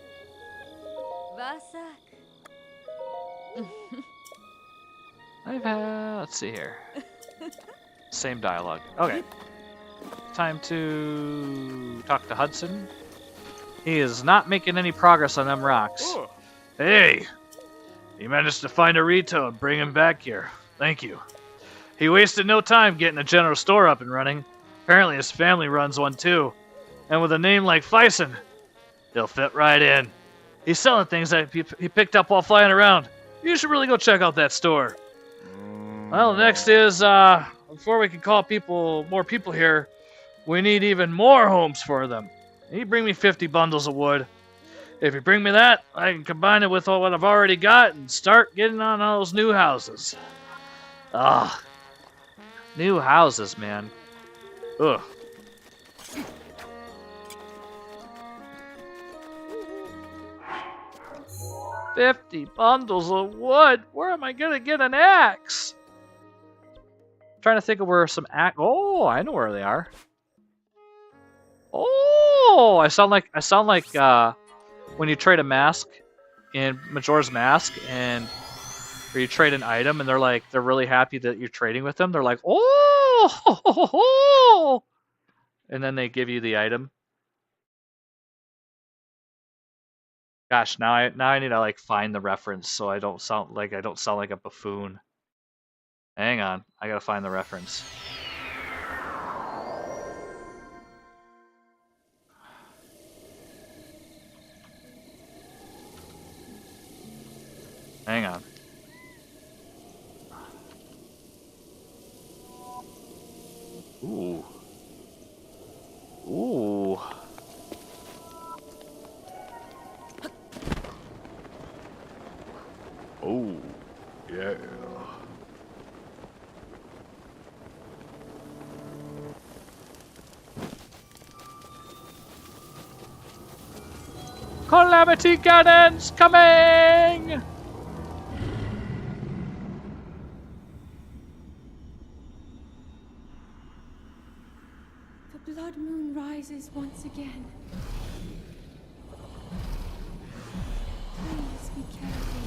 I've had... let's see here. Same dialogue. Okay. Time to talk to Hudson. He is not making any progress on them rocks. Oh. Hey! You managed to find a Rito and bring him back here. Thank you. He wasted no time getting a general store up and running. Apparently his family runs one too. And with a name like Thyson, he'll fit right in. He's selling things that he picked up while flying around. You should really go check out that store. Well, next is, before we can call more people here, we need even more homes for them. You bring me 50 bundles of wood. If you bring me that, I can combine it with what I've already got and start getting on all those new houses. Ugh. New houses, man. Ugh. $50 bundles of wood. Where am I gonna get an axe? I'm trying to think of where some axe. Oh, I know where they are. Oh, I sound like when you trade a mask in Majora's Mask, and or you trade an item, and they're really happy that you're trading with them. They're like, oh, and then they give you the item. Gosh, now I need to like find the reference so I don't sound like a buffoon. Hang on, I gotta find the reference. Hang on. Ooh. Ooh. Oh, yeah. Calamity cannons coming! The blood moon rises once again. Please be careful.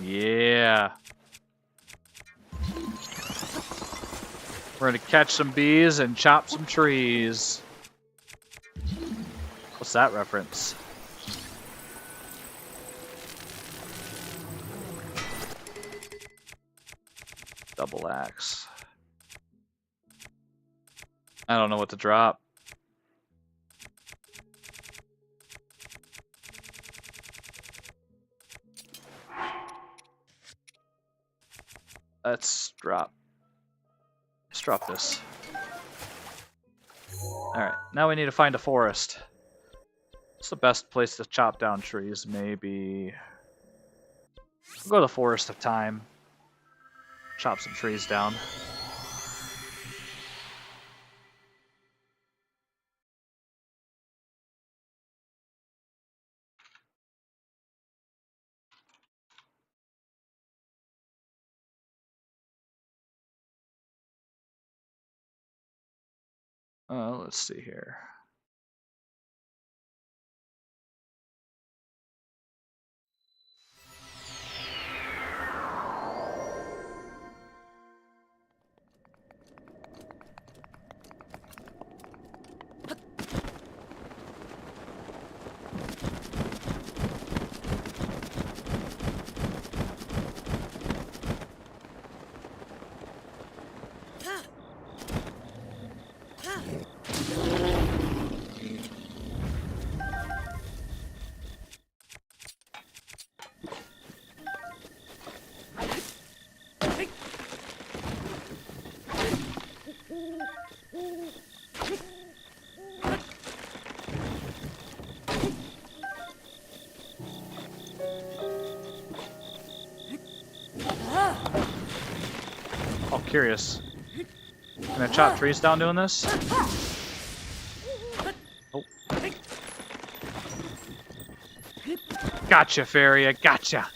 Yeah. We're gonna catch some bees and chop some trees. What's that reference? Double axe. I don't know what to drop. Let's drop this. Alright, now we need to find a forest. What's the best place to chop down trees? Maybe... We'll go to the Forest of Time. Chop some trees down. Let's see here. Oh, curious. Can I chop trees down doing this? Oh. Gotcha, fairy. I gotcha.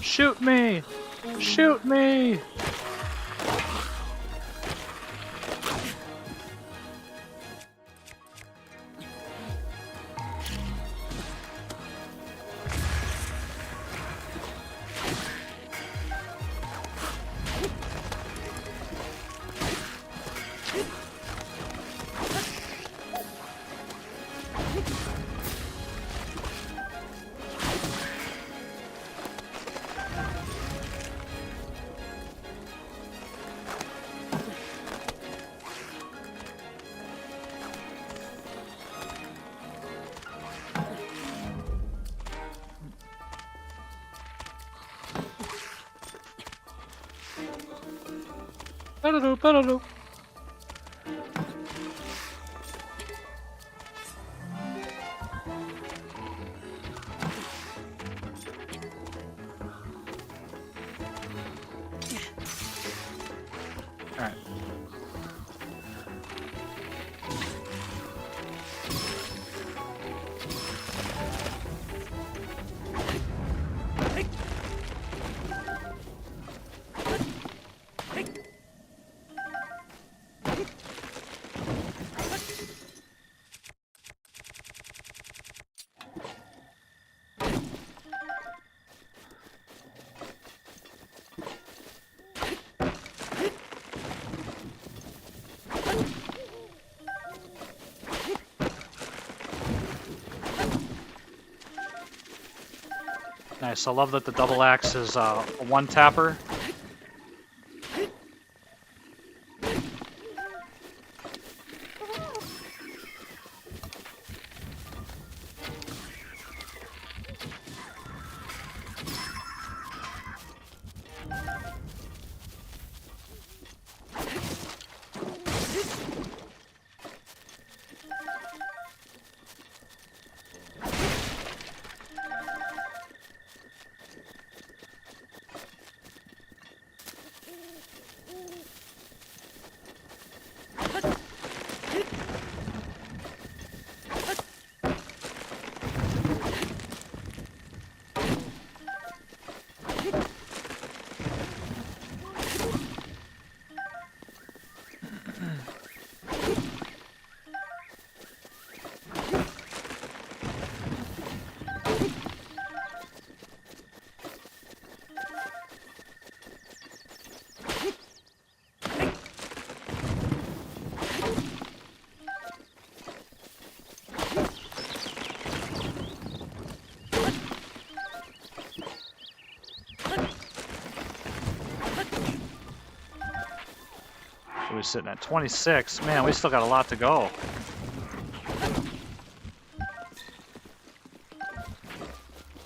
Shoot me! Shoot me! Ba-da-doo, ba-da-doo. Alright. Nice. I love that the double axe is a one tapper. We're sitting at 26. Man, we still got a lot to go.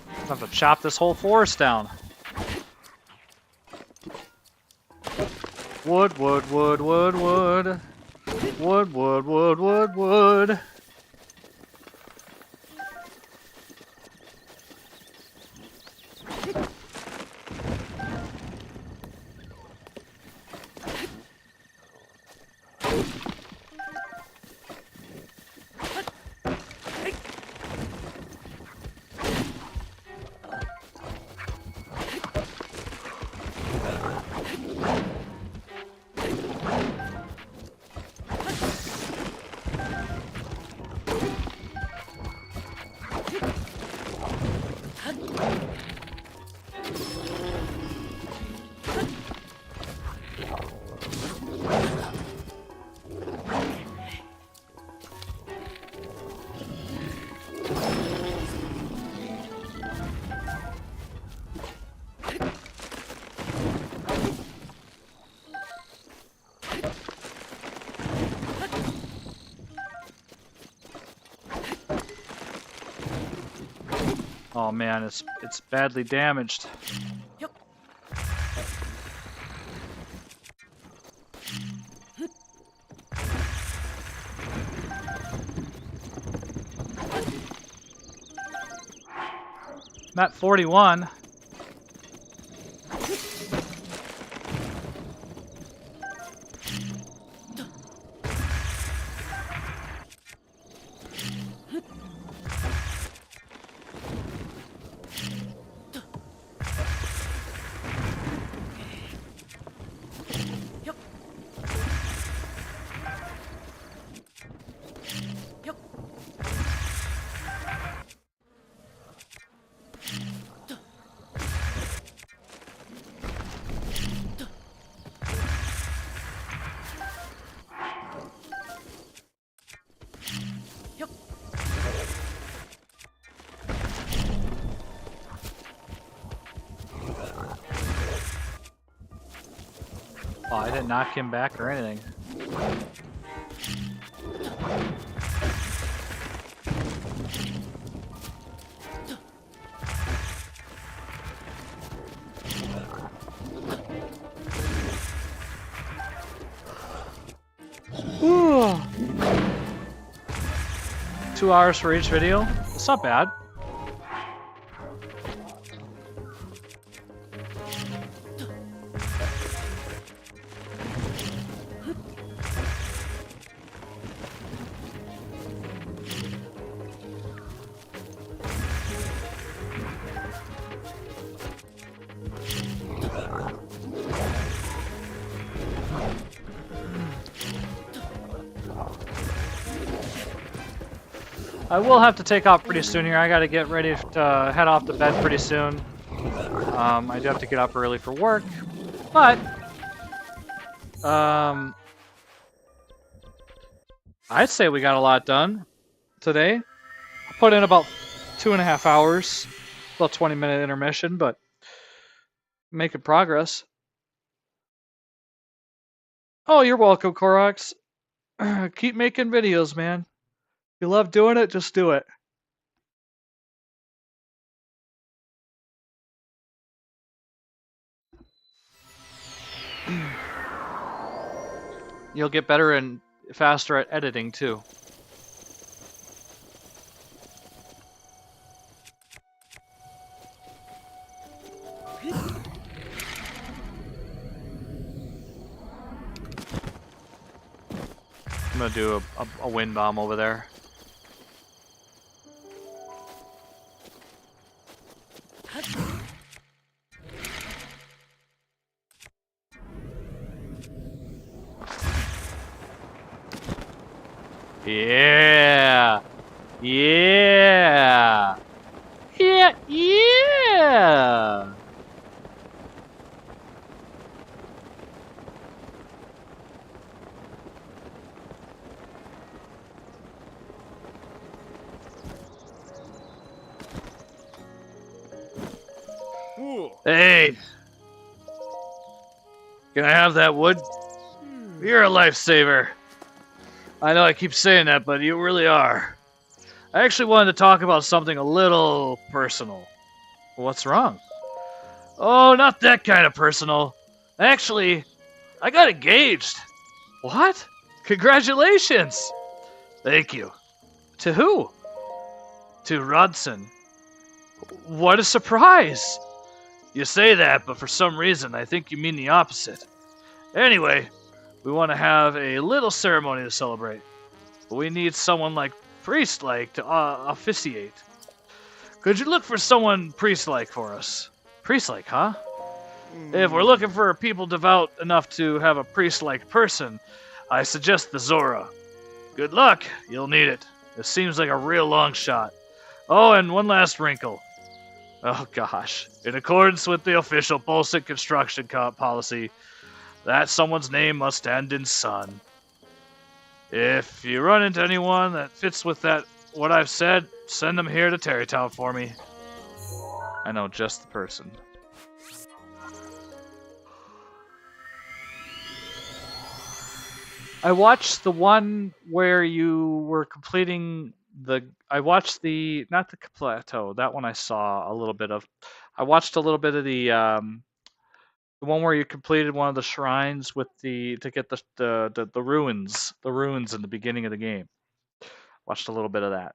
I have to chop this whole forest down. Wood, wood, wood, wood, wood. Wood, wood, wood, wood, wood. Oh man, it's badly damaged. I'm at 41. Oh, I didn't knock him back or anything. 2 hours for each video. It's not bad. I will have to take off pretty soon here. I gotta get ready to head off to bed pretty soon. I do have to get up early for work, but I'd say we got a lot done today. I put in about 2.5 hours, about 20-minute intermission, but making progress. Oh, you're welcome, Korox. Keep making videos, man. If you love doing it, just do it. You'll get better and faster at editing, too. I'm gonna do a wind bomb over there. Yeah! Yeah! Yeah! Yeah! Hey! Can I have that wood? You're a lifesaver. I know I keep saying that, but you really are. I actually wanted to talk about something a little personal. What's wrong? Oh, not that kind of personal. Actually, I got engaged. What? Congratulations! Thank you. To who? To Rodson. What a surprise! You say that, but for some reason I think you mean the opposite. Anyway, we want to have a little ceremony to celebrate. But we need someone like priest-like to officiate. Could you look for someone priest-like for us? Priest-like, huh? If we're looking for people devout enough to have a priest-like person, I suggest the Zora. Good luck, you'll need it. It seems like a real long shot. Oh, and one last wrinkle. Oh gosh. In accordance with the official Bolsic construction policy, that someone's name must end in son. If you run into anyone that fits with what I've said, send them here to Tarreytown for me. I know just the person. I watched the one where you were completing I watched not the plateau. That one I saw a little bit of. I watched a little bit of the one where you completed one of the shrines with to get the ruins, in the beginning of the game. Watched a little bit of that.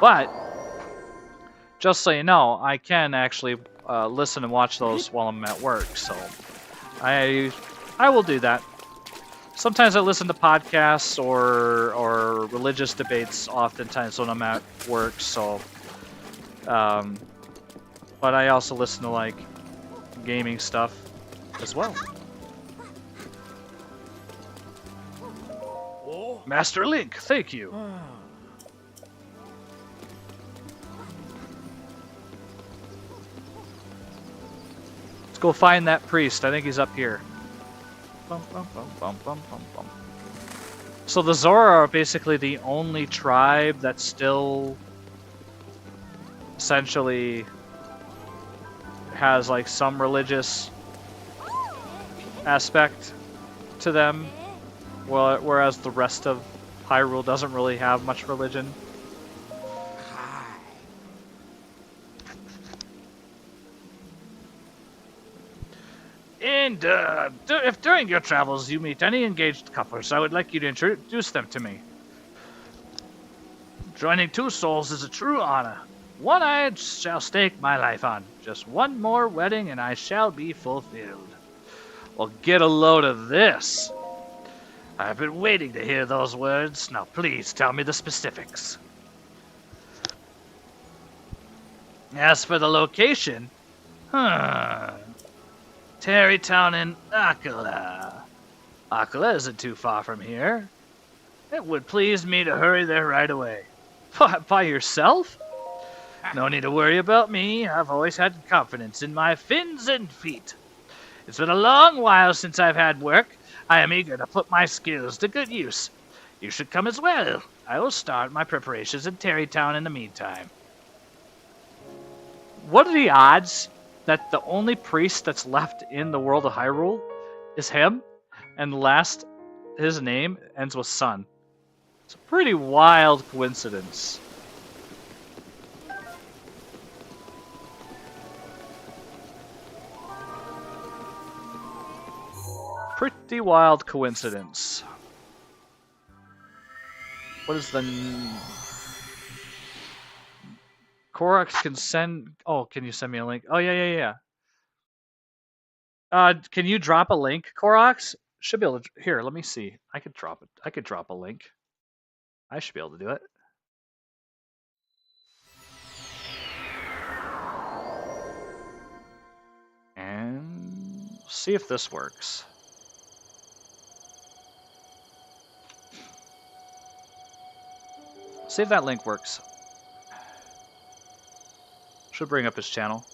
But just so you know, I can actually listen and watch those while I'm at work. So I will do that. Sometimes I listen to podcasts or religious debates oftentimes when I'm at work, so but I also listen to like gaming stuff as well. Master Link, thank you. Let's go find that priest. I think he's up here. Bum, bum, bum, bum, bum, bum, bum. So the Zora are basically the only tribe that still essentially has like some religious aspect to them, whereas the rest of Hyrule doesn't really have much religion. And if during your travels you meet any engaged couples, I would like you to introduce them to me. Joining two souls is a true honor. One I shall stake my life on. Just one more wedding and I shall be fulfilled. Well, get a load of this. I've been waiting to hear those words. Now please tell me the specifics. As for the location, Tarreytown in Akala. Akala isn't too far from here. It would please me to hurry there right away. By yourself? No need to worry about me. I've always had confidence in my fins and feet. It's been a long while since I've had work. I am eager to put my skills to good use. You should come as well. I will start my preparations in Tarreytown in the meantime. What are the odds that the only priest that's left in the world of Hyrule is him, and his name ends with son? It's a pretty wild coincidence. Pretty wild coincidence. What is the... Korok can send... Oh, can you send me a link? Oh, yeah. Can you drop a link, Koroks? Should be able to... Here, let me see. I could drop it. I could drop a link. I should be able to do it. And see if this works. See if that link works. Should bring up his channel.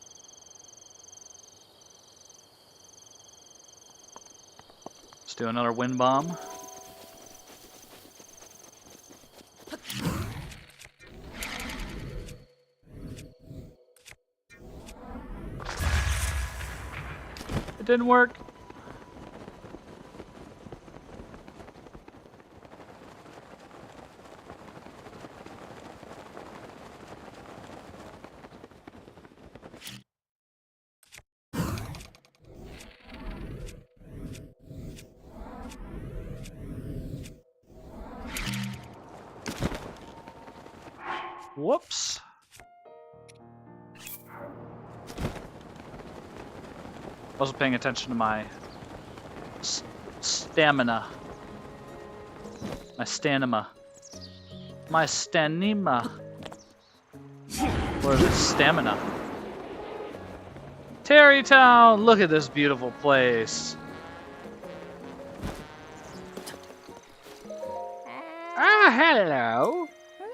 Let's do another wind bomb. It didn't work. Whoops. I wasn't paying attention to my stamina. My stamina. My stamina. Or is it stamina? Tarreytown! Look at this beautiful place. Ah, hello.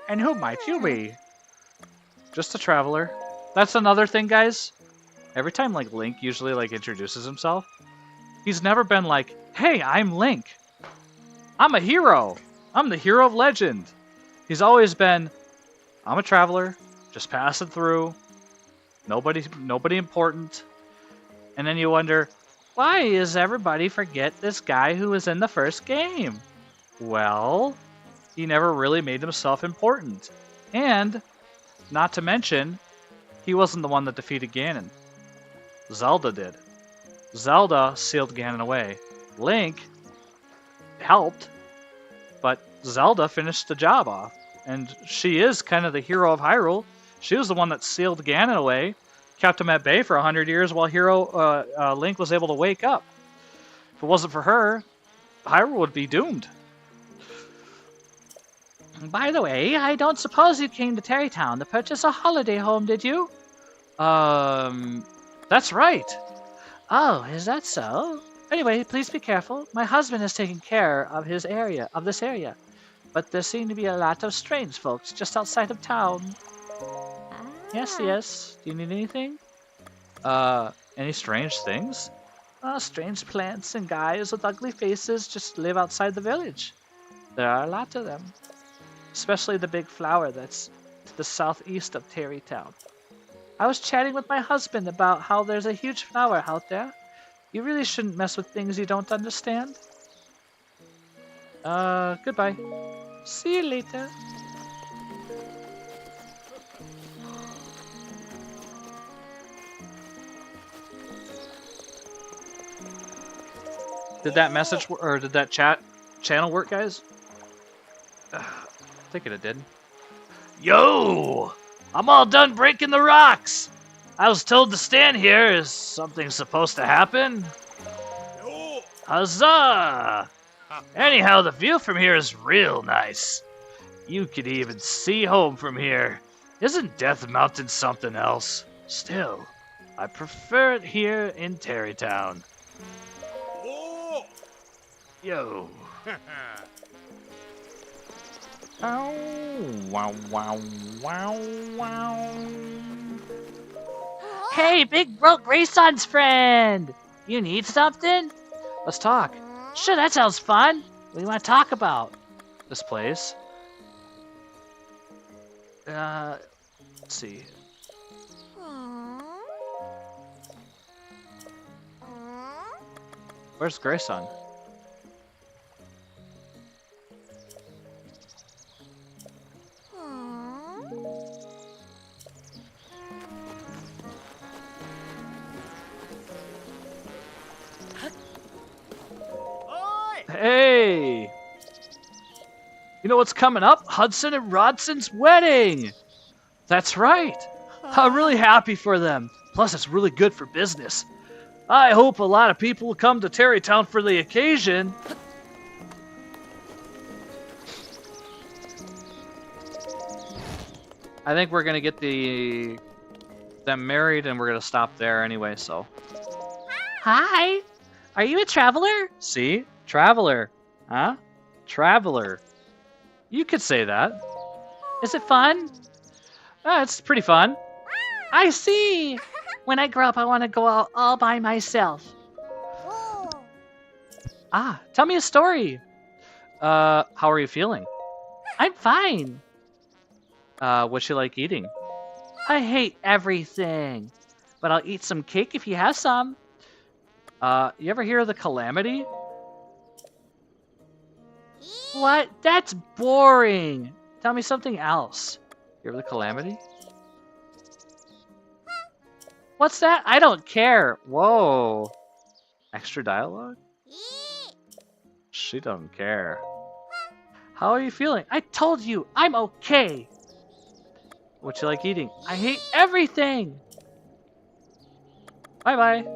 And who might you be? Just a traveler. That's another thing, guys. Every time like Link usually like introduces himself, he's never been like, "Hey, I'm Link. I'm a hero. I'm the hero of legend." He's always been, "I'm a traveler, just passing through. Nobody important." And then you wonder, why does everybody forget this guy who was in the first game? Well, he never really made himself important. And, not to mention, he wasn't the one that defeated Ganon. Zelda did. Zelda sealed Ganon away. Link helped, but Zelda finished the job off. And she is kind of the hero of Hyrule. She was the one that sealed Ganon away, kept him at bay for 100 years while Link was able to wake up. If it wasn't for her, Hyrule would be doomed. By the way, I don't suppose you came to Tarreytown to purchase a holiday home, did you? That's right. Oh, is that so? Anyway, please be careful. My husband is taking care of this area. But there seem to be a lot of strange folks just outside of town. Yes. Do you need anything? Any strange things? Strange plants and guys with ugly faces just live outside the village. There are a lot of them. Especially the big flower that's to the southeast of Tarreytown. I was chatting with my husband about how there's a huge flower out there. You really shouldn't mess with things you don't understand. Goodbye. See you later. Did that message or did that channel work, guys? I think it did. Yo! I'm all done breaking the rocks! I was told to stand here. Is something supposed to happen? Huzzah! Anyhow, the view from here is real nice. You could even see home from here. Isn't Death Mountain something else? Still, I prefer it here in Tarrytown. Yo. Oh, wow, wow, wow, wow. Hey, big broke Grayson's friend! You need something? Let's talk. Sure, that sounds fun. What do you want to talk about? This place. Let's see. Where's Grayson? Hey! You know what's coming up? Hudson and Rodson's wedding! That's right! I'm really happy for them. Plus, it's really good for business. I hope a lot of people will come to Tarrytown for the occasion. I think we're gonna get them married and we're gonna stop there anyway, so. Hi! Are you a traveler? See? Traveler. Huh? Traveler. You could say that. Is it fun? It's pretty fun. I see! When I grow up, I want to go out all by myself. Tell me a story. How are you feeling? I'm fine. What you like eating? I hate everything. But I'll eat some cake if you have some. You ever hear of the Calamity? What? That's boring. Tell me something else. You ever the Calamity? What's that? I don't care. Whoa. Extra dialogue? She don't care. How are you feeling? I told you, I'm okay. What you like eating? I hate everything. Bye-bye.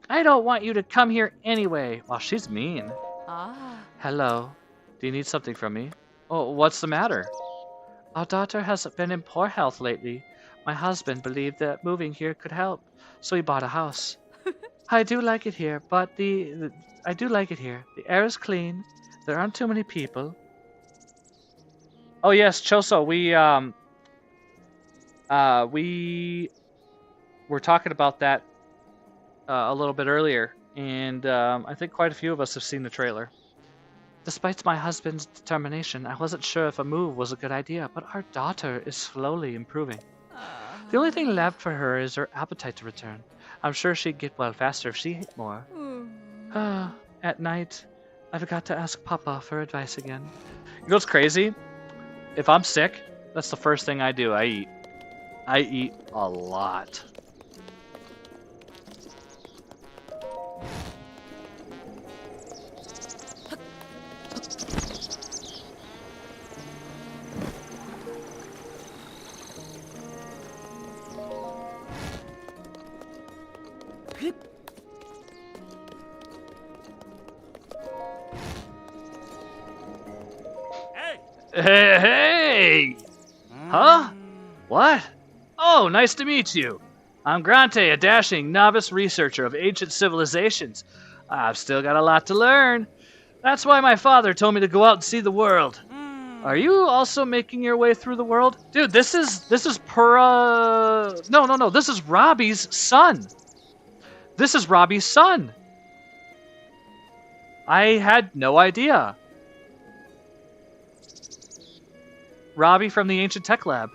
I don't want you to come here anyway. Wow, she's mean. Ah. Hello. Do you need something from me? Oh, what's the matter? Our daughter has been in poor health lately. My husband believed that moving here could help, so he bought a house. I do like it here, but I do like it here. The air is clean. There aren't too many people. Oh yes, Choso, we were talking about that a little bit earlier, and I think quite a few of us have seen the trailer. Despite my husband's determination, I wasn't sure if a move was a good idea, but our daughter is slowly improving. The only thing left for her is her appetite to return. I'm sure she'd get well faster if she ate more. At night, I forgot to ask Papa for advice again. You know what's crazy? If I'm sick, that's the first thing I do. I eat. I eat a lot. Hey! Huh? What? Oh, nice to meet you. I'm Grante, a dashing novice researcher of ancient civilizations. I've still got a lot to learn. That's why my father told me to go out and see the world. Are you also making your way through the world? Dude, this is Pura... No. This is Robbie's son. This is Robbie's son. I had no idea. Robbie from the Ancient Tech Lab.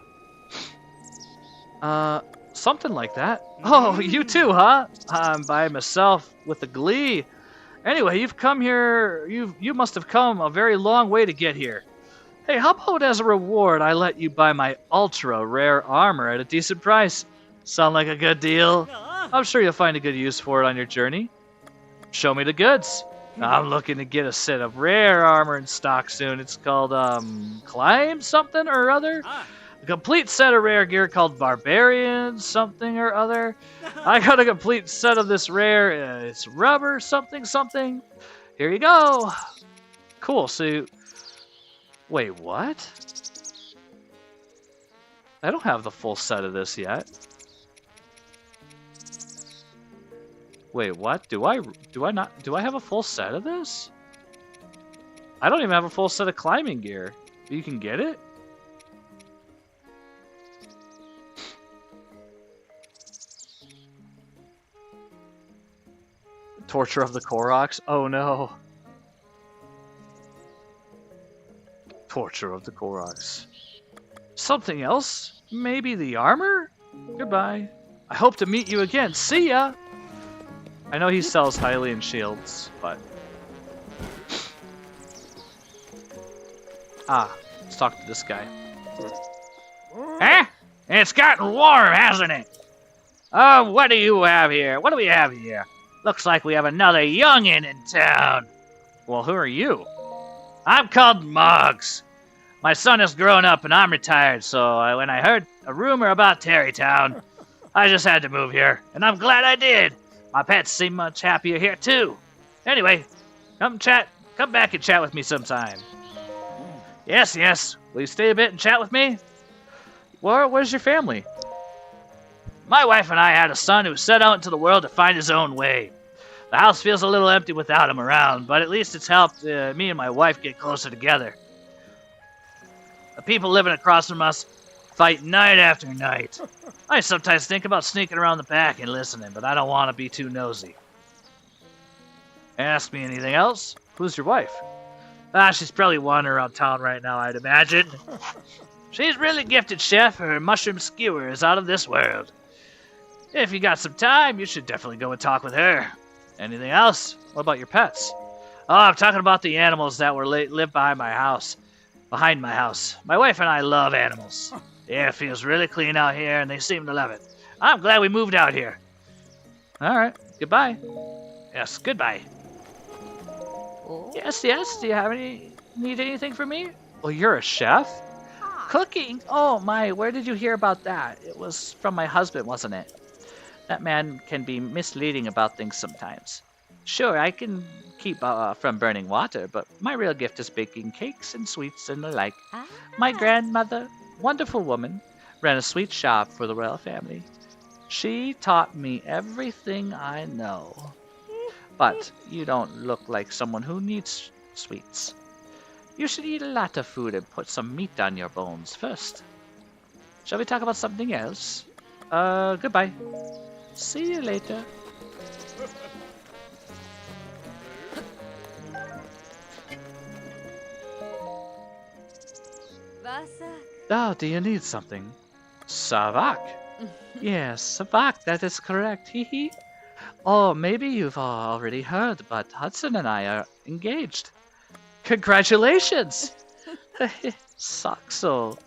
Something like that. Oh, you too, huh? I'm by myself with the glee. Anyway, you've come here, you must have come a very long way to get here. Hey, how about as a reward I let you buy my ultra rare armor at a decent price? Sound like a good deal? I'm sure you'll find a good use for it on your journey. Show me the goods. I'm looking to get a set of rare armor in stock soon. It's called, Climb something or other. A complete set of rare gear called Barbarian something or other. I got a complete set of this rare, it's rubber something something. Here you go. Cool, so... Wait, what? I don't have the full set of this yet. Wait, what? Do I have a full set of this? I don't even have a full set of climbing gear. You can get it? Torture of the Koroks? Oh no. Torture of the Koroks. Something else? Maybe the armor? Goodbye. I hope to meet you again. See ya! I know he sells Hylian shields, but... Let's talk to this guy. Eh? It's gotten warm, hasn't it? Oh, what do you have here? What do we have here? Looks like we have another youngin' in town. Well, who are you? I'm called Moggs. My son is grown up and I'm retired, so when I heard a rumor about Tarrytown, I just had to move here, and I'm glad I did. My pets seem much happier here too. Anyway, come back and chat with me sometime. Yes, yes. Will you stay a bit and chat with me? Where's your family? My wife and I had a son who set out into the world to find his own way. The house feels a little empty without him around, but at least it's helped me and my wife get closer together. The people living across from us fight night after night. I sometimes think about sneaking around the back and listening, but I don't want to be too nosy. Ask me anything else? Who's your wife? She's probably wandering around town right now, I'd imagine. She's really gifted, chef. Her mushroom skewer is out of this world. If you got some time, you should definitely go and talk with her. Anything else? What about your pets? Oh, I'm talking about the animals that live behind my house. Behind my house. My wife and I love animals. The air feels really clean out here, and they seem to love it. I'm glad we moved out here. All right. Goodbye. Yes, goodbye. Yes, yes. Do you need anything from me? Well, you're a chef? Cooking? Oh my, where did you hear about that? It was from my husband, wasn't it? That man can be misleading about things sometimes. Sure, I can keep from burning water, but my real gift is baking cakes and sweets and the like. My grandmother, wonderful woman, ran a sweet shop for the royal family. She taught me everything I know. But you don't look like someone who needs sweets. You should eat a lot of food and put some meat on your bones first. Shall we talk about something else? Goodbye. See you later. Oh, do you need something? Savak. Yes, Savak, that is correct. Hee hee. Oh, maybe you've already heard, but Hudson and I are engaged. Congratulations! Soxo.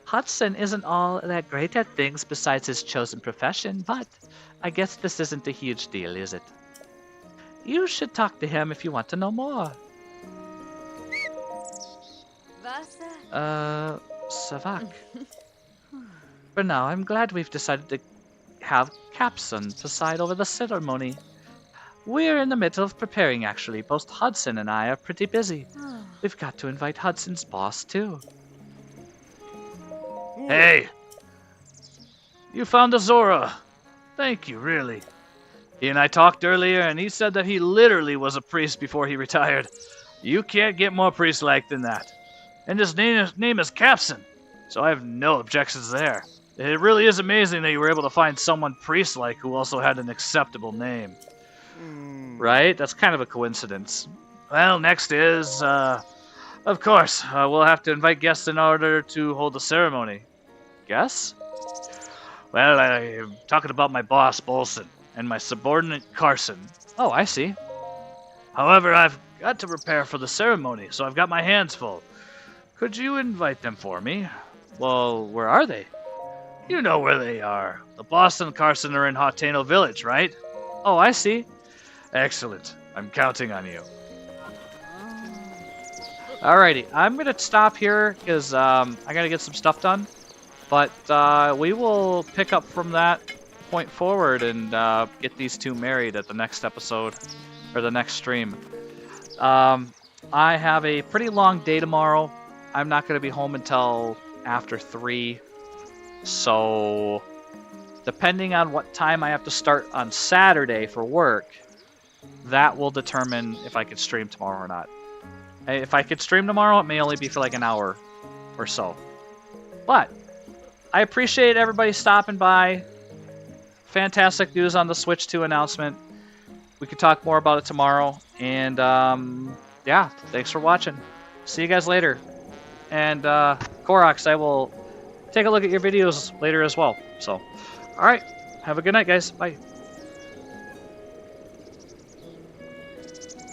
Hudson isn't all that great at things besides his chosen profession, but I guess this isn't a huge deal, is it? You should talk to him if you want to know more. Savak. For now, I'm glad we've decided to have Capson preside over the ceremony. We're in the middle of preparing, actually. Both Hudson and I are pretty busy. We've got to invite Hudson's boss, too. Hey! You found Azora. Thank you, really. He and I talked earlier, and he said that he literally was a priest before he retired. You can't get more priest-like than that. And his name is Capson, so I have no objections there. It really is amazing that you were able to find someone priest-like who also had an acceptable name. Right? That's kind of a coincidence. Well, next is, of course, we'll have to invite guests in order to hold the ceremony. Guests? Well, I'm talking about my boss, Bolson, and my subordinate, Carson. Oh, I see. However, I've got to prepare for the ceremony, so I've got my hands full. Could you invite them for me? Well, where are they? You know where they are. The boss and Carson are in Hateno Village, right? Oh, I see. Excellent. I'm counting on you. Alrighty, I'm going to stop here because I got to get some stuff done. But we will pick up from that point forward and get these two married at the next episode, or the next stream. I have a pretty long day tomorrow. I'm not going to be home until after 3. So, depending on what time I have to start on Saturday for work, that will determine if I could stream tomorrow or not. If I could stream tomorrow, it may only be for like an hour or so. But, I appreciate everybody stopping by. Fantastic news on the Switch 2 announcement. We could talk more about it tomorrow. And, yeah, thanks for watching. See you guys later. And, Koroks, I will take a look at your videos later as well. So, alright. Have a good night, guys. Bye.